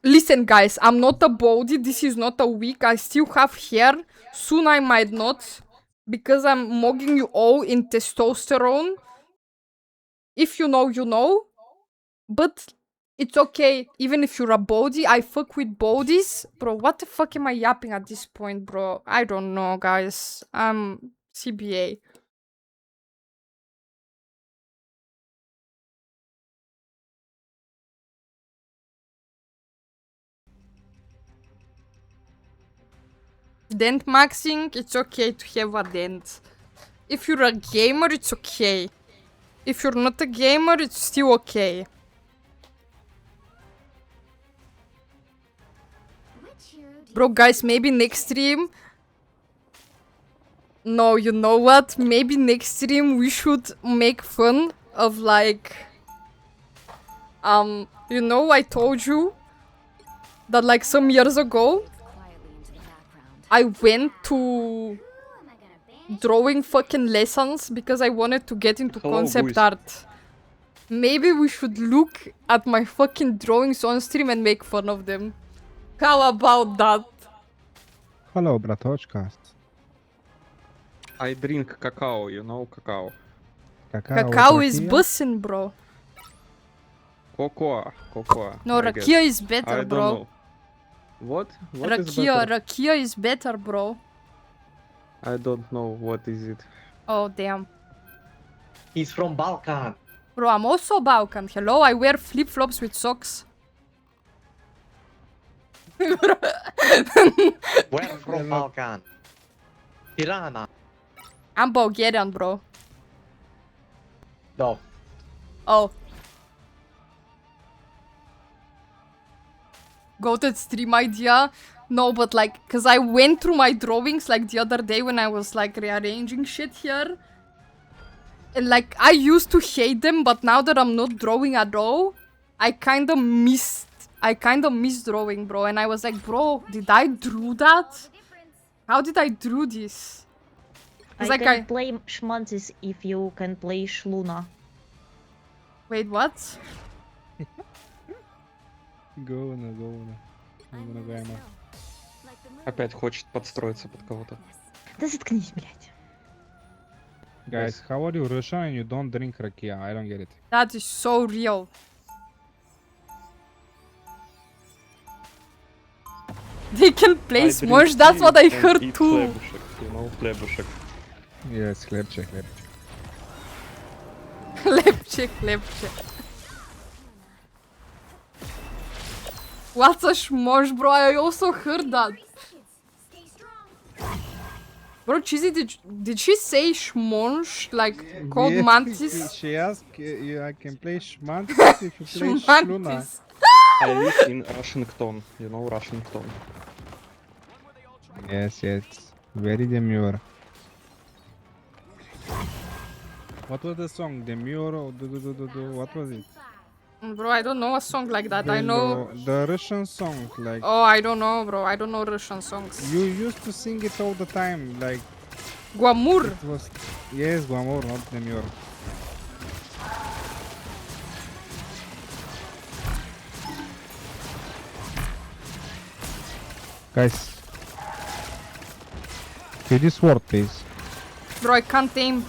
Listen, guys, I'm not a body. This is not a wig. I still have hair. Soon I might not. Because I'm mogging you all in testosterone. If you know, you know. But it's okay. Even if you're a body, I fuck with bodies. Bro, what the fuck am I yapping at this point, bro? I don't know, guys. I'm CBA. Dent maxing, it's okay to have a dent. If you're a gamer, it's okay. If you're not a gamer, it's still okay. Bro, guys, maybe next stream... No, you know what? Maybe next stream we should make fun of like... You know, I told you that like some years ago, I went to drawing fucking lessons because I wanted to get into Hello, concept boys. art. Maybe we should look at my fucking drawings on stream and make fun of them. How about that? Hello, bratochkas. I drink cacao, you know cacao. Cacao is bussin', bro. Cocoa. No, I guess. rakia is I better, don't bro. know. What? What is better? Rakia is better, bro. I don't know what is it. Oh, damn. He's from Balkan. Bro, I'm also Balkan. Hello, I wear flip-flops with socks. Where from Balkan? Tirana. I'm Bulgarian, bro. No. Oh. Goated stream idea? No, but like, cause I went through my drawings like the other day when I was like rearranging shit here. And like, I used to hate them, but now that I'm not drawing at all, I kinda miss drawing, bro. And I was like, bro, did I draw that? How did I draw this? It's I like can play Schmonzes if you can play Shluna. Wait, what? Говно. Опять хочет подстроиться под кого-то. Да заткнись, блядь. Guys, how are you Russian and you don't drink rakia? I don't get it. That is so real. They can play Smosh, that's what I heard too. You know, хлебушек. Yes, хлебчик. Lepчик. What's a Smosh, bro? I also heard that. Bro, Cheesy, did she say Shmonsh, like called Mantis? She asked I can play Schmantis if you play Shluna. Shmantis. I live in Rushington. You know Rushington. Yes. Very demure. What was the song? Demure? What was it? Bro, I don't know a song like that. I know... The Russian song, like... Oh, I don't know, bro. I don't know Russian songs. You used to sing it all the time, like... Guamur. It was... Yes, Guamur, not Demure. Guys. Okay, this sword, please. Bro, I can't aim.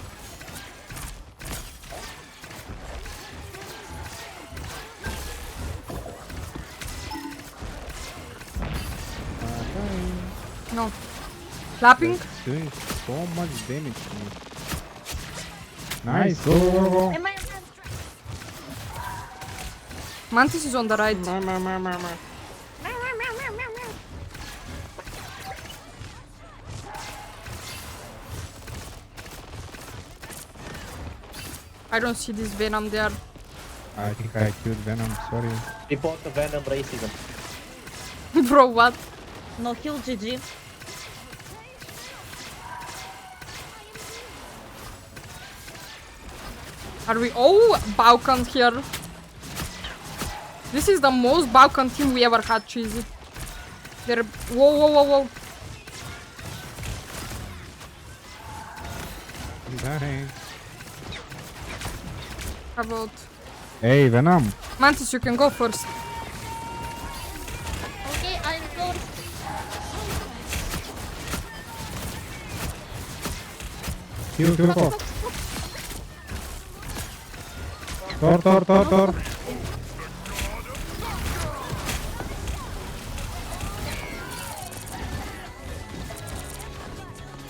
No. Clapping? Doing so much damage to me. Nice, go. Mantis is on the right. I don't see this Venom there. I think I killed Venom, sorry. Report the Venom racism. Bro, what? No heal, GG. Are we all Balkan here? This is the most Balkan team we ever had, Cheesy. They're... Whoa. Dying. How about... Hey, Venom. Mantis, you can go first. Okay, I'm first. Heal. Tor.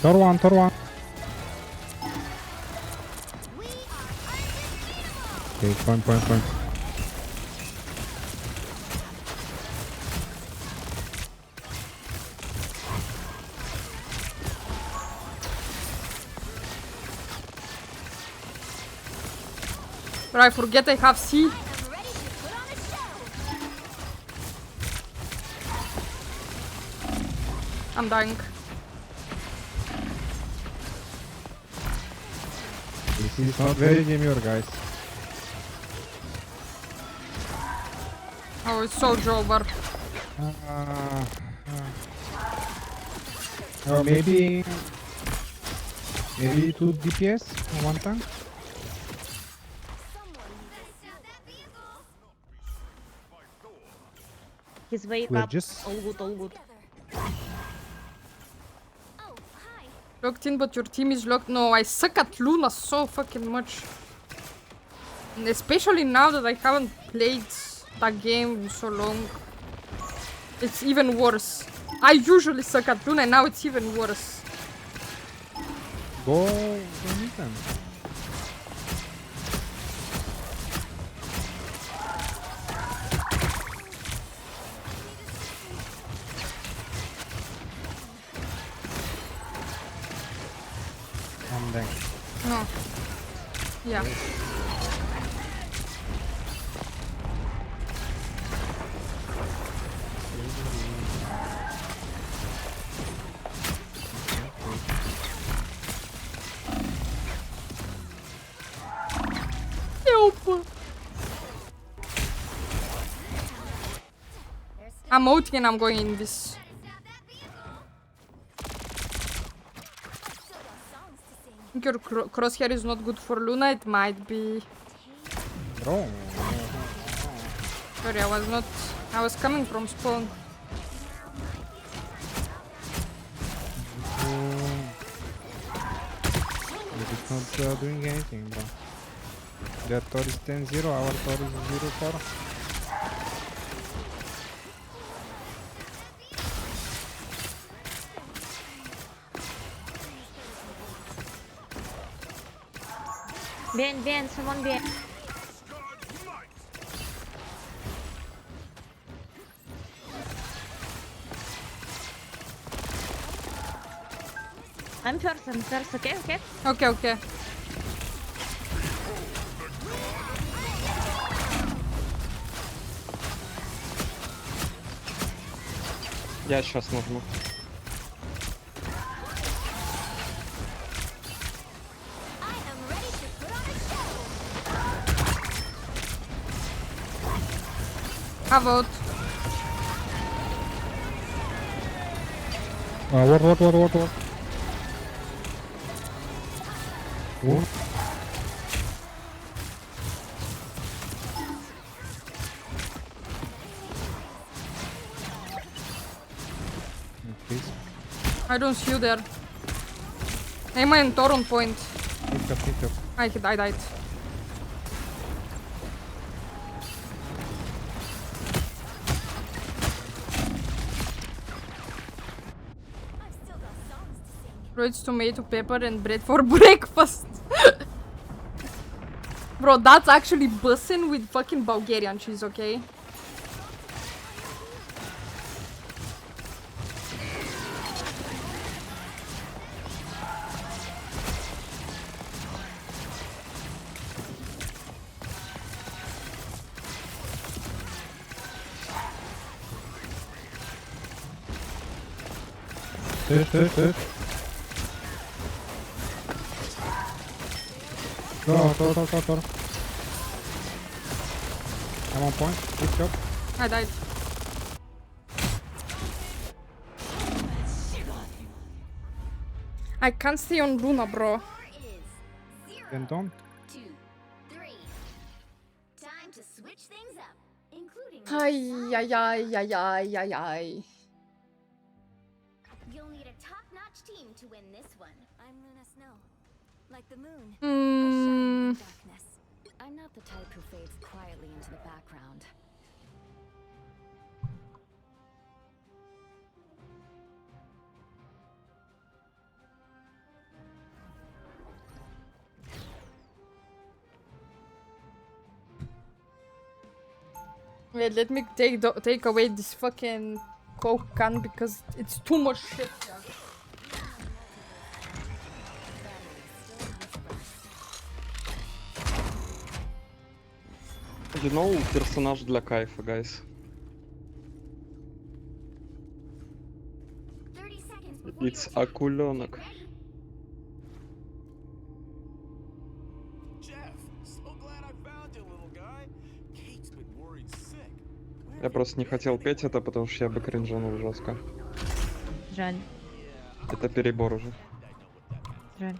Tor one. Okay, point. Bro, I forget I have C. I'm dying. This is not very demure, guys. Oh, it's so jobber. Or maybe 2 DPS on one tank. His wake We're up. just- All good, all good. Locked in, but your team is locked. No, I suck at Luna so fucking much. And especially now that I haven't played that game in so long. It's even worse. I usually suck at Luna and now it's even worse. Go meet them. I'm there. No. Yeah. Help! I'm outing and I'm going in this. I think your crosshair is not good for Luna. It might be. Bro. Sorry, I was not. I was coming from spawn. It's not doing anything, bro. Their Thor is 10-0, our Thor is 0-4. Behind, someone behind. I'm first, okay? Okay. Я сейчас нажму. А вот. What? Please. I don't see you there. Am I in Toron point? Pick up. I died. Bro, it's tomato, pepper and bread for breakfast. Bro, that's actually bussin' with fucking Bulgarian cheese, okay? Third. Go. I'm on point. Good job. I died. I can't stay on Luna, bro. Then don't. 2, 3. Time to switch things up, including. Ay. You'll need a top-notch team to win this one. I'm Luna Snow, like the moon. I shine in the darkness. I'm not the type who fades quietly into the background. Wait, let me take away this fucking Coke can because it's too much shit. You know, персонаж для кайфа, guys. 30 seconds before It's акуленок. Я просто не хотел петь это, потому что я бы кринжанул жестко. Жаль, Это перебор уже. жаль.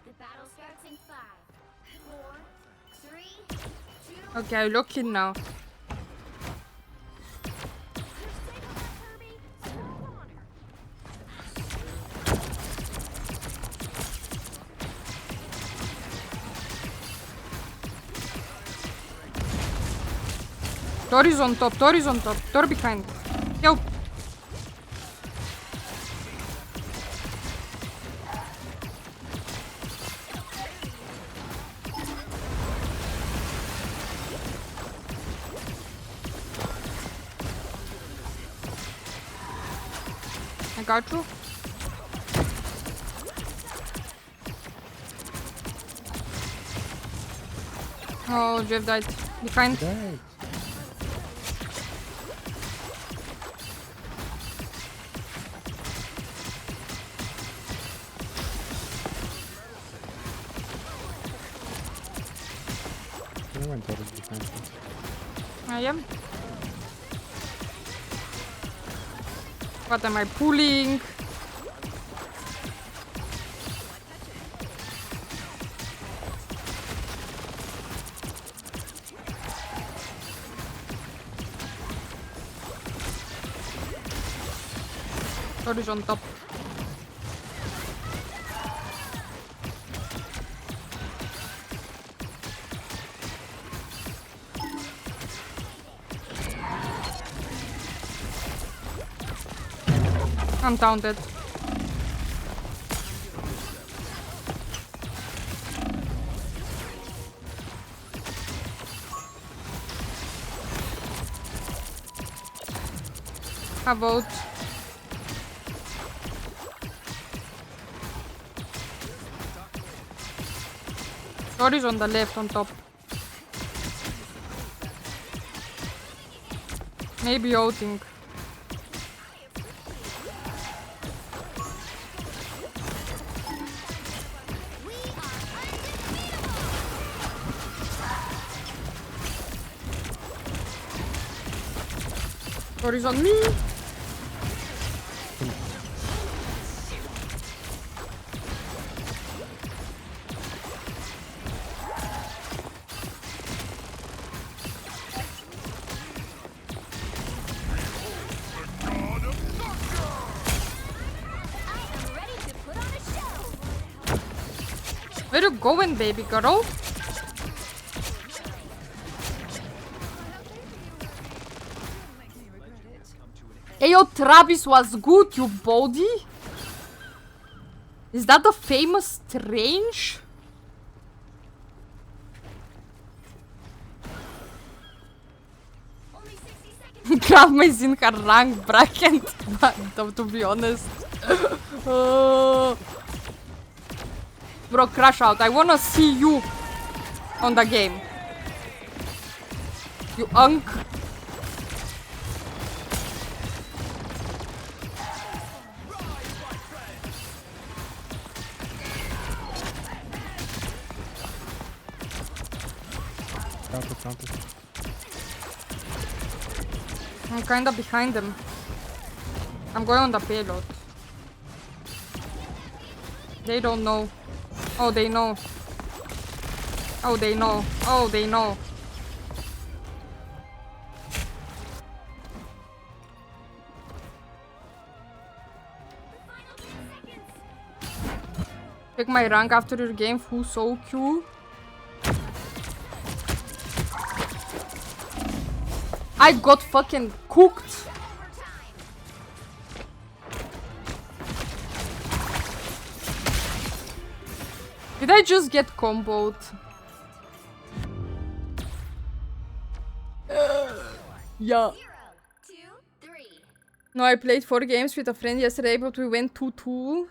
The battle starts in 5, 4, 3, 2. Okay, looking now. Tor is on top, Tor is on top, Tor behind. Help! I got you. Oh, Jeff died. Behind. Died. I went out of defense. I am. What am I pulling? Tor is on top. I'm taunted. I vote. Tor is on the left on top. Maybe outing. Tor is on me. Where you going, baby girl? Ayo, Travis was good, you body. Is that the famous Strange? Grandma is in her rank bracket, but to be honest. Bro, crash out. I wanna see you on the game. You unk. Counter. I'm kinda behind them. I'm going on the payload. They don't know. Oh, they know. Oh, they know. Oh, they know. Check my rank after your game. Who's so cute? I got fucking cooked. Did I just get comboed? Yeah. 0, 2, 3. No, I played 4 games with a friend yesterday, but we went 2-2.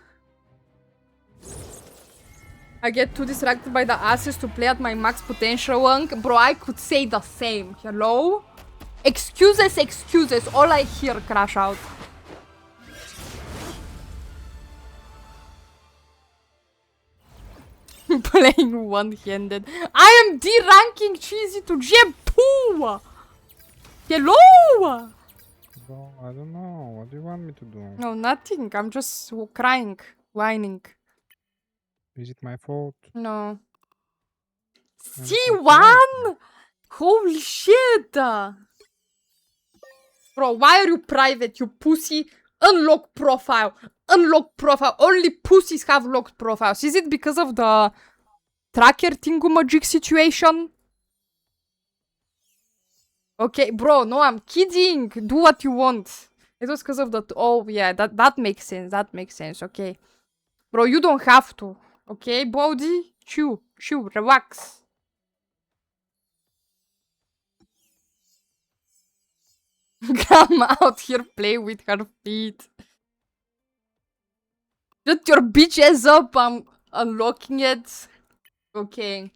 I get too distracted by the assets to play at my max potential one. Bro, I could say the same. Hello? Excuses, excuses. All I hear, crash out. Playing one-handed. I am D-ranking Cheesy to J2! Hello! Bro, I don't know. What do you want me to do? No, nothing. I'm just crying, whining. Is it my fault? No. Is it my fault? C1? Holy shit! Bro, why are you private, you pussy? Unlock profile. Unlock profile. Only pussies have locked profiles. Is it because of the tracker thingamajig situation? Okay, bro, no, I'm kidding. Do what you want. It was because of the... Oh, yeah, that makes sense. That makes sense, okay. Bro, you don't have to. Okay, body? Chill, relax. Come out here, play with her feet. Shut your bitch ass up, I'm unlocking it. Okay.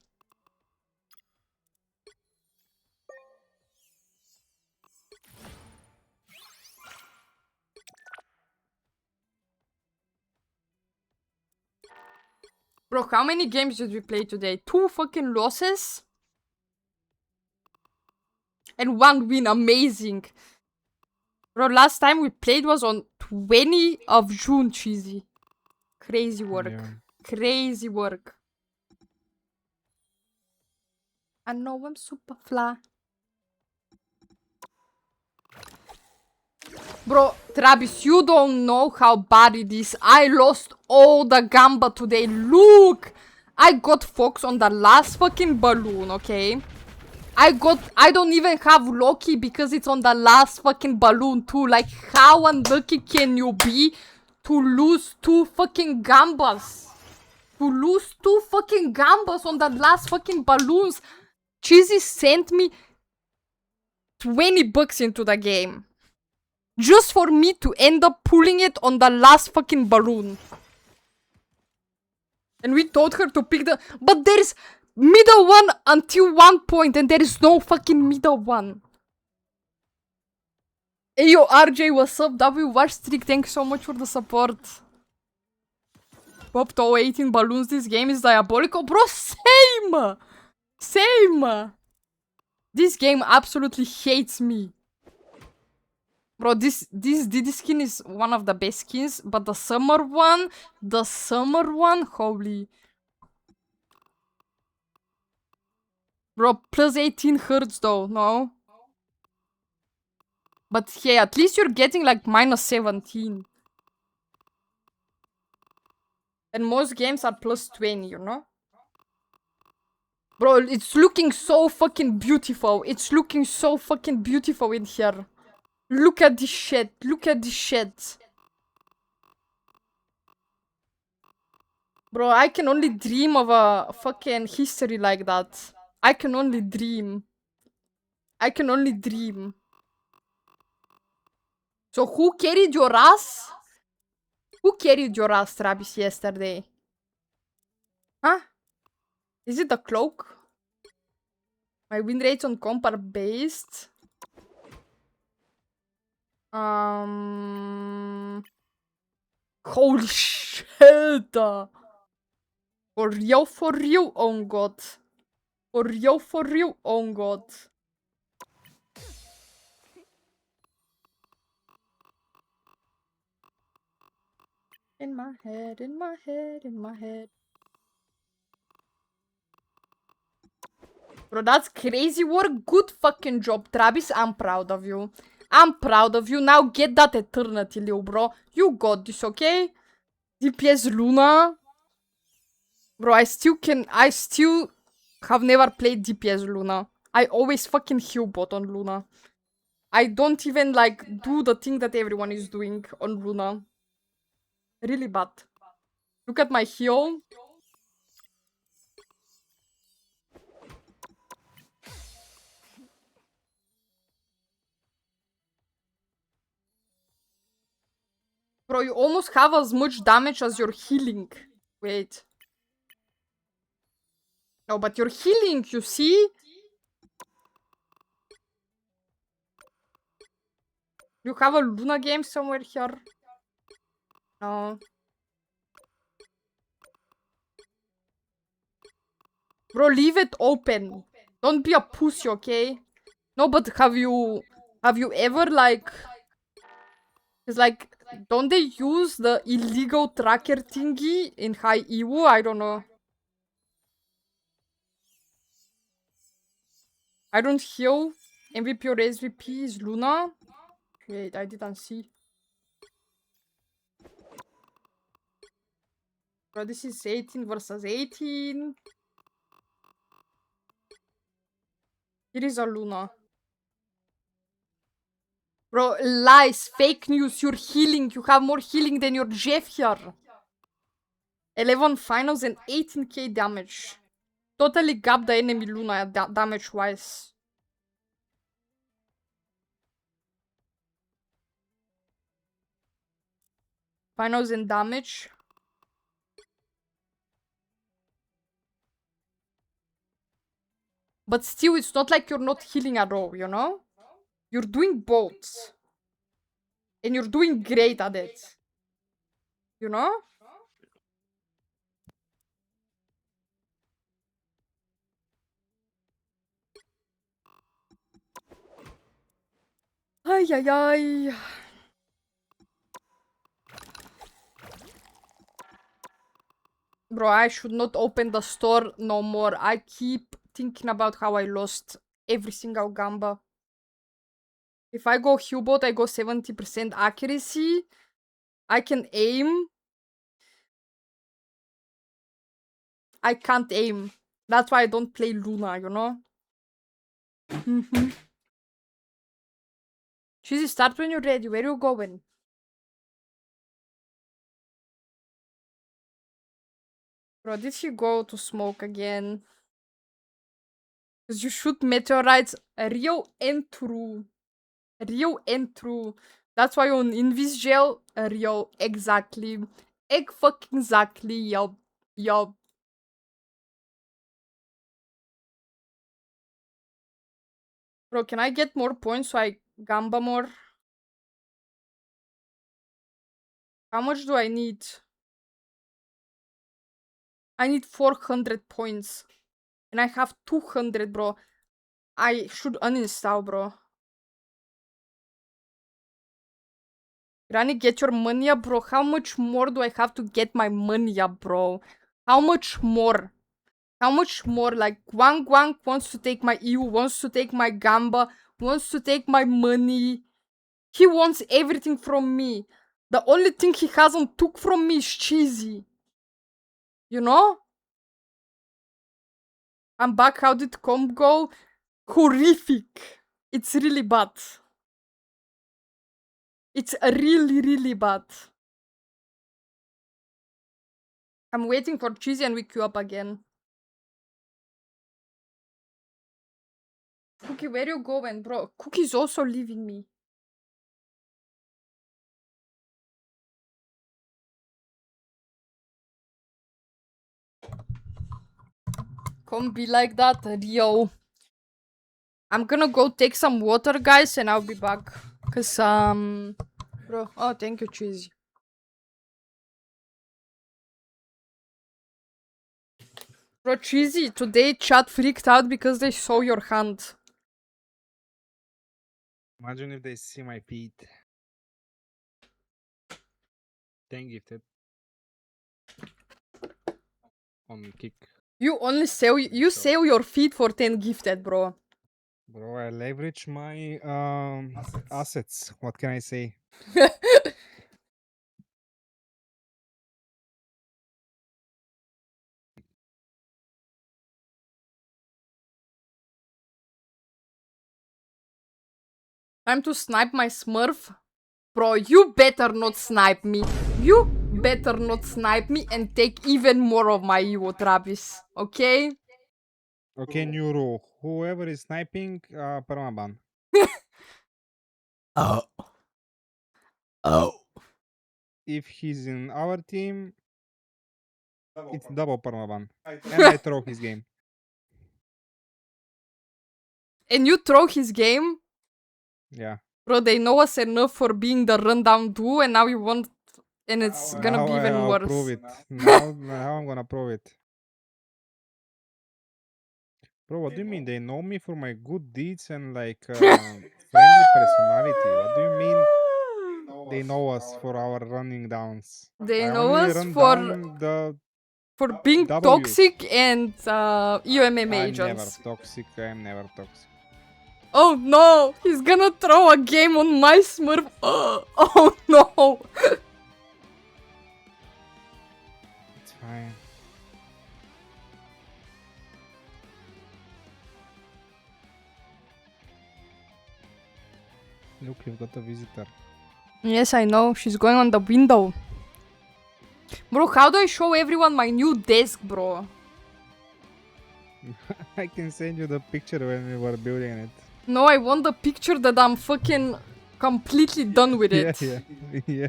Bro, how many games did we play today? 2 fucking losses? And 1 win, amazing. Bro, last time we played was on 20 of June, Cheesy. Crazy work. Yeah. Crazy work. I know I'm super fly. Bro, Travis, you don't know how bad it is. I lost all the gamba today. Look! I got Fox on the last fucking balloon, okay? I don't even have Loki because it's on the last fucking balloon too. Like, how unlucky can you be to lose 2 fucking gambas? To lose 2 fucking gambas on the last fucking balloons. Cheesy sent me 20 bucks into the game. Just for me to end up pulling it on the last fucking balloon. And we told her to pick the... But there's middle one until 1 point and there is no fucking middle one. Ayo, RJ, what's up? W Watch Streak, thanks so much for the support. Popped all 18 balloons, this game is diabolical. Bro, same! Same! This game absolutely hates me. Bro, this DD skin is one of the best skins, but the summer one, holy. Bro, plus 18 hurts though, no? But hey, at least you're getting like minus 17. And most games are plus 20, you know? Bro, it's looking so fucking beautiful. It's looking so fucking beautiful in here. Look at this shit. Look at this shit. Bro, I can only dream of a fucking history like that. I can only dream. I can only dream. So who carried your ass? Who carried your ass, Travis, yesterday? Huh? Is it the cloak? My win rates on comp are based. Holy shit! For real, oh god. For real, oh god. In my head, in my head, in my head. Bro, that's crazy work. Good fucking job, Travis. I'm proud of you. I'm proud of you. Now get that eternity, Leo, bro. You got this, okay? DPS Luna. Bro, I still have never played DPS Luna. I always fucking heal bot on Luna. I don't even, like, do the thing that everyone is doing on Luna. Really bad. Look at my heal. Bro, you almost have as much damage as you're healing. Wait. No, but you're healing, you see? You have a Luna game somewhere here? No. Bro, leave it open. Don't be a pussy, okay? No, but have you ever, like... It's like, don't they use the illegal tracker thingy in High Evo? I don't know. I don't heal. MVP or SVP is Luna. Wait, I didn't see. Bro, this is 18 versus 18. Here is a Luna. Bro, lies, fake news, you're healing. You have more healing than your Jeff here. 11 finals and 18k damage. Totally gap the enemy Luna damage-wise. Finals and damage. But still, it's not like you're not healing at all, you know? You're doing both. And you're doing great at it. You know? Ay, ay, ay. Bro, I should not open the store no more. I keep thinking about how I lost every single gamba. If I go Hubot, I go 70% accuracy. I can aim. I can't aim. That's why I don't play Luna, you know? Cheesy, start when you're ready. Where you going? Bro, did he go to smoke again? Because you shoot meteorites real and true. Real and true. That's why on Invis Gel, real. Exactly. Egg fucking exactly. Yup. Yup. Bro, can I get more points so I gamba more? How much do I need? I need 400 points. And I have 200, bro. I should uninstall, bro. Granny, get your money up, bro. How much more do I have to get my money up, bro? How much more? How much more? Like, Guang Guang wants to take my EU, wants to take my gamba, wants to take my money. He wants everything from me. The only thing he hasn't took from me is cheesy. You know? I'm back. How did comp go? Horrific. It's really bad. It's really, really bad. I'm waiting for cheesy and we queue up again. Cookie, where you going, bro? Cookie's also leaving me. Come be like that, yo. I'm gonna go take some water, guys, and I'll be back. Cause, bro, oh, thank you, cheesy. Bro, cheesy, today chat freaked out because they saw your hand. Imagine if they see my feet. Then gifted. On kick. You only sell, you sell your feet for 10 gifted, bro. Bro, I leverage my assets. What can I say? Time to snipe my smurf. Bro, you better not snipe me. You better not snipe me and take even more of my Evo, Travis. Okay? Okay, new rule. Whoever is sniping, permaban. Oh. Oh. If he's in our team, it's double permaban. And I throw his game. And you throw his game? Yeah. Bro, they know us enough for being the rundown duo, and now you want... And it's gonna be even I'll worse. prove it. Now I'm gonna prove it. Bro, what do you mean? They know me for my good deeds and like friendly personality. What do you mean they know us for our running downs? They I know only us run for down the being W's. toxic and UMM I'm agents. never toxic. I'm never toxic. Oh no! He's gonna throw a game on my Smurf. Oh no! It's fine. Look, you've got a visitor. Yes, I know. She's going on the window. Bro, how do I show everyone my new desk, bro? I can send you the picture when we were building it. No, I want the picture that I'm fucking completely done with it. Yeah.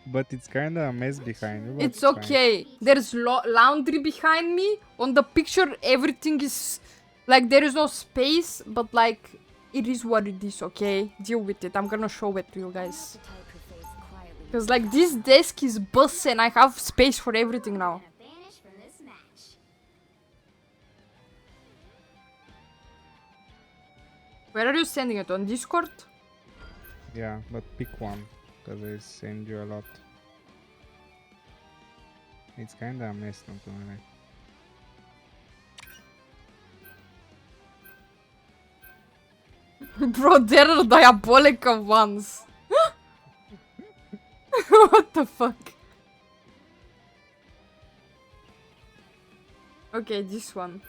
But it's kinda a mess behind you. But It's fine. okay. There's laundry behind me. On the picture, everything is... Like, there is no space, but like... It is what it is, okay? Deal with it. I'm gonna show it to you guys. Because like, this desk is bussin'. I have space for everything now. Where are you sending it? On Discord? Yeah, but pick one. Because I send you a lot. It's kinda a mess, not gonna lie. Bro, there are diabolical ones. What the fuck? Okay, this one.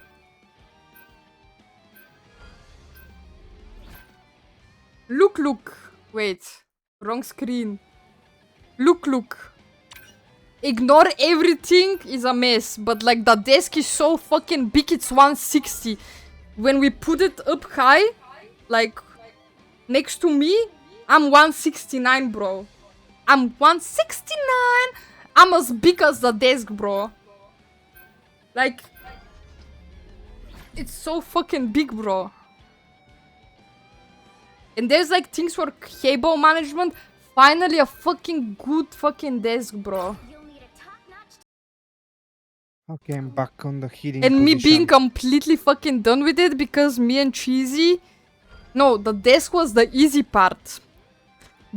Look. Wait. Wrong screen. Look. Ignore everything is a mess, but like the desk is so fucking big, it's 160. When we put it up high, like next to me, I'm 169, bro. I'm 169. I'm as big as the desk, bro. Like, it's so fucking big, bro. And there's like things for cable management. Finally, a fucking good fucking desk, bro. Okay, I'm back on the heating And me position. being completely fucking done with it because me and Cheesy... No, the desk was the easy part.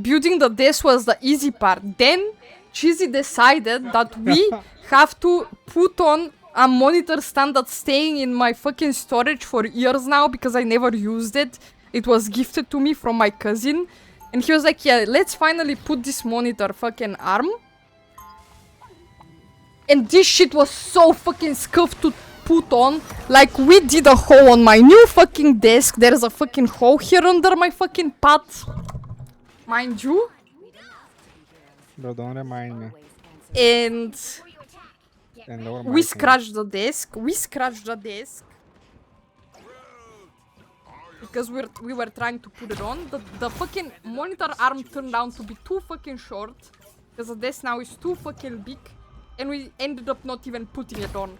Building the desk was the easy part. Then Cheesy decided that we have to put on a monitor stand that's staying in my fucking storage for years now because I never used it. It was gifted to me from my cousin. And he was like, yeah, let's finally put this monitor fucking arm. And this shit was so fucking scuffed to put on. Like, we did a hole on my new fucking desk. There's a fucking hole here under my fucking pot. Mind you. Bro, don't remind me. And we we scratched the desk. Because we were trying to put it on. The fucking monitor arm turned out to be too fucking short. Because the desk now is too fucking big. And we ended up not even putting it on.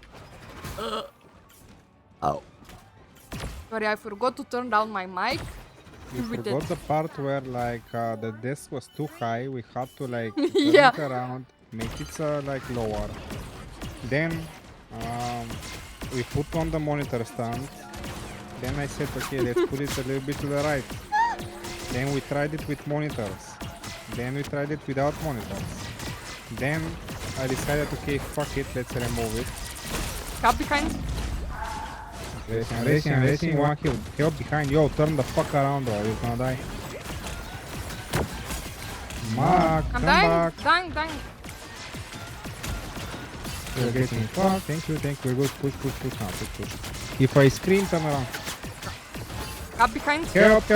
Oh. Sorry, I forgot to turn down my mic. You forgot the part where like the desk was too high. We had to like turn Yeah. it around, make it like lower. Then we put on the monitor stand. Then I said, okay, let's put it a little bit to the right. Then we tried it with monitors. Then we tried it without monitors. Then I decided, okay, fuck it, let's remove it. Cap behind. Racing, one kill. Help behind, yo, turn the fuck around, bro, you're gonna die. Mark, I'm come dying. back. Dying. You're getting fucked. Thank you, we're good. Push now, push. If I scream, turn around. Cap behind. Help.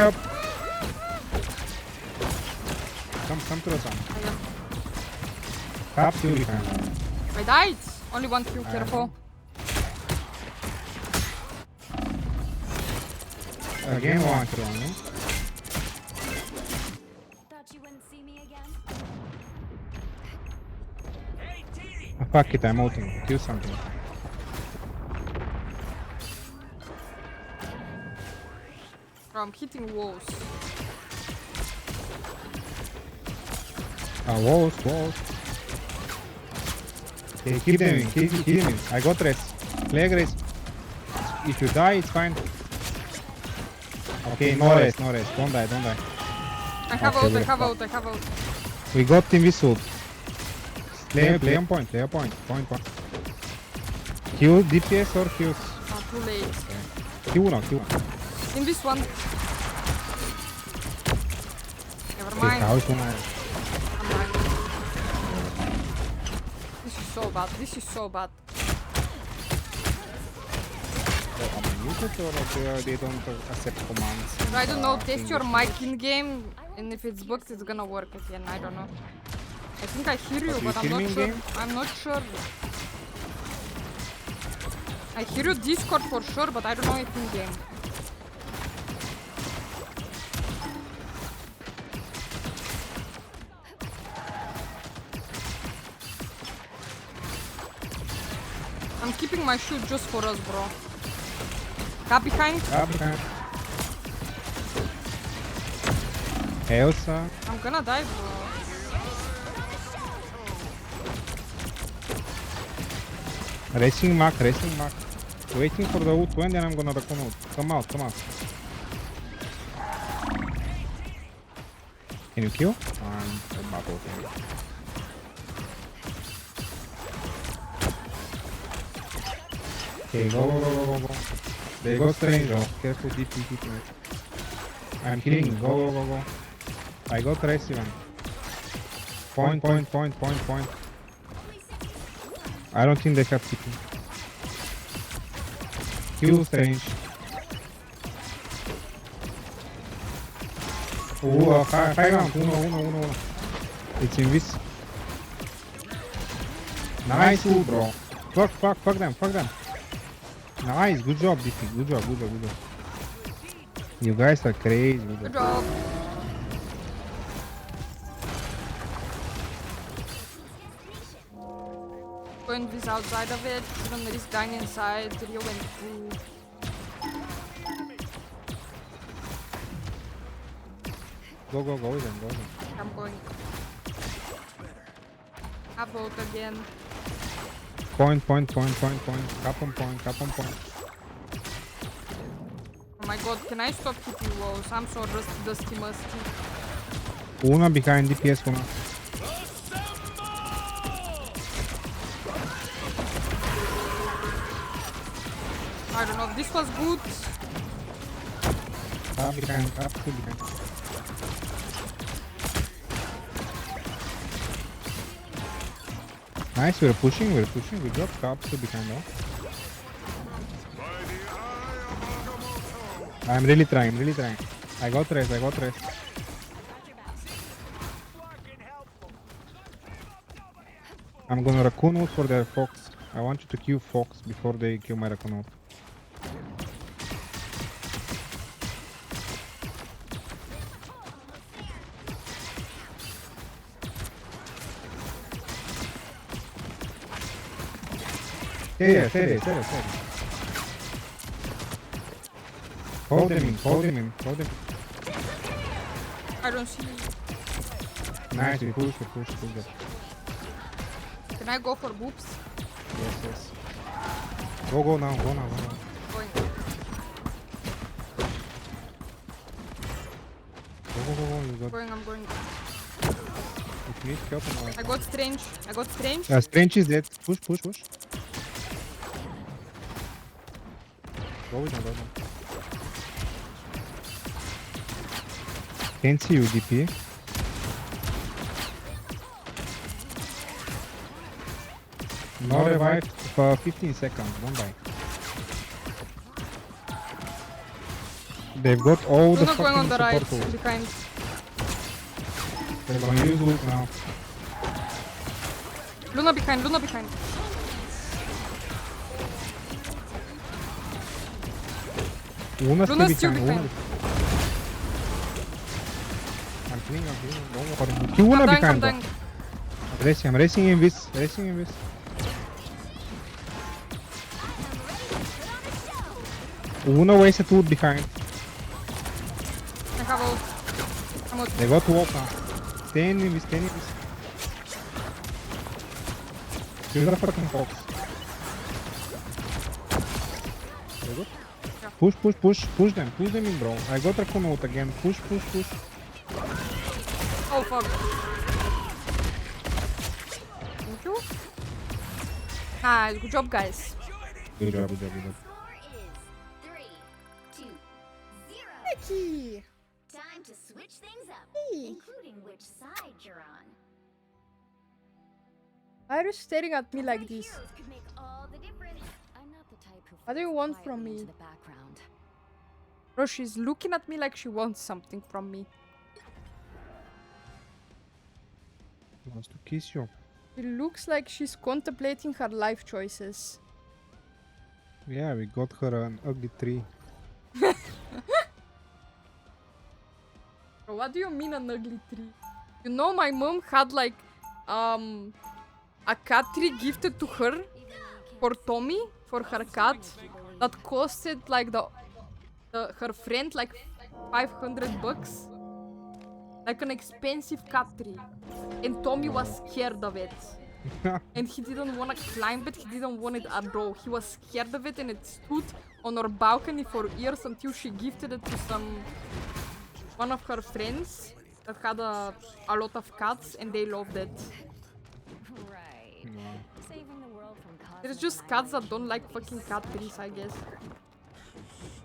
Come to the sun. Cap kill behind. I died. Only one kill, careful. Again, one kill on me. Thought you wouldn't see me again? Fuck it, I'm ulting. Kill something. Bro, I'm hitting walls. Walls. Okay, keep them in, keep them in. I got rest. Play aggressive. If you die, it's fine. Okay, no rest. Don't die. I have Okay, out, I we're have fine. out, I have out. We got him with ult. Play on point. Point. Q, DPS or Qs? Oh, too late. Q1. In this one. Never Okay, mind. house one. I'm dying. This is so bad. I'm muted or they don't accept commands? I don't know, test your mic in game, and if it's bugged, it's gonna work again. I don't know. I think I hear you, but I'm not sure. I'm not sure. I hear you Discord for sure, but I don't know if in game. I'm keeping my shield just for us, bro. Cap behind. Elsa. I'm gonna die, bro. Racing mark. Waiting for the ult to end and I'm gonna recon ult. Come out. Can you kill? I'm not okay. Okay, go. They go strange, oh. Careful, DP. I'm healing, go. I got rest even. Point. I don't think they have TP. Kill strange. High ground, uno. It's in this. Nice ult, bro. Fuck them. Nice, good job, DP. Good job. You guys are crazy. Good job. Going this outside of it, even there is dying inside, Rio and 2. Go then. I'm going. Up out again. Point. Cap on point. Oh my god, can I stop hitting walls? I'm so dusty musty. Una behind DPS, una. I don't know if this was good. Cap behind. Nice, we're pushing. We got Cap to behind now. I'm really trying. I got rest. I'm gonna raccoon ult for their fox. I want you to kill fox before they kill my raccoon ult. Stay there. Hold them in. I don't see. Nice, we push. Can I go for boobs? Yes. Go now. Going. Go. I'm going. If you need help, I got strange. Strange is dead. Push. Go with them. Can't see you, DP. No revive for 15 seconds. Don't die. They've got all the Luna going on the fucking right, support tools. behind. They're gonna use ult now. Luna behind. Luna's still behind. I'm killing. Don't worry. Kill Luna behind. I'm dying. I'm racing in this. Luna wasted ult behind. have ult. I'm out. They got walk now. Stay in this, stay in this. Kill the fucking fox. They good? Yeah. Push them in, bro. I got Raccoon out again. Push. Oh fuck. Thank you. Nice, good job, guys. Good job. Score is 3-2-0. Nikki. Time to switch things up, including which side you're on. Why are you staring at me like Right this? heroes could make all the difference. I'm not the type who What do you fades want from quietly me? into the background. Bro, she's looking at me like she wants something from me. He wants to kiss you. It looks like she's contemplating her life choices. Yeah, we got her an ugly tree. Bro, what do you mean an ugly tree? You know my mom had like a cat tree gifted to her for Tommy, for her cat, that costed like her friend like $500. Like an expensive cat tree. And Tommy was scared of it. And he didn't want to climb it, he didn't want it at all. He was scared of it and it stood on her balcony for years until she gifted it to one of her friends that had a lot of cats and they loved it. Right. Saving the world from There's just cats that don't like fucking cat trees, I guess.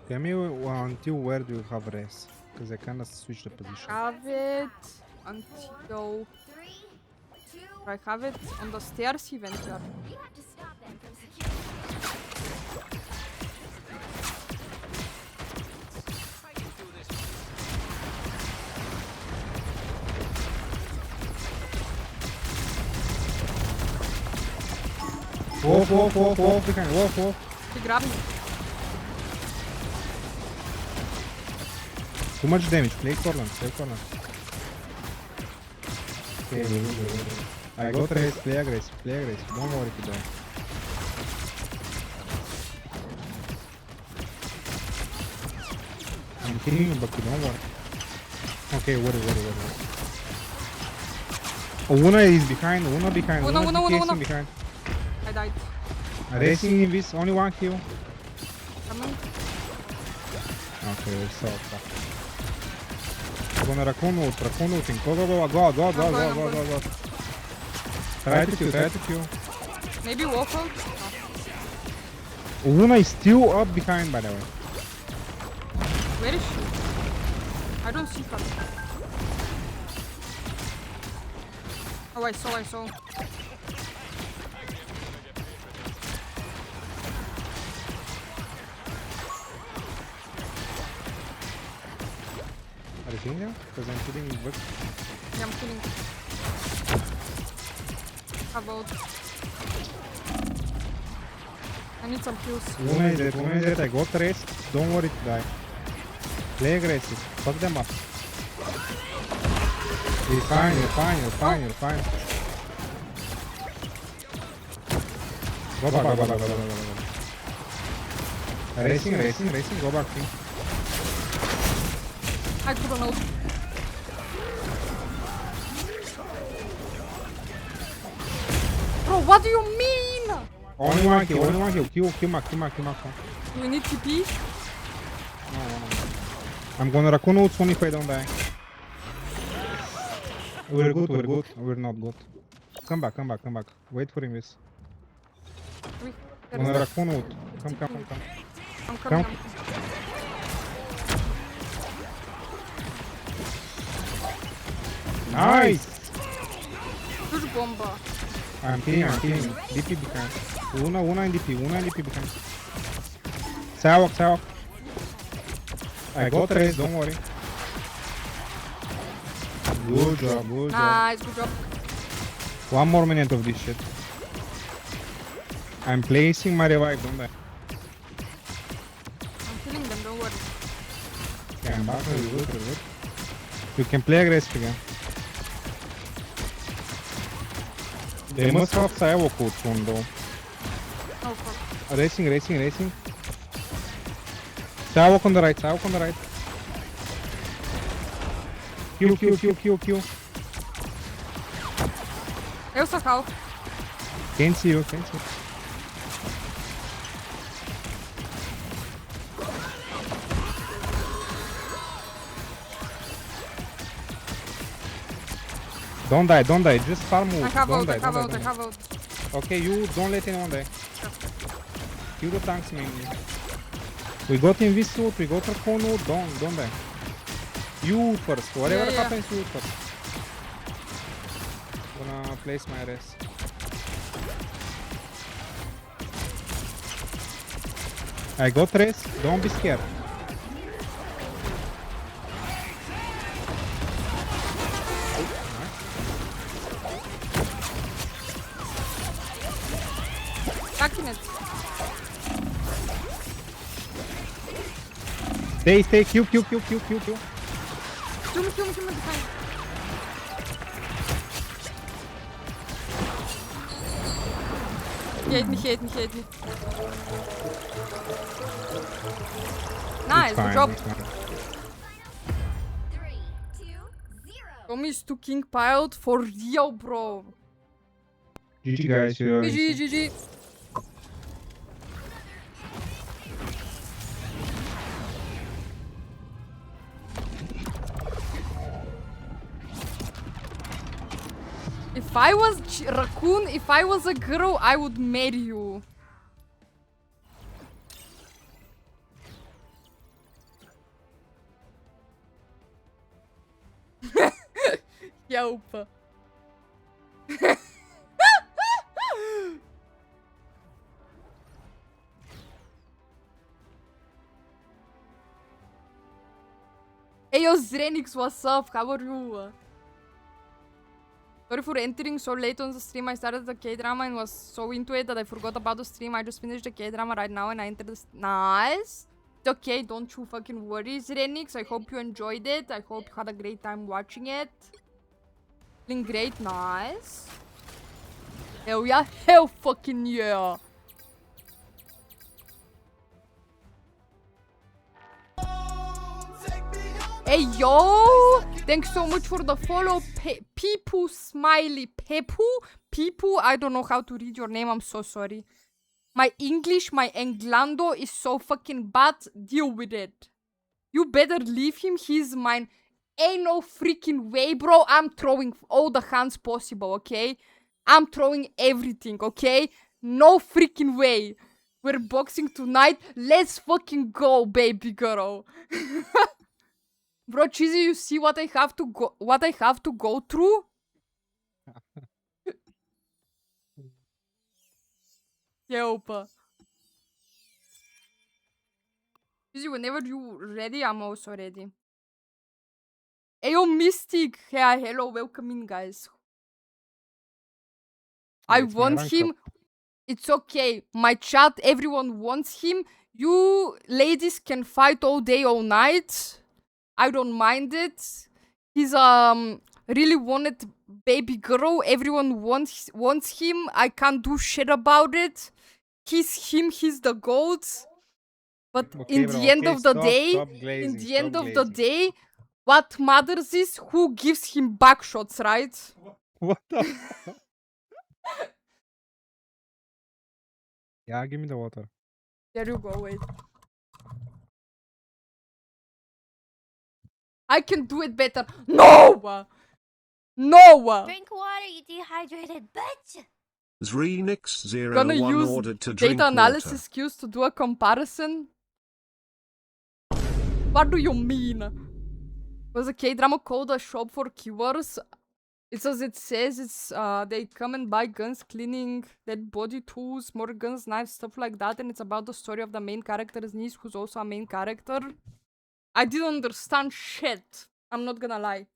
Tell me until where do you have res? Because I kinda switched the position. Have it until 3, 2, I have it on the stairs even here. you have to stop them from security. Walk behind, walk. He grabbed me. Too much damage, play corner. Okay, I got race, play aggressive, don't worry to die. I'm killing you, but don't worry. Okay, worry. Una is behind, Una behind. Una. Behind. I died. Racing in this, only one kill. Coming. Okay, we're so fucked. I'm gonna raccoon ulting. Go. Try to kill. Maybe walk out? Una is still up behind, by the way. Where is she? I don't see her. Oh, I saw. Are you killing them? Because I'm killing what? Yeah, I'm killing. How about? I need some kills. Una is dead. I got rest. Don't worry to die. Play aggressive. Fuck them up. You're fine. Go back. Racing. Go back. I couldn't ult. Bro, what do you mean? Only one kill. Kill Mac. Do we need TP? No. I'm gonna raccoon ult soon if I don't die. We're good. We're not good. Come back. Wait for him, this. I'm gonna raccoon ult. Come. I'm coming. Nice! Huge bomba. I'm killing. DP behind. Una in DP behind. Sawak. I got race, don't worry. Good job. Nice, good job. 1 more minute of this shit. I'm placing my revive, don't die. I'm killing them, don't worry. Okay, I'm back, we're good. You can play aggressive again. They must have Saivo code soon though. Oh fuck. Racing. Saivo on the right. Kill. Eu sou cal. Can't see you, can't see you. Don't die. Just farm I wood. have Don't ult, die, I have don't ult, I die. have ult. Okay, you don't let anyone die. Kill the tanks mainly. We got Invis ult, we got Raccoon ult, don't die. You ult first, whatever Yeah. happens, you ult first. Gonna place my res. I got res, don't be scared. Back in it. Stay, kill. Kill me behind. He hate me. Nice, good job. Tommy's to king piled for real, bro. GG guys, you are GG. If I was Raccoon, if I was a girl, I would marry you. Yelp. Hey, yo, Zrenix, what's up? How are you? Sorry for entering so late on the stream. I started the K-drama and was so into it that I forgot about the stream. I just finished the K-drama right now and I entered the... Nice! It's okay, don't you fucking worry, Zrenix. I hope you enjoyed it. I hope you had a great time watching it. Feeling great, nice. Hell yeah, hell fucking yeah! Hey yo! Thanks so much for the follow, Peepoo Smiley. Peepoo? I don't know how to read your name, I'm so sorry. My English, my Englando is so fucking bad. Deal with it. You better leave him, he's mine. Ain't no freaking way, bro. I'm throwing all the hands possible, okay? I'm throwing everything, okay? No freaking way. We're boxing tonight. Let's fucking go, baby girl. Bro, Cheesy, you see what I have to go through? Yeah, Opa. Cheesy, whenever you ready, I'm also ready. Ayo, Mystic! Yeah, hello, welcome in, guys. I want him. It's okay. My chat, everyone wants him. You ladies can fight all day, all night. I don't mind it. He's really wanted baby girl. Everyone wants him. I can't do shit about it. He's him. He's the goat. But in the end of the day, what matters is who gives him back shots, right? What the fuck? Yeah, give me the water. There you go, wait. I can do it better. No! No! Drink water, you dehydrated bitch! Zrenix01 Gonna use ordered to drink data analysis water. skills to do a comparison? What do you mean? Was a K-drama called A Shop for Cures? It's as it says, it's they come and buy guns, cleaning, dead body tools, more guns, knives, stuff like that, and it's about the story of the main character's niece, who's also a main character. I didn't understand shit. I'm not gonna lie.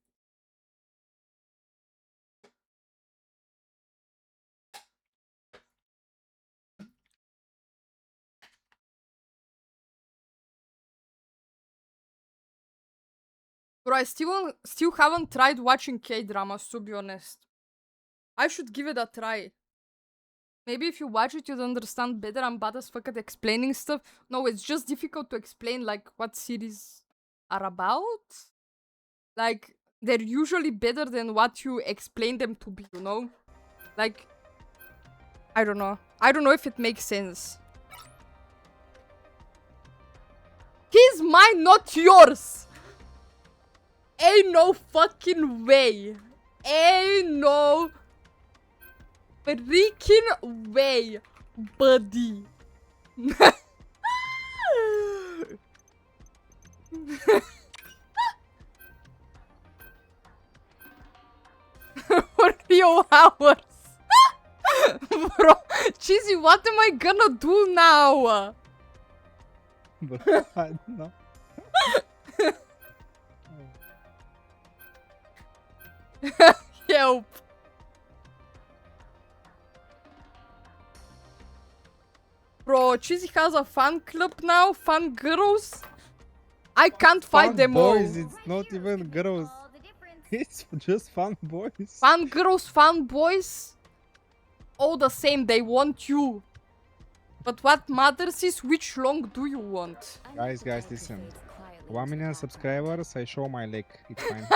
Bro, I still haven't tried watching K-dramas, to be honest. I should give it a try. Maybe if you watch it, you'd understand better. I'm bad as fuck at explaining stuff. No, it's just difficult to explain, like, what series are about. Like, they're usually better than what you explain them to be, you know? Like, I don't know. I don't know if it makes sense. He's mine, not yours! Ain't no fucking way. Ain't no freaking way, buddy. For 3 hours. Bro, Cheesy, what am I gonna do now? Bro, I don't know. Help. Bro, Cheesy has a fan club now, fan girls. I can't fight Fun them boys, all. it's not even girls. It's just fun boys. Fan girls, fan boys, all the same, they want you. But what matters is which long do you want? Guys, listen. 1 million subscribers, I show my leg. It's fine.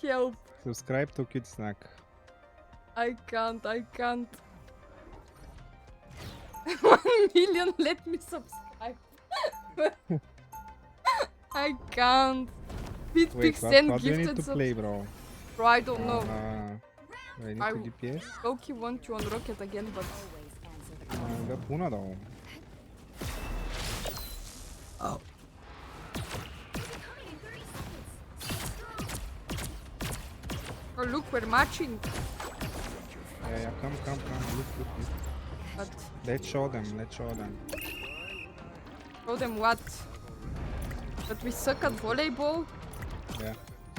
Help. Subscribe to Cute Snack. I can't. 1 million, let me subscribe. I can't. Wait, Bitpixen what do you need gifted to play, bro? Bro, I don't know. I need I to DPS. Loki want you on Rocket again, but... I got Puna though. Oh. Oh, look, we're matching. Yeah, come. Look. But Let's show them. show them what? That we suck at volleyball? Yeah.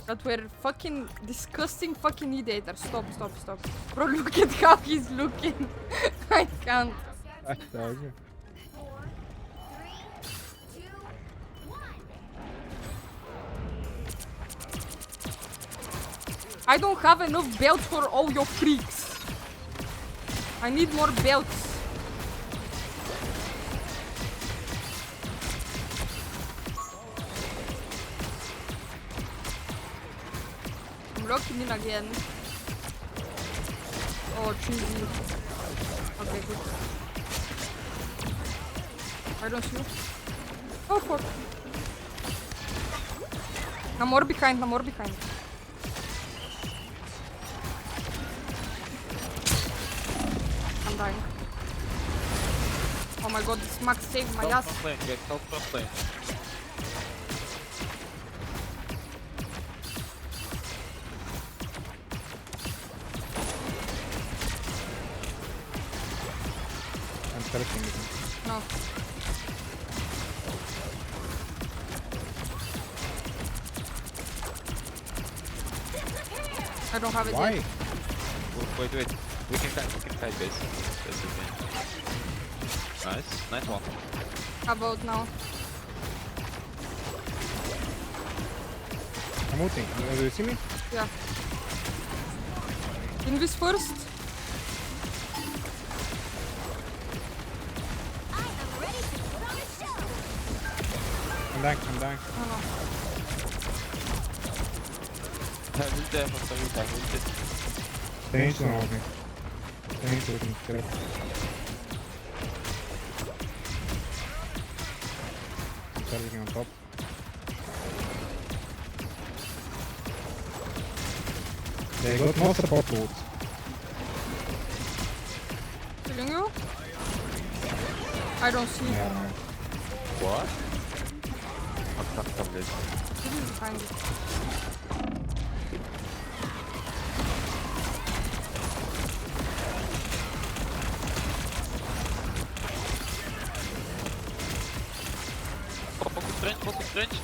That we're fucking disgusting fucking idioters. Stop. Bro, look at how he's looking. I can't. I told you. I don't have enough belts for all your freaks. I need more belts. I'm locking in again. Oh, cheesy. Okay, good. I don't see you. Oh, fuck. I'm more behind. I'm dying. Oh my god, this Max saved my ass. I'm searching it. No. I don't have it Why? yet. Wait. We can fight base. That's okay. Nice one. How about now? I'm ulting. Do you see me? Yeah. Invis first. I'm dying. Oh no. Thanks, no. Okay. Thanks, okay. Starting on top. They got no support tools. Killing you? I don't see. Yeah. What? I'm fucked up this. Didn't find it. Focus trench.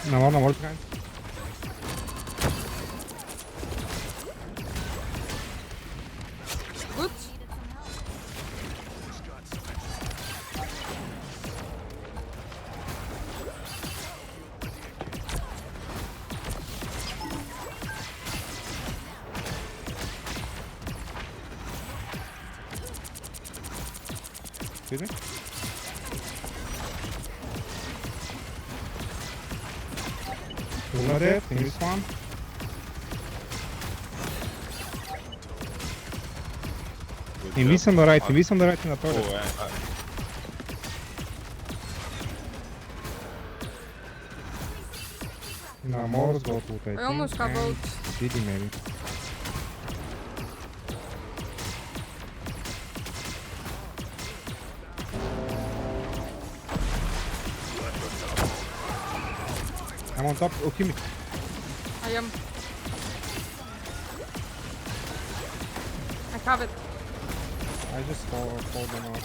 No more behind. Good. Excuse me? Luna dead. Finish one. Invis on the right. Invis on the right in the toilet. No, Mor's got ult, I I almost think, have and ult. Diddy maybe. I'm on top. Oh, kill me. I am. I have it. I just fall them out.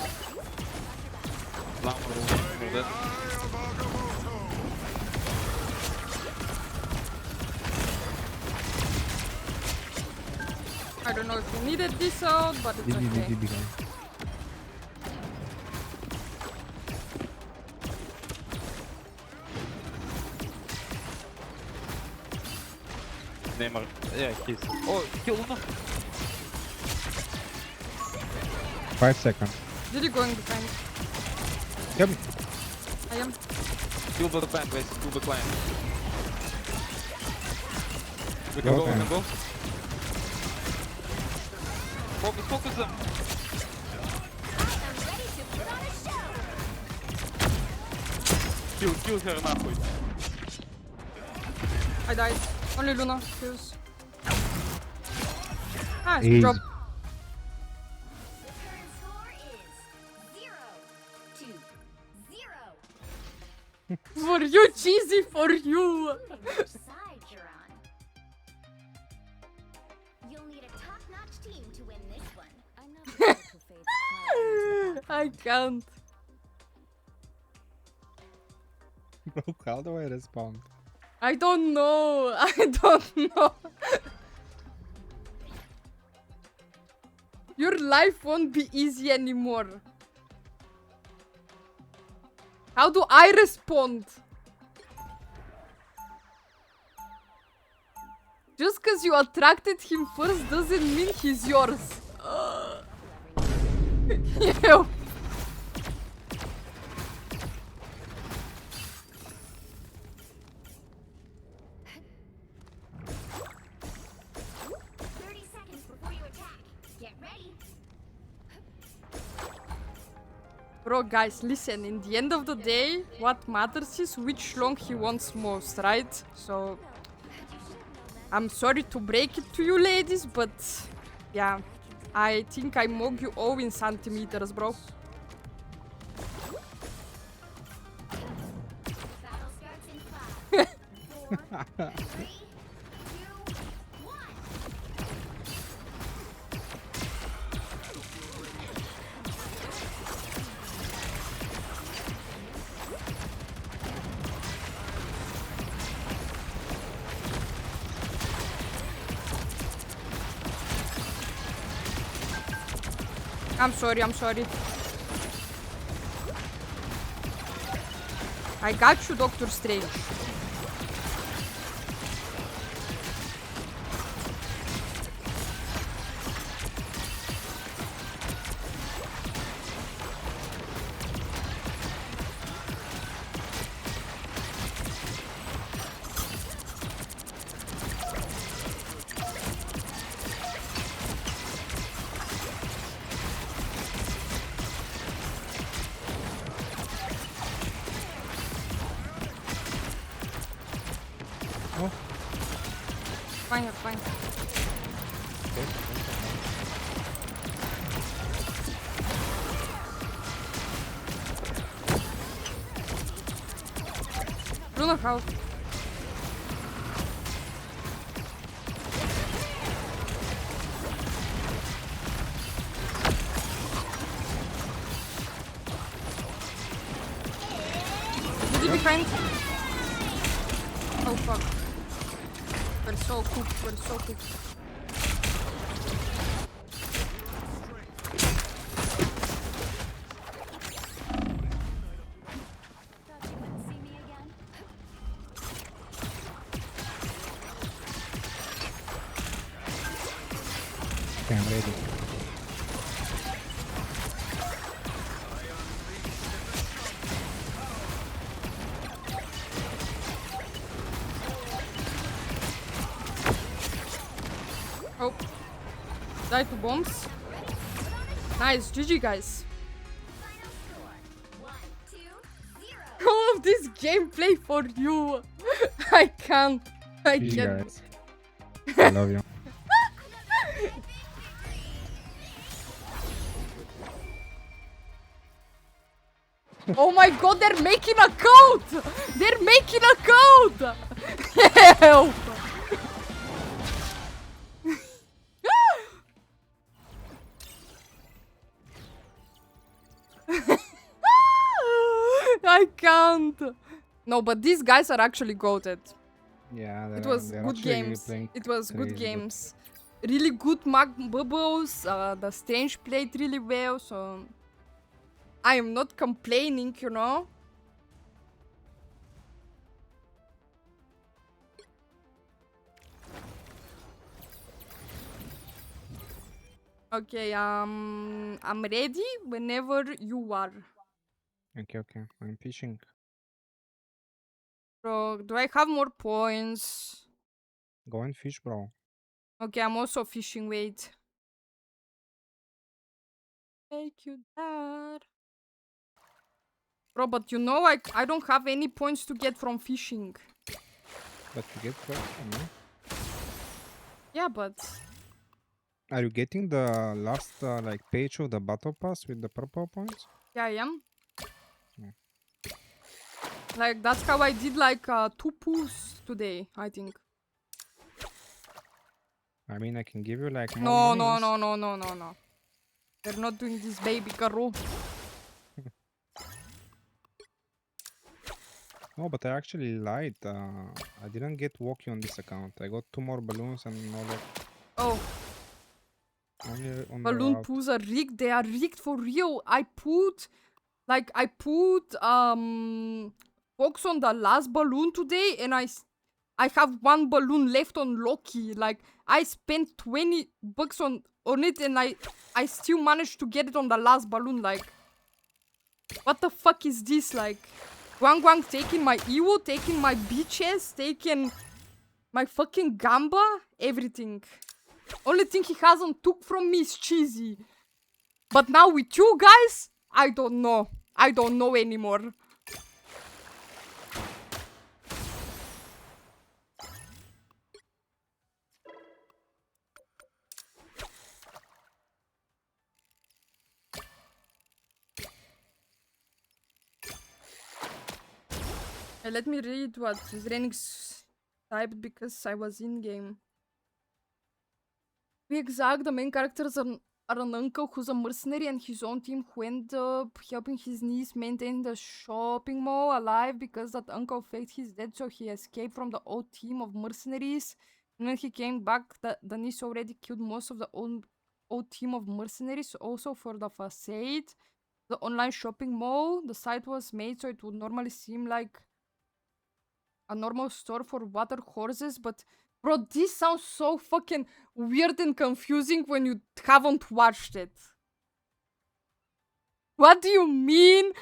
I don't know if you needed this out, but it's okay. Diddy. Neymar. Yeah, he's. Oh, kill Luna. 5 seconds. Did you going behind? Yep. I am. Kill the clan, guys. Kill the clan. We can Go go, we clan. can go. Focus them. Kill her нахуй. I died. Only Luna. Fuse. Ah, Easy. drop. For you, cheesy, for you. Side you're on. You'll need a top-notch team to win this one. I'm not the type who fades quietly. I can't. Bro, how do I respond? I don't know. I don't know. Your life won't be easy anymore. How do I respond? Just because you attracted him first doesn't mean he's yours. Ew. Bro, guys, listen, in the end of the day, what matters is which long he wants most, right? So, I'm sorry to break it to you ladies, but yeah, I think I mog you all in centimeters, bro. I'm sorry, I'm sorry. I got you, Doctor Strange. Fine, fine. Luna health. Did he behind? Oh fuck. We're so cooked, we're so cooked. Okay, I'm ready. Oh. Die to bombs. Nice. GG, guys. All of this gameplay for you. I can't. I GG, can't. guys. I love you. Oh my god, they're making a code! They're making a code! Help! I can't. No, but these guys are actually goated. Yeah, It was they're good actually games. playing It was good crazy games. Really good mag bubbles. The Strange played really well, so I am not complaining, you know. Okay, I'm ready whenever you are. Okay. I'm fishing. Bro, do I have more points? Go and fish, bro. Okay, I'm also fishing. Wait. Thank you, Dad. Bro, but you know, I don't have any points to get from fishing. But you get what from me. Yeah, but Are you getting the last like page of the battle pass with the purple points? yeah, I am. Yeah. Like, that's how I did like 2 pulls today, I think. I mean, I can give you like more No, monies. no. They're not doing this, baby girl. No, but I actually lied. I didn't get walkie on this account. I got 2 more balloons and all that. Oh, Only on the balloon route. pools are rigged. They are rigged for real. I put Fox on the last balloon today, and I have 1 balloon left on Loki. Like, I spent $20 on it, and I still managed to get it on the last balloon. Like, what the fuck is this? Like, Guang taking my Ewo, taking my beaches, taking my fucking Gamba, everything. Only thing he hasn't took from me is cheesy. But now with you guys, I don't know. I don't know anymore. Let me read what Renix typed because I was in game. To be exact, the main characters are an uncle who's a mercenary and his own team who ended up helping his niece maintain the shopping mall alive because that uncle faked his death, so he escaped from the old team of mercenaries. And when he came back, the niece already killed most of the old team of mercenaries. Also for the facade, the online shopping mall, the site was made so it would normally seem like a normal store for water horses, but bro, this sounds so fucking weird and confusing when you haven't watched it. What do you mean?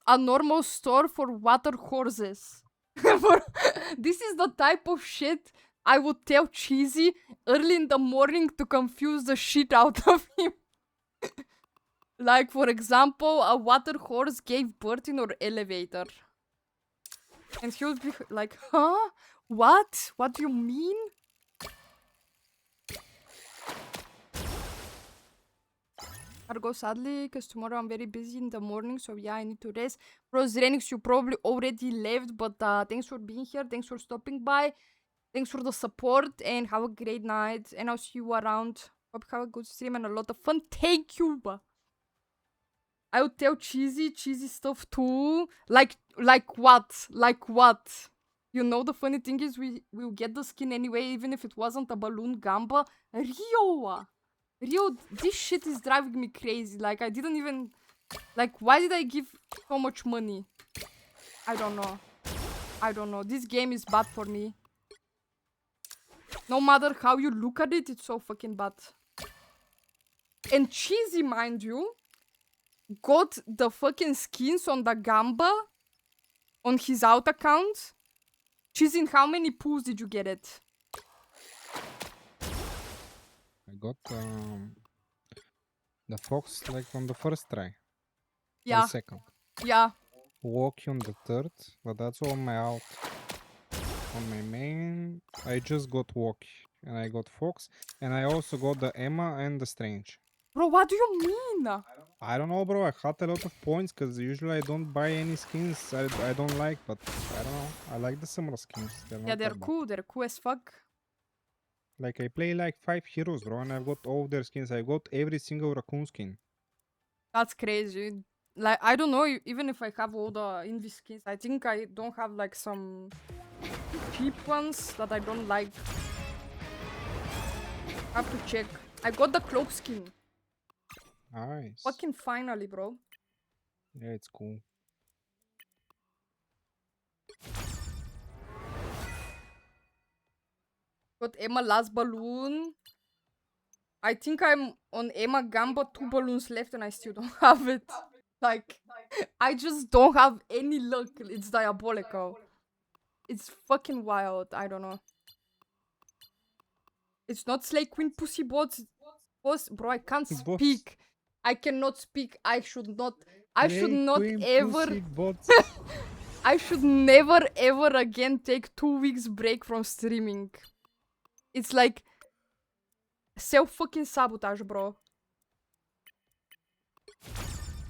A normal store for water horses? This is the type of shit I would tell Cheesy early in the morning to confuse the shit out of him. Like, for example, a water horse gave birth in our elevator. And he would be like, huh? What? What do you mean? I'll go sadly, because tomorrow I'm very busy in the morning, so yeah, I need to rest. Bro, Zrenix, you probably already left, but thanks for being here, thanks for stopping by, thanks for the support, and have a great night, and I'll see you around. Hope you have a good stream and a lot of fun. Thank you! I would tell cheesy stuff too. Like what? Like what? You know, the funny thing is we'll get the skin anyway, even if it wasn't a balloon gamba. Rio, this shit is driving me crazy. Like, I didn't even... Like, why did I give so much money? I don't know. This game is bad for me. No matter how you look at it, it's so fucking bad. And Cheesy, mind you, got the fucking skins on the Gamba on his out account. Cheesy, in how many pools did you get it? I got the fox like on the first try. Or Yeah. second. Yeah. Walkie on the third, but that's all my out. On my main, I just got Walkie and I got Fox, and I also got the Emma and the Strange. Bro, what do you mean? I don't know, bro. I had a lot of points because usually I don't buy any skins I don't like, but I don't know. I like the summer skins. They're Yeah, not they're that bad. cool. They're cool as fuck. Like I play like 5 heroes, bro, and I've got all their skins. I got every single raccoon skin. That's crazy. Like, I don't know, even if I have all the Invis skins, I think I don't have like some cheap ones that I don't like. Have to check. I got the cloak skin. Nice. Fucking finally, bro. Yeah, it's cool. Got Emma last balloon. I think I'm on Emma Gamba, 2 balloons left and I still don't have it. Like, I just don't have any luck. It's diabolical. It's fucking wild. I don't know. It's not Slay Queen Pussy Bots. Bro, I can't speak. I cannot speak. I should not ever. I should never ever again take 2 weeks break from streaming. It's like self-fucking sabotage, bro.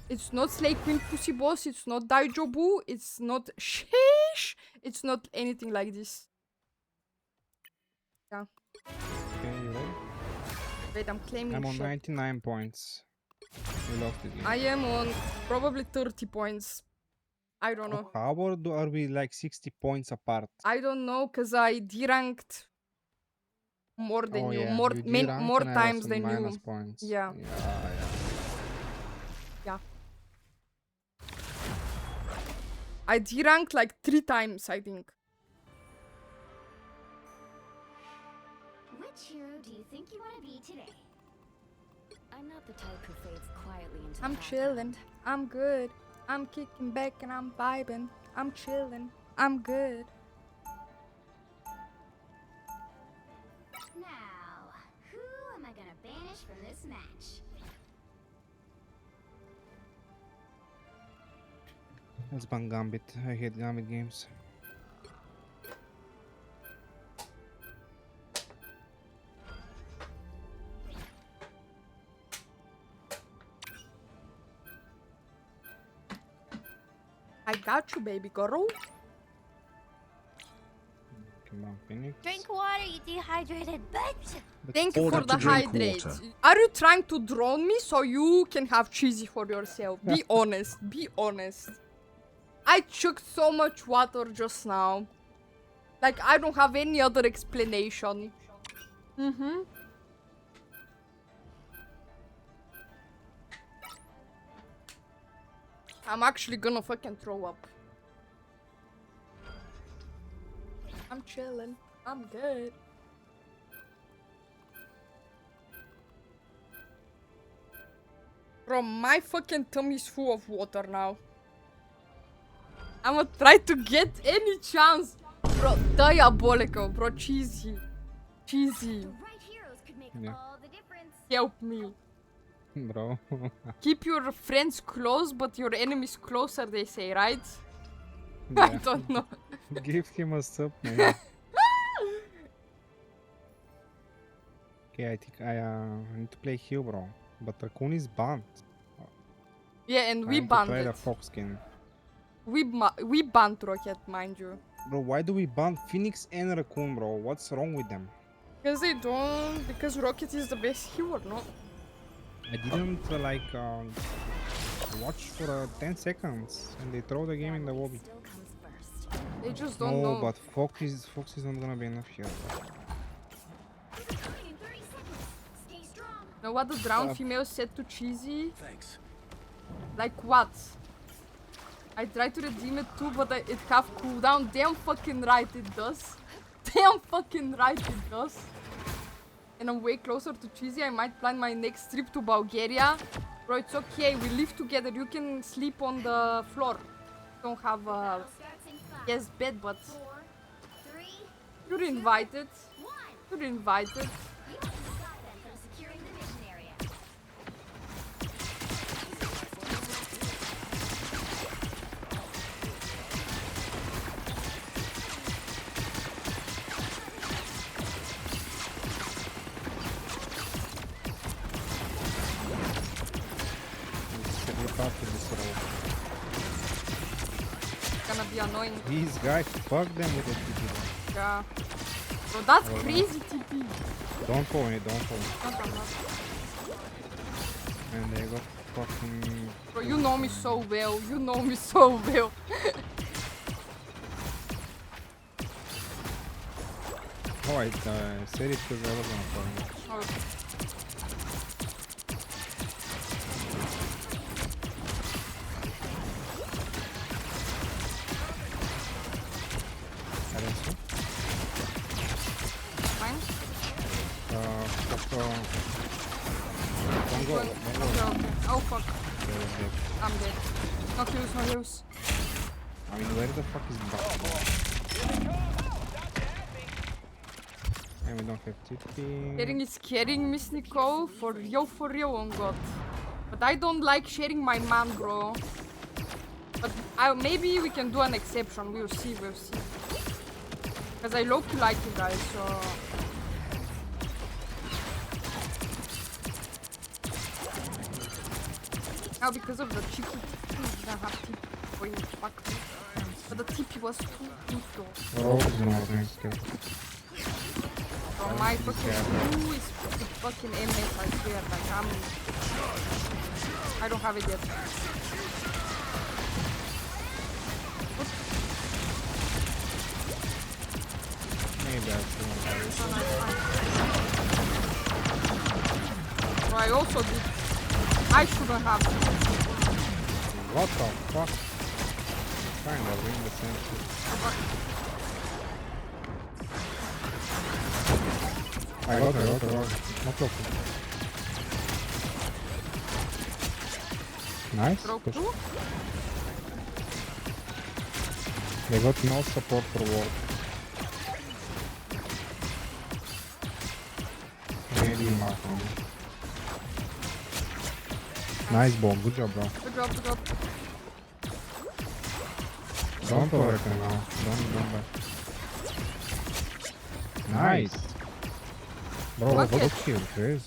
It's not Slay Queen Pussy Boss, it's not Daijobu, it's not Sheesh, it's not anything like this. Yeah. Okay, you ready? Wait, I'm claiming I'm on shit. 99 points. We lost the game. I am on probably 30 points. I don't know. How are we like 60 points apart? I don't know, cause I deranked more than Oh you, yeah, more you deranked more and I was times on than minus you. points. Yeah. Yeah. I deranked like 3 times, I think. Which hero do you think you want to be today? I'm not the type who fades quietly into I'm the chilling. I'm good. I'm kicking back and I'm vibing. I'm chilling. I'm good. Now, who am I gonna banish from this match? Let's ban Gambit. I hate Gambit games. I got you, baby girl. Come on, Phoenix. Drink water, you dehydrated bitch! Thank you for Order the to drink hydrate. water. Are you trying to drone me so you can have cheesy for yourself? Be honest. Be honest. I chugged so much water just now. Like, I don't have any other explanation. Mm-hmm. I'm actually gonna fucking throw up. I'm chilling. I'm good. Bro, my fucking tummy is full of water now. I'ma try to get any chance. Bro, diabolical, bro. Cheesy. Cheesy. Right heroes could make Yeah. all the difference. Help me. Bro. Keep your friends close, but your enemies closer, they say, right? I don't know. Give him a sub, man. Okay, I think I need to play heal, bro. But Raccoon is banned. Yeah, and I we need to banned play the it. Fox skin. We banned Rocket, mind you. Bro, why do we ban Phoenix and Raccoon, bro? What's wrong with them? Because they don't... Because Rocket is the best healer, no? I didn't watch for 10 seconds and they throw the game in the lobby. Still comes first. They just don't No, know. but Fox is not gonna be enough here. In 30 seconds. Stay strong. Know what the drowned female said to Cheesy? Thanks. Like what? I tried to redeem it too, but it have cooldown. Damn fucking right it does. Damn fucking right it does. And I'm way closer to Cheesy. I might plan my next trip to Bulgaria. Bro, it's okay. We live together. You can sleep on the floor. Don't have a yes bed, but 4, 3, you're invited. 1. You're invited. You have to stop them from started this roll. It's gonna be annoying. These guys, fuck them with the TP. Yeah. Bro, that's Oh, no. crazy TP. Don't fall in it, don't fall in it. Not that much. And they got fucking... Bro, you know me so well. You know me so well. Oh, I said it because I was gonna fall in it. Oh. I don't see. Fine. Fuck, don't go, Okay, don't go. okay. Oh fuck. They're dead. I'm dead. No kills, no use. I mean, where the fuck is Buck? And we don't have TP. Sharing is caring, Miss Nicole. For real, on God. But I don't like sharing my man, bro. But maybe we can do an exception. We'll see, we'll see. Because I low-key like you guys, so... Now because of the cheeky TP, we don't have TP going back. But the TP was too good though. Oh, no, thanks, okay. So my fucking blue is fucking MS, I swear. Like I don't have it yet. Maybe I shouldn't have it. So I also did. I shouldn't have. What the fuck? Kinda ring the same shit. I got her. Not looking. Nice. Push. They got no support for ward. Really mark on me. Nice bomb, good job, bro. Good job, good job. Don't overreckon now. Don't back. Nice. Bro, what a kill, Chris.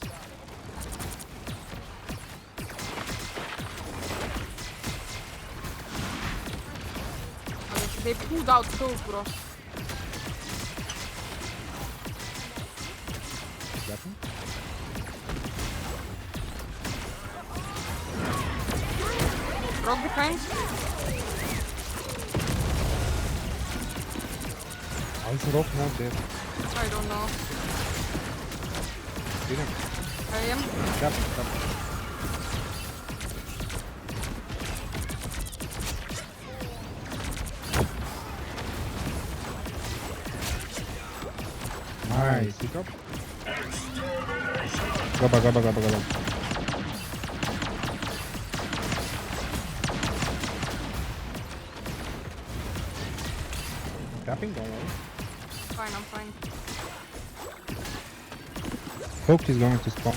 They pulled out kills, bro. Rock behind. How is Rock not dead? I don't know. Didn't. I am. Tap. Nice. Pick up. Go back. Tapping, don't worry. Fine, I'm fine. Hope he's going to spawn.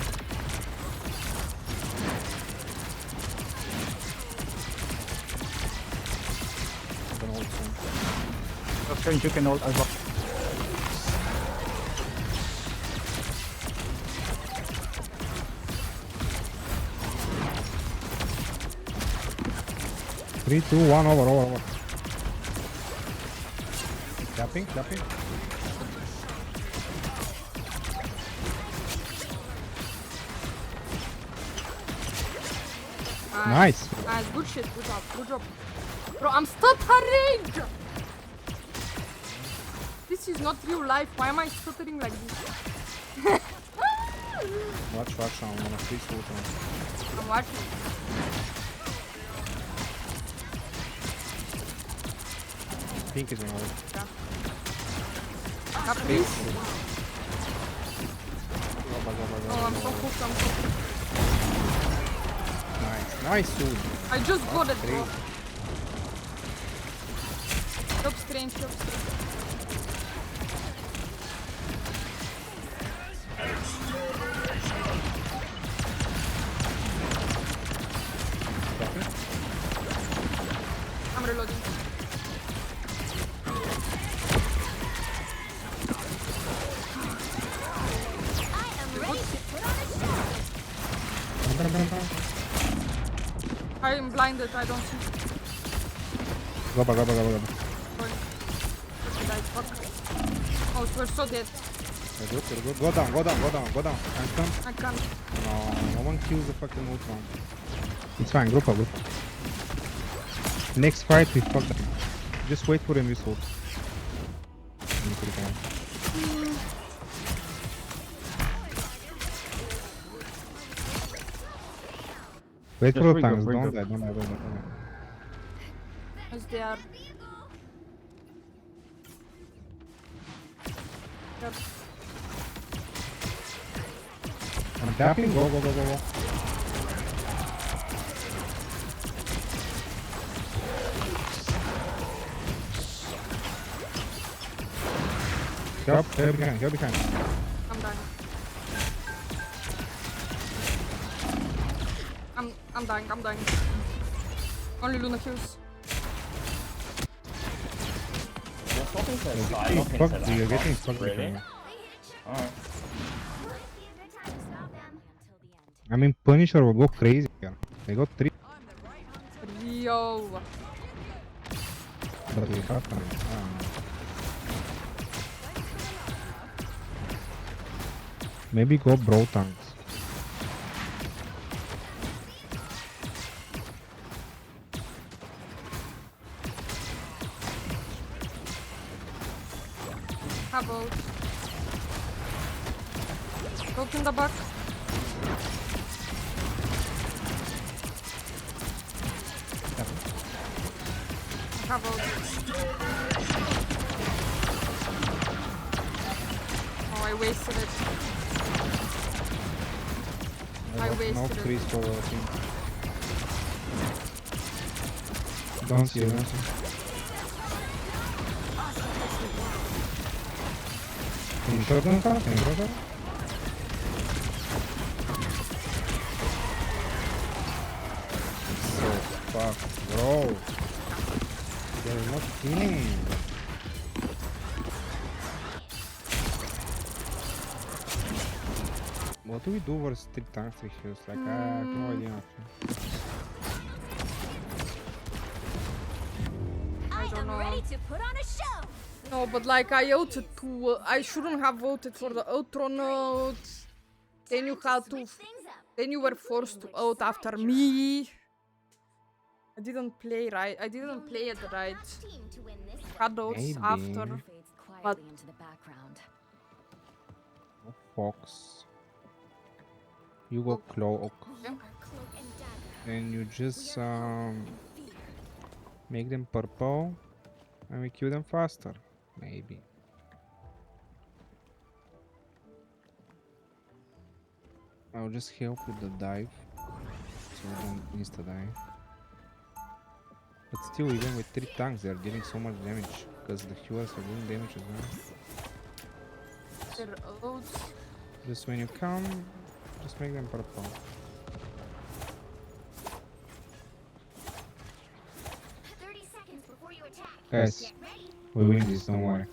I'm gonna ult soon. Strange, you can ult as well. Three, two, one, over. Clapping. Nice. Nice, good shit, good job. Bro, I'm stuttering! This is not real life, why am I stuttering like this? Watch, I'm gonna freeze ult on. I'm watching. Pink is in ult. Yeah. Please. Go. Oh, I'm so cooked. Nice ult. I just got it, bro. Stop strange. I'm reloading. I'm blinded, I don't see. Go back. Okay, guys, fuck. Oh, we're so dead. We're good. Go down. I'm stunned. I can't. No one kills the fucking Ultron. It's fine, group up. Next fight we fuck them. Just wait for him, you ult. Wait for the times, don't die. As they are. Yep. I'm tapping, go. Help behind. I'm dying. I'm dying. Only Luna kills. You're getting fucked. Alright. I mean, Punisher will go crazy here. They got 3. Yo. But we have time. Maybe go bro tanks. Have ult. Go in the back. Have ult. Oh, I wasted it. I wasted no it. freeze for our team. Don't see. Can you shot them fast? So fucked, bro. They're not killing. What do we do versus 3 tanks, 3 heals? Like, I have no idea. I don't know. Ready to put on a show. No, but like I ulted to. I shouldn't have voted for the Ultron ult. Then you had to. Then you were forced to ult after me. I didn't play right. I didn't play it right. Had ults after. But Fox. You go cloak. And you just make them purple. And we kill them faster. Maybe. I'll just help with the dive. So we don't insta-die. But still, even with 3 tanks, they're dealing so much damage. Because the healers are doing damage as well. their ults. Just when you come, just make them purple. Guys, we win this, don't worry.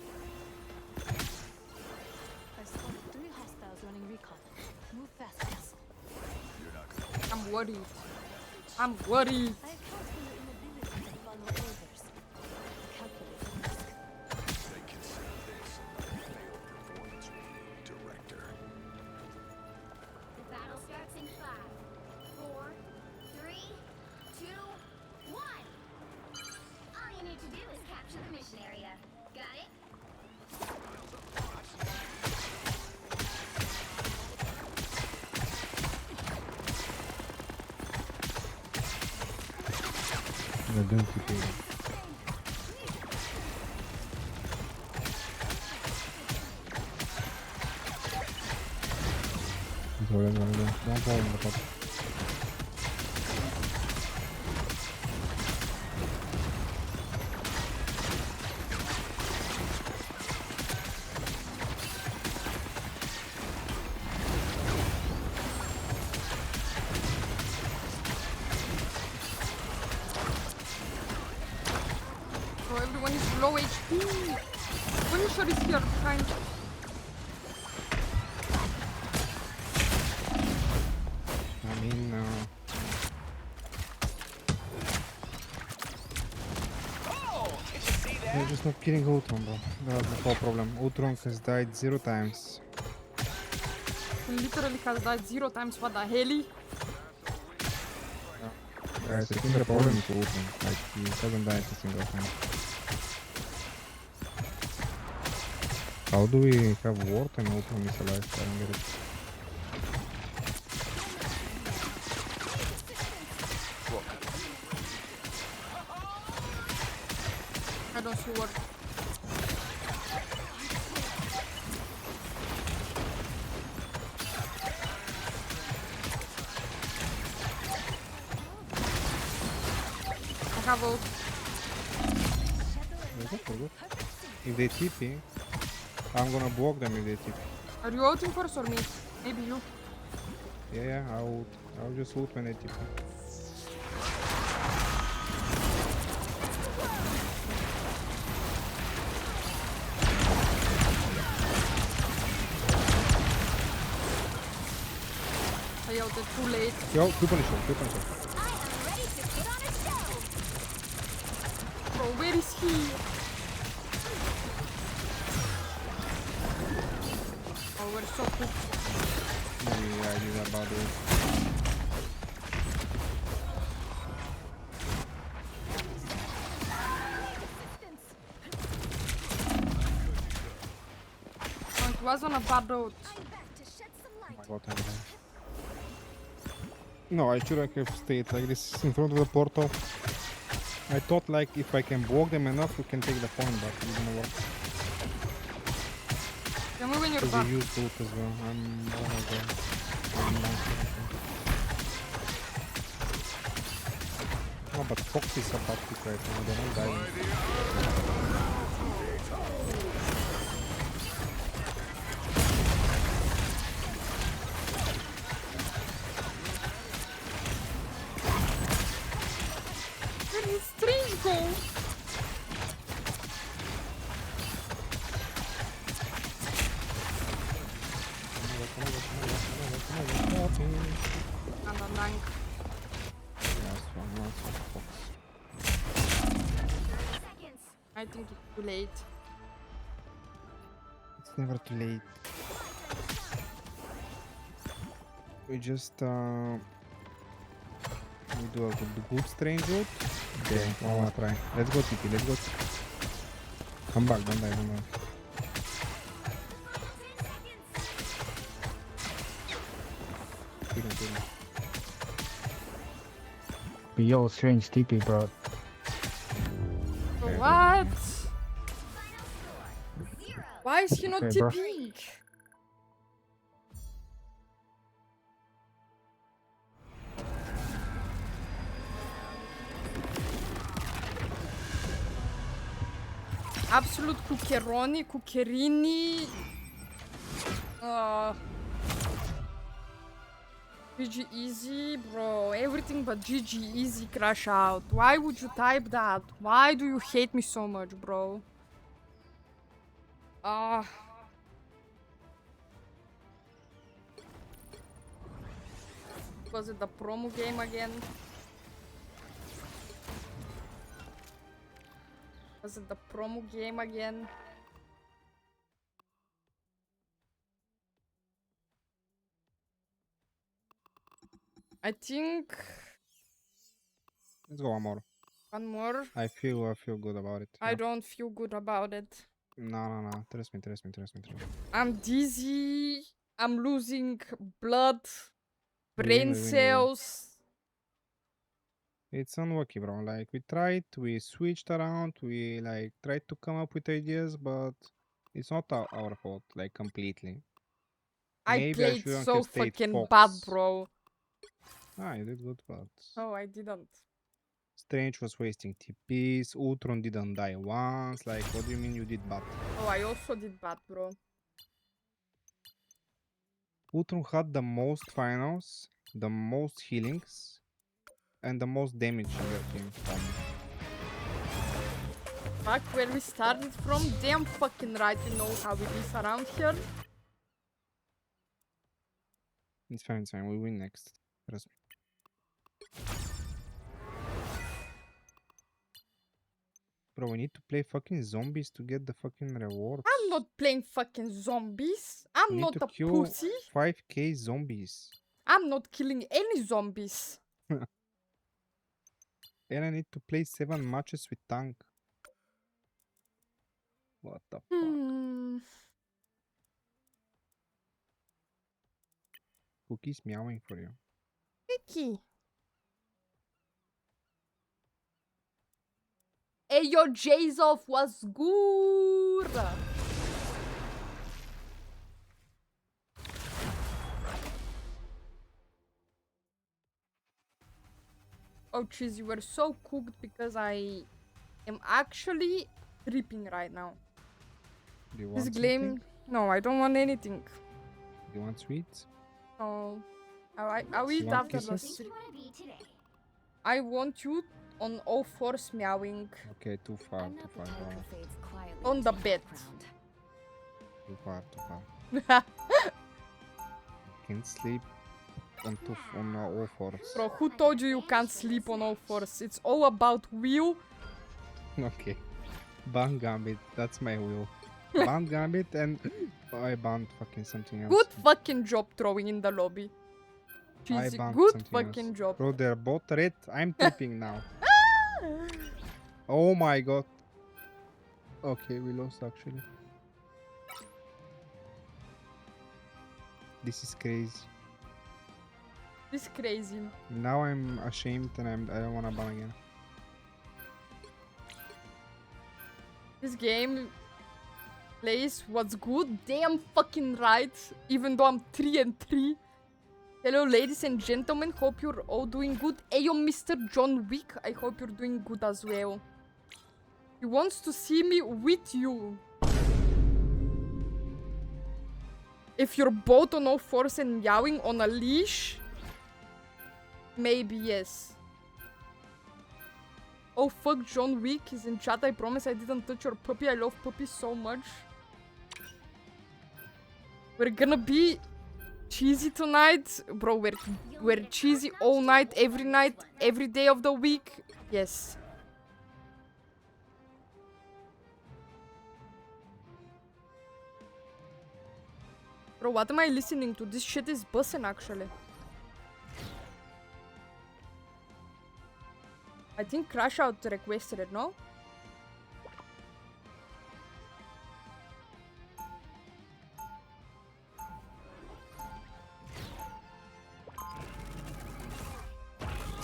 I'm worried. I'm worried. Battle starts in 5, 4, 3, 2, 1. All you need to do is capture the mission area. Got it? They're doing TP. Don't fall in the top. So everyone is low HP. Punisher is here behind. I mean, killing Ultron, bro. That's the whole problem. Ultron has died 0 times. Literally has died 0 times, what the hell? Guys, I think the problem is Ultron. Like, he hasn't died a single time. How do we have Ward and Ultron is alive? I don't get it. I don't see what. I have ult. We're good, we're good. If they TP, I'm gonna block them if they TP. Are you ulting first or me? Maybe you. Yeah, I'll just ult when they TP. I ulted too late. Yo, 2 punish, 2 punish. Bro, where is he? Oh, we're so cooked. Maybe I did about it. Oh, it was on a bad road. Oh my god, I'm dying. No, I should have stayed like this in front of the portal. I thought like if I can block them enough, we can take the point, but it didn't work. You're moving your Because back. they used ult as well. Oh my god. No, but Fox is a bad pick right now. They're not dying. Where is Strange go? Dank. Last one, Fox. I think it's too late. It's never too late. We just we do a good strange ult. Okay, one more try. Let's go TP, let's go TP. Come back, don't die, don't die. Kill him. Yo, strange TP, bro. What? Why is he not Okay, bro. TPing? Absolute cuccheroni, cuccherini. GG easy, bro. Everything but GG easy crash out. Why would you type that? Why do you hate me so much, bro? Was it the promo game again? Was it the promo game again? I think Let's go one more. one more. I feel good about it. I Yeah. don't feel good about it. No. Trust me. I'm dizzy. I'm losing blood, We brain win. cells. It's unlucky, bro. Like we switched around, we like tried to come up with ideas, but it's not our fault, like completely. I Maybe I played shouldn't so have stayed fucking Fox. bad, bro. Ah, you did good, but No, I didn't. Strange was wasting TPs. Ultron didn't die once. Like, what do you mean you did bad? Oh, I also did bad, bro. Ultron had the most finals, the most healings, and the most damage in their team. Back where we started from, damn fucking right you know how it is around here. It's fine, we win next. Trust me. Bro, we need to play fucking zombies to get the fucking rewards. I'm not playing fucking zombies. We I'm need not to a kill pussy. 5k zombies. I'm not killing any zombies. And I need to play 7 matches with tank. What the fuck? Cookie's meowing for you. Vicky. Hey, yo, Jazov was good. Oh, cheese, you were so cooked because I am actually tripping right now. Do you This want game... something? No, I don't want anything. Do you want sweets? No. I'll You eat want after the kisses? stream. I want you on all fours meowing. Okay, too far, too far. Wow. On the bed. Too far. Can't sleep on all fours. Bro, who told you you can't sleep on all fours? It's all about will. Okay. Ban Gambit, that's my will. Ban Gambit and I banned fucking something else. Good fucking job throwing in the lobby. I Cheesy. banned Good something fucking else. job. Bro, they're both red. I'm tripping now. Oh my god. Okay, we lost actually. This is crazy. This is crazy. Now I'm ashamed and I don't wanna ban again. This game plays what's good. Damn fucking right. Even though I'm 3-3. Hello, ladies and gentlemen. Hope you're all doing good. Ayo, Mr. John Wick. I hope you're doing good as well. He wants to see me with you. If you're both on all fours and meowing on a leash, maybe yes. Oh fuck, John Wick is in chat. I promise I didn't touch your puppy. I love puppies so much. We're gonna be cheesy tonight. Bro, we're cheesy all night, every day of the week. Yes. Bro, what am I listening to? This shit is bussin' actually. I think Crash Out requested it, no?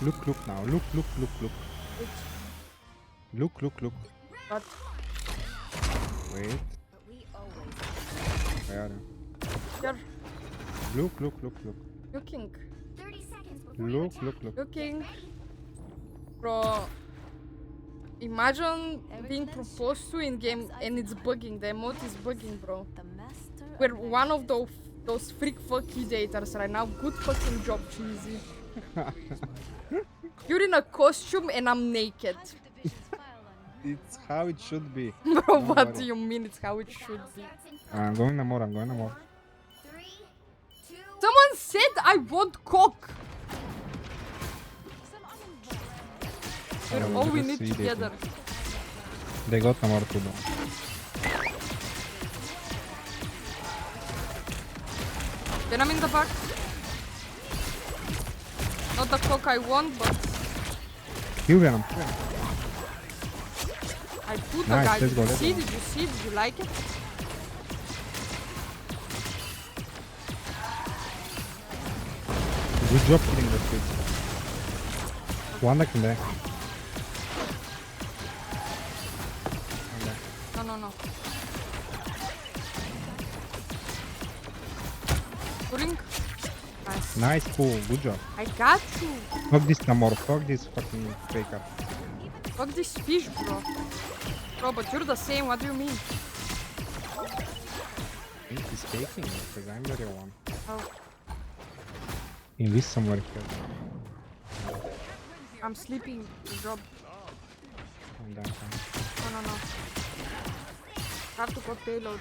Look now. Look. Look. What? Wait. Where are you? Here. Look. Looking. 30 seconds before you Look. attack. Looking. Bro. Imagine being proposed to in game and it's bugging. The emote is bugging, bro. We're one of those freak fucky daters right now. Good fucking job, Cheesy. You're in a costume and I'm naked. It's how it should be. Bro, Don't what worry. do you mean it's how it should be? I'm going no more. 3, 2, Someone said I want cock. We're Oh, all we just need see they together. They got no more to do. Then I'm in the back. Not the cock I want, but Kill Venom. I put the Nice, guy. let's go, let's Did go. you see? Did you like it? Good job killing the kid. One back in there. No. Pulling. Nice. Nice, cool. Good job. I got you. Fuck this Namor. Fuck this fucking faker. Fuck this fish, bro. Bro, but you're the same. What do you mean? I think he's faking because I'm the real one. Oh, In this somewhere here. I'm sleeping. Good job. I'm down. No. Have to go payload.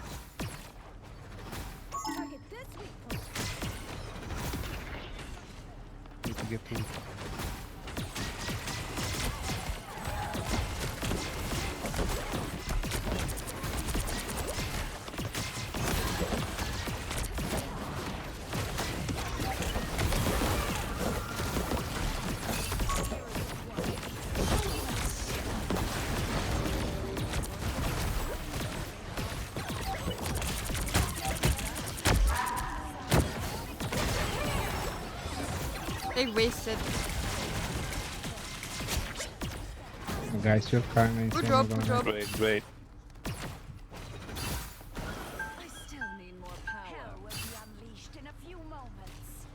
Need to get ult. They wasted. Guys, you're kinda insane. Good job, I don't good know. job. Great, great. I still need more power. Hell will be unleashed in a few moments.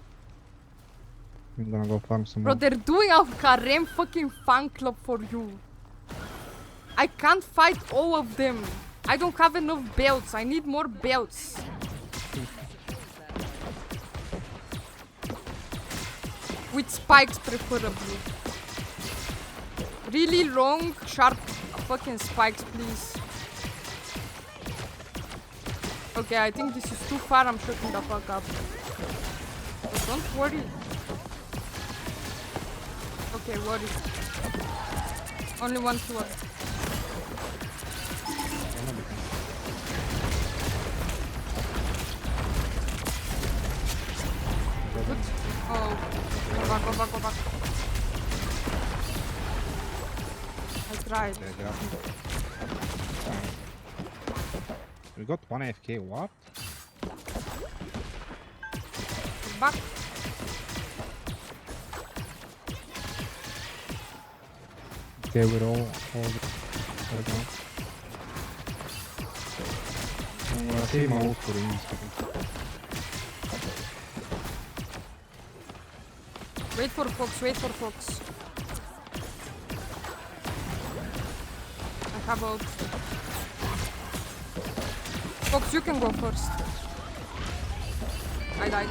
I'm gonna go farm some Bro, more. they're doing a harem fucking fan club for you. I can't fight all of them. I don't have enough belts. I need more belts. With spikes, preferably. Really long, sharp fucking spikes, please. Okay, I think this is too far. I'm shutting the fuck up. But don't worry. Okay, worry. Only one sword. Good. Oh, go back, go back, go back. I tried. Okay, grab me. We got one AFK, what? Back. Okay, we're all down. I'm gonna save my ult for in second. Wait for Fox, wait for Fox. I have ult. Fox, you can go first. I died.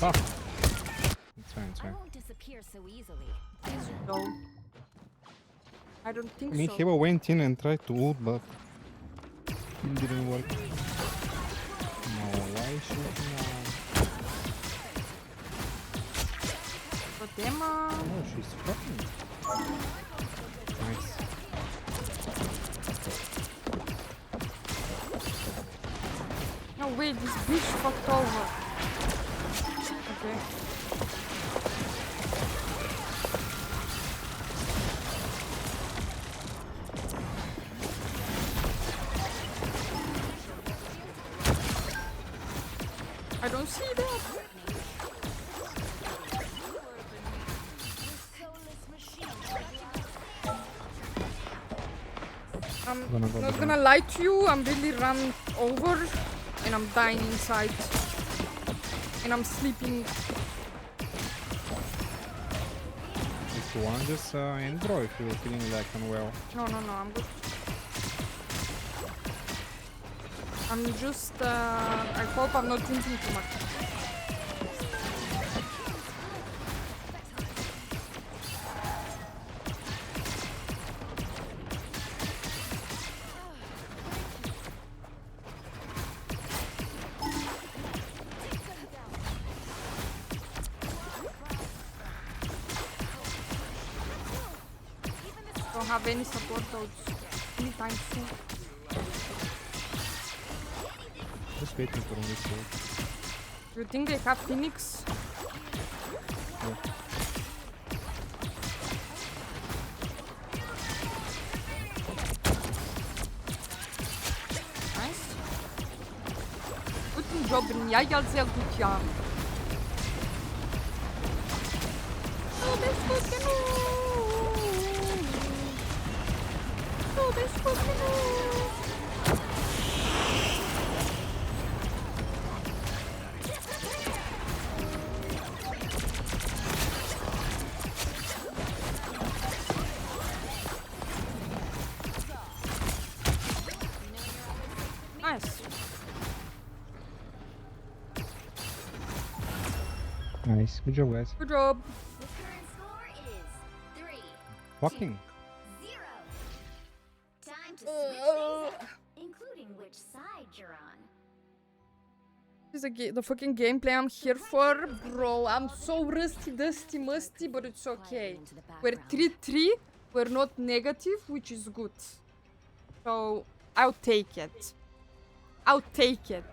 Ah! It's fine, it's I fine. won't disappear so easily. No. I don't think I mean, so. Heba went in and tried to ult, but it didn't work. No, why should now? But Emma. Oh, she's fucking. Nice. No, wait, this bitch fucked over. Okay. I don't see that. I'm Gonna go not behind. gonna lie to you, I'm really run over and I'm dying inside. And I'm sleeping. If you want, just end draw if you're feeling like unwell. No, I'm good. I'm just, I hope I'm not drinking too much. Don't have any support nodes anytime soon. Just waiting for this sword. You think they have Phoenix? Yeah. Nice. Guten Job, ja, sehr gut, ja. Du bist gut genug. Du bist gut genug. Nice. Nice. Good job, guys. Good job. The current score is 3-0. Fucking. Time to switch things up, including which side you're on. This is the fucking gameplay I'm here for. Bro, I'm so rusty, dusty, musty, but it's okay. We're 3-3. We're not negative, which is good. So, I'll take it. I'll take it.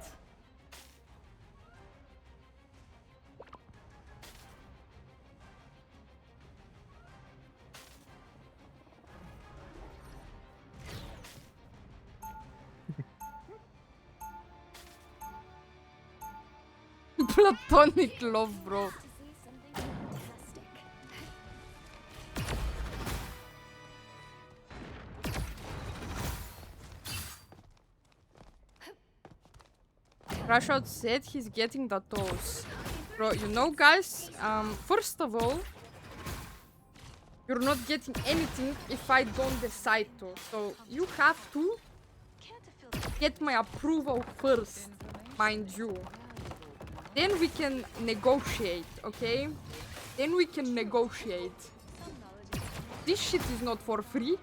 Platonic love, bro. Rashad said he's getting the toes. Bro, you know, guys, first of all, you're not getting anything if I don't decide to. So you have to get my approval first, mind you. Then we can negotiate, okay? Then we can negotiate. This shit is not for free.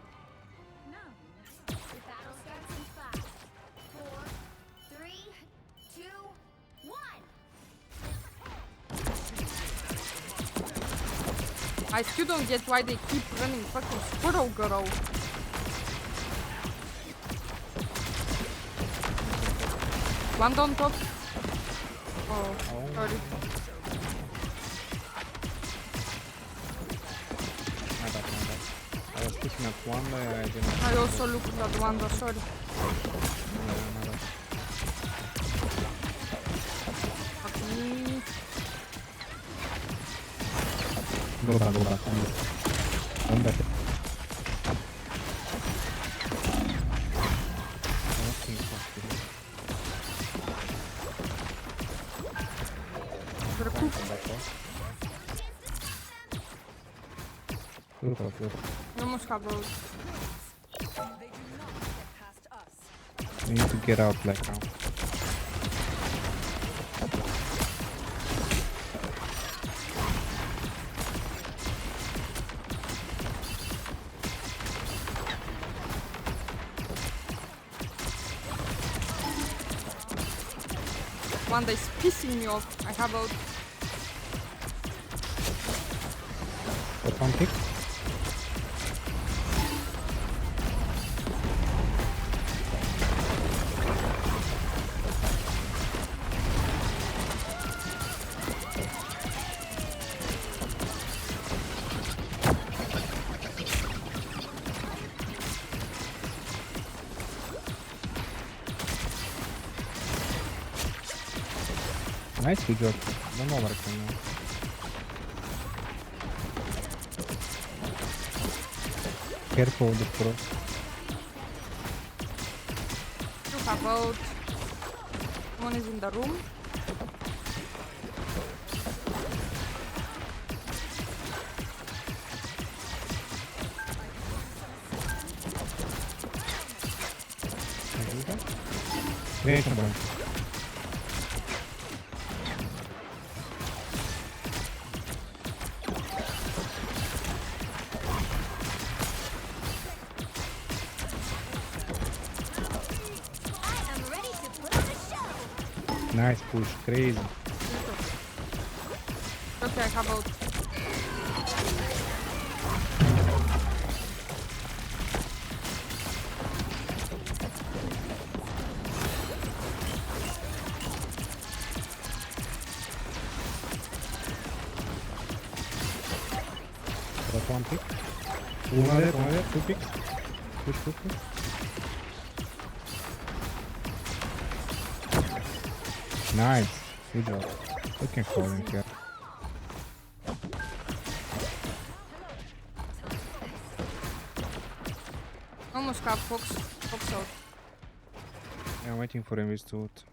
I still don't get why they keep running fucking Squirrel Girl. One down top. Oh, sorry. My bad. I was looking at Wanda, I didn't. I also looked at Wanda, sorry. My bad. Fuck me. Go back. Come back. Good. You almost have road. We need to get out like now. Wanda is pissing me off. I have out. Got one pick. Nice, we got one more right now. Careful with the cross. You have out. One is in the room. Creation bomb. Nice push, crazy. Okay, I have out. Got one pick. One there, two picks. Push. Nice. Good job. Looking for him here. Almost have Fox out. I'm waiting for him with ult.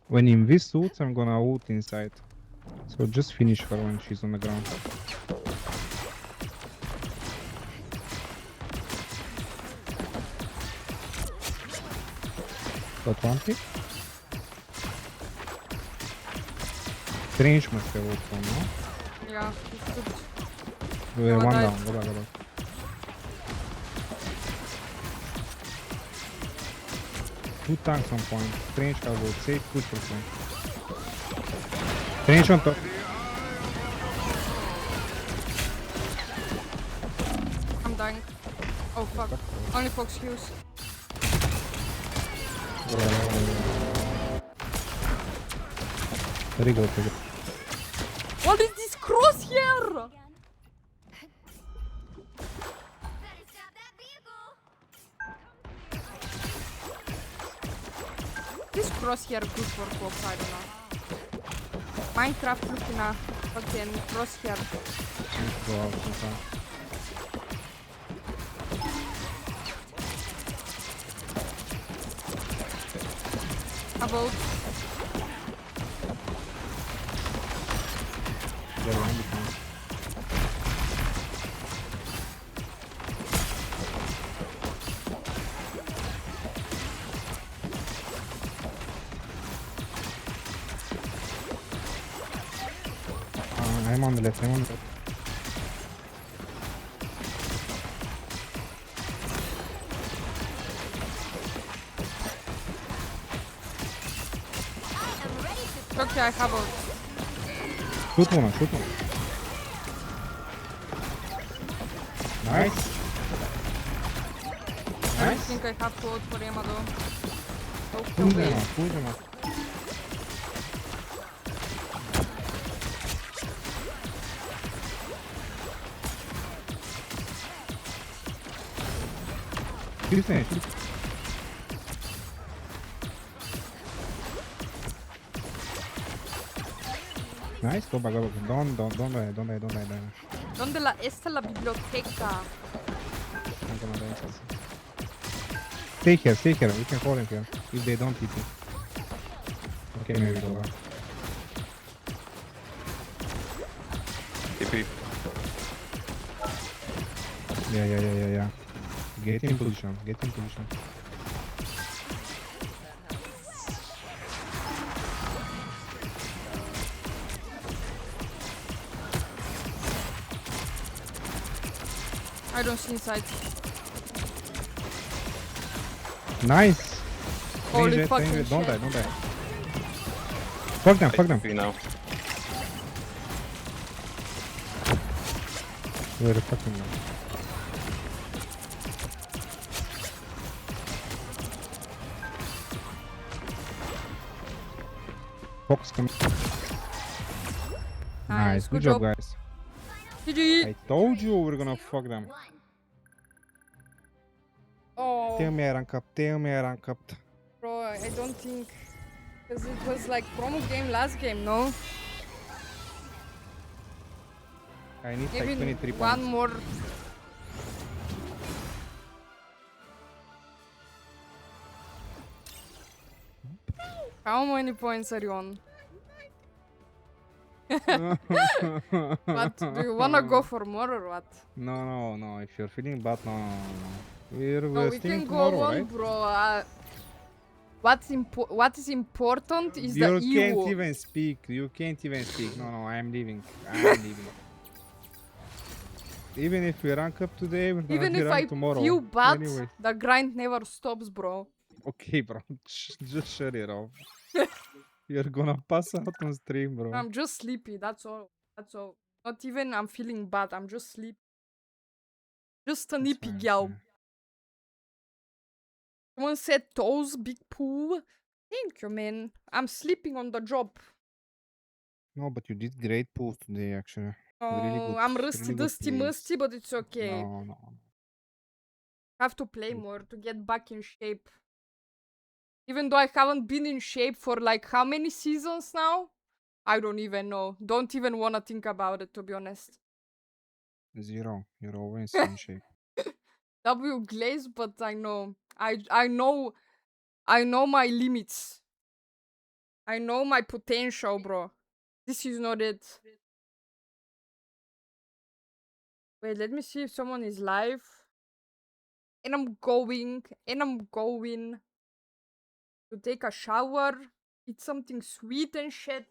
When in this ult, I'm gonna ult inside. So just finish her when she's on the ground. Got one pick. Strange must have ult from now. Yeah, it's good. We're No, one I down, died. go back. Two tanks on point. Strange has ult, safe push for point. Strange on top. I'm dying. Oh fuck. Only Fox heals. Very good. What is this cross here? This cross here good for Fox, I don't know. Minecraft looking at fucking crosshair. Let's go out sometime. About They're around the corner. I'm on the left, I'm on the left. okay, I have a Shoot one, shoot one. Nice. I don't Nice. think I have to ult for Emma though. Pull Okay, them wait. up, pull them up. Shoot them, shoot. Nice, go back, go back. Don't die, don't die, don't die, don't die. ¿Dónde está la biblioteca? I'm gonna die. Stay here, we can hold him here. If they don't hit me. Okay, maybe go back. TP. Yeah. Get in position, get in position. I don't see inside. Nice! Holy Change it, fucking change it. Don't shit. die, don't die. Fuck them, fuck them. Now. We're fucking them. Fox come. Nice, good job, guys. GG! I told you we're gonna fuck them. Oh, Tell me I rank up, tell me I rank up. bro, I don't think. Because it was like promo game last game, no? I need like Even 23 one points. more. How many points are you on? What? Do you wanna go for more or what? No. If you're feeling bad, no. We're No, we streaming can go tomorrow, on, right? bro. What is important is You the can't EU. even speak. You can't even speak. No, I'm leaving. I'm leaving. Even if we rank up today, we're gonna Even be if I ranked tomorrow. feel bad, Anyway. the grind never stops, bro. Okay, bro. Just shut it off. You're gonna pass out on stream, bro. I'm just sleepy, that's all. That's all. Not even I'm feeling bad, I'm just sleepy. Just a nippy gal. Someone said toes, big poo. Thank you, man. I'm sleeping on the job. No, but you did great pulls today, actually. Really Oh, good. I'm rusty, really good dusty, plays. musty, but it's okay. No. Have to play more to get back in shape. Even though I haven't been in shape for like how many seasons now? I don't even know. Don't even want to think about it, to be honest. 0. You're always in shape. W glaze, but I know. I know my limits. I know my potential, bro. This is not it. Wait, let me see if someone is live. And I'm going to take a shower, eat something sweet and shit.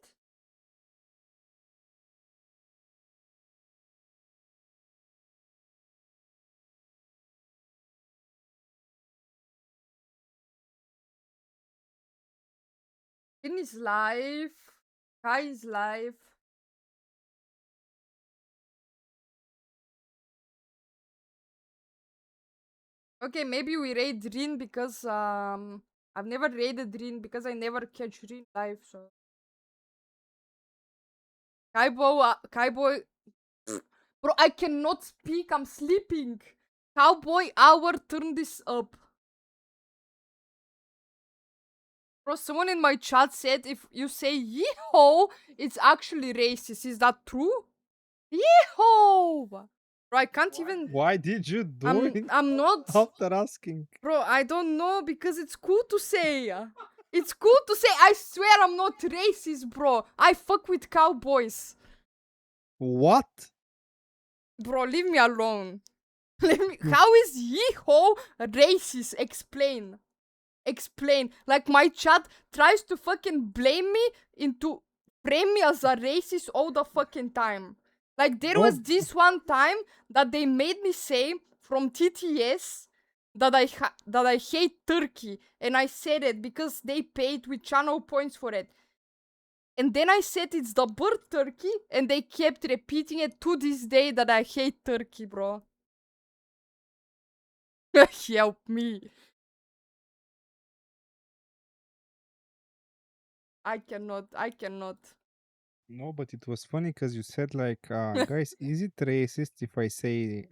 Finn is live. Kai is live. Okay, maybe we raid Rin because I've never raided Rin because I never catch Rin live, so Kaiboy bro, I cannot speak, I'm sleeping. Cowboy hour, turn this up. Bro, someone in my chat said if you say yeehaw, it's actually racist. Is that true? Yeehaw! Bro, I can't even. Why did you do it I'm not. after asking? Bro, I don't know because it's cool to say. It's cool to say. I swear I'm not racist, bro. I fuck with cowboys. What? Bro, leave me alone. How is yeehaw racist? Explain. Explain. Like my chat tries to fucking blame me into frame me as a racist all the fucking time. Like there was this one time that they made me say from TTS that I hate Turkey, and I said it because they paid with channel points for it. And then I said it's the bird turkey, and they kept repeating it to this day that I hate Turkey, bro. Help me. I cannot. No, but it was funny because you said like, guys, is it racist if I say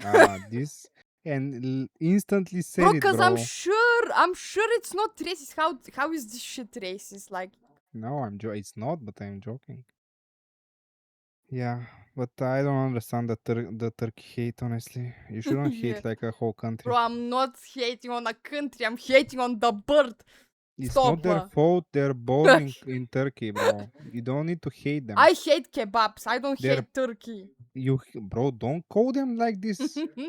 this? And instantly said Bro, it, cause I'm bro. sure it's not racist. How is this shit racist? Like, No, it's not, but I'm joking. Yeah, but I don't understand the turkey hate, honestly. You shouldn't yeah. hate like a whole country. Bro, I'm not hating on a country. I'm hating on the bird. It's Stop. not their fault. They're born in Turkey, bro. You don't need to hate them. I hate kebabs. I don't hate Turkey. Bro, don't call them like this.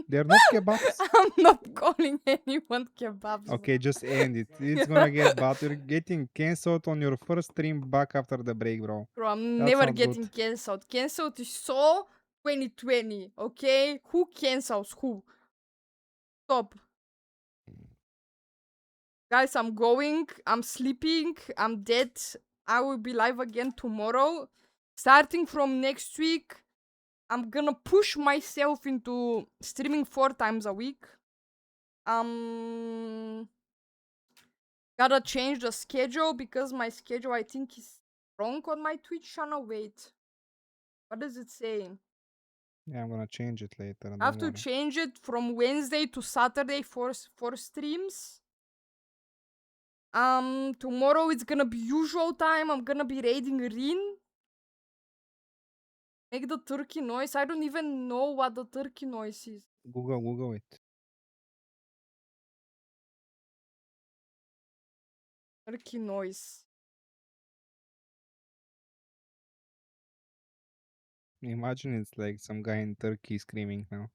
They're not kebabs. I'm not calling anyone kebabs. Okay, just end it. It's gonna get bad. You're getting cancelled on your first stream back after the break, bro. Bro, I'm That's never not getting good. cancelled. Cancelled is so 2020, okay? Who cancels who? Stop. Guys, I'm going. I'm sleeping. I'm dead. I will be live again tomorrow. Starting from next week, I'm gonna push myself into streaming 4 times a week. Gotta change the schedule because my schedule I think is wrong on my Twitch channel. Wait. What does it say? Yeah, I'm gonna change it later. I have Don't to worry. change it from Wednesday to Saturday for streams. Tomorrow it's gonna be usual time. I'm gonna be raiding Rin. Make the turkey noise. I don't even know what the turkey noise is. Google it. Turkey noise. Imagine it's like some guy in Turkey screaming now.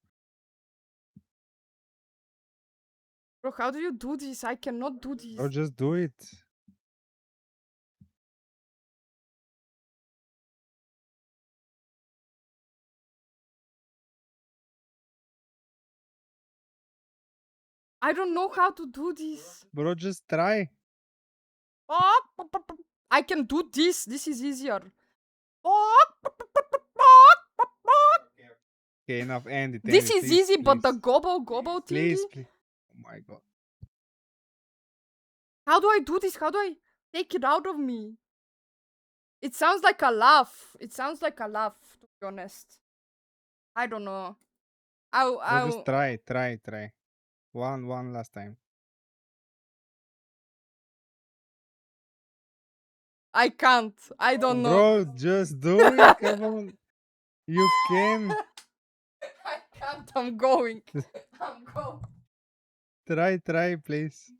Bro, how do you do this? I cannot do this. Bro, just do it. I don't know how to do this. Bro, just try. I can do this. This is easier. Okay, enough. End it. This is please, easy, but the please. gobble thingy. Please. Oh my god. How do I do this? How do I take it out of me? It sounds like a laugh. It sounds like a laugh, to be honest. I don't know. Bro, just try. One last time. I can't. I don't know. Bro, just do it. Come on. You can. I can't. I'm going. I'm going. Try, please.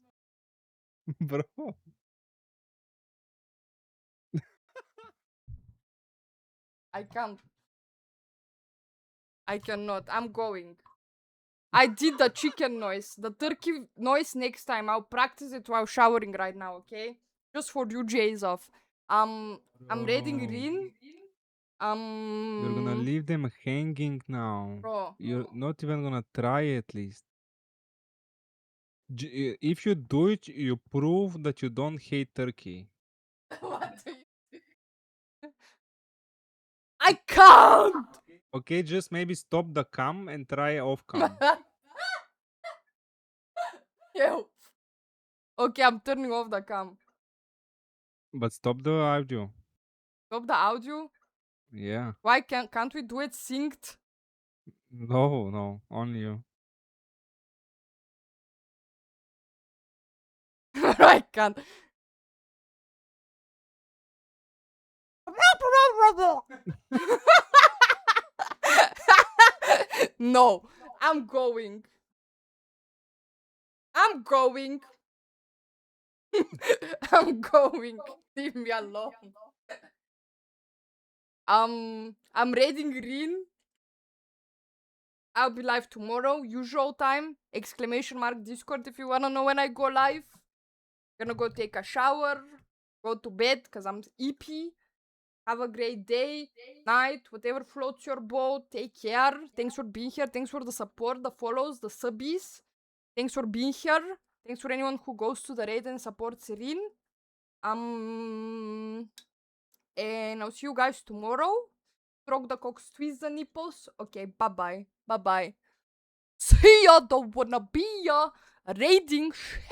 Bro. I can't. I cannot. I'm going. I did the chicken noise. The turkey noise next time. I'll practice it while showering right now, okay? Just for you Jays off. I'm raiding Rin. You're gonna leave them hanging now. Bro. You're not even gonna try at least. If you do it, you prove that you don't hate Turkey. What do you I can't! Okay, just maybe stop the cam and try off cam. Yo. Okay, I'm turning off the cam. But stop the audio. Stop the audio? Yeah. Why can't we do it synced? No, only you. I can't. No, I'm going. I'm going. I'm going. Leave me alone. I'm raiding Rin. I'll be live tomorrow, usual time. Exclamation mark Discord if you wanna know when I go live. Gonna go take a shower, go to bed because I'm EP. Have a great day, night, whatever floats your boat. Take care. Thanks for being here. Thanks for the support, the follows, the subbies. Thanks for being here. Thanks for anyone who goes to the raid and supports Rin. And I'll see you guys tomorrow. Stroke the cocks, twist the nipples. Okay, bye bye. Bye bye. See ya, don't wanna be ya. Raiding shit.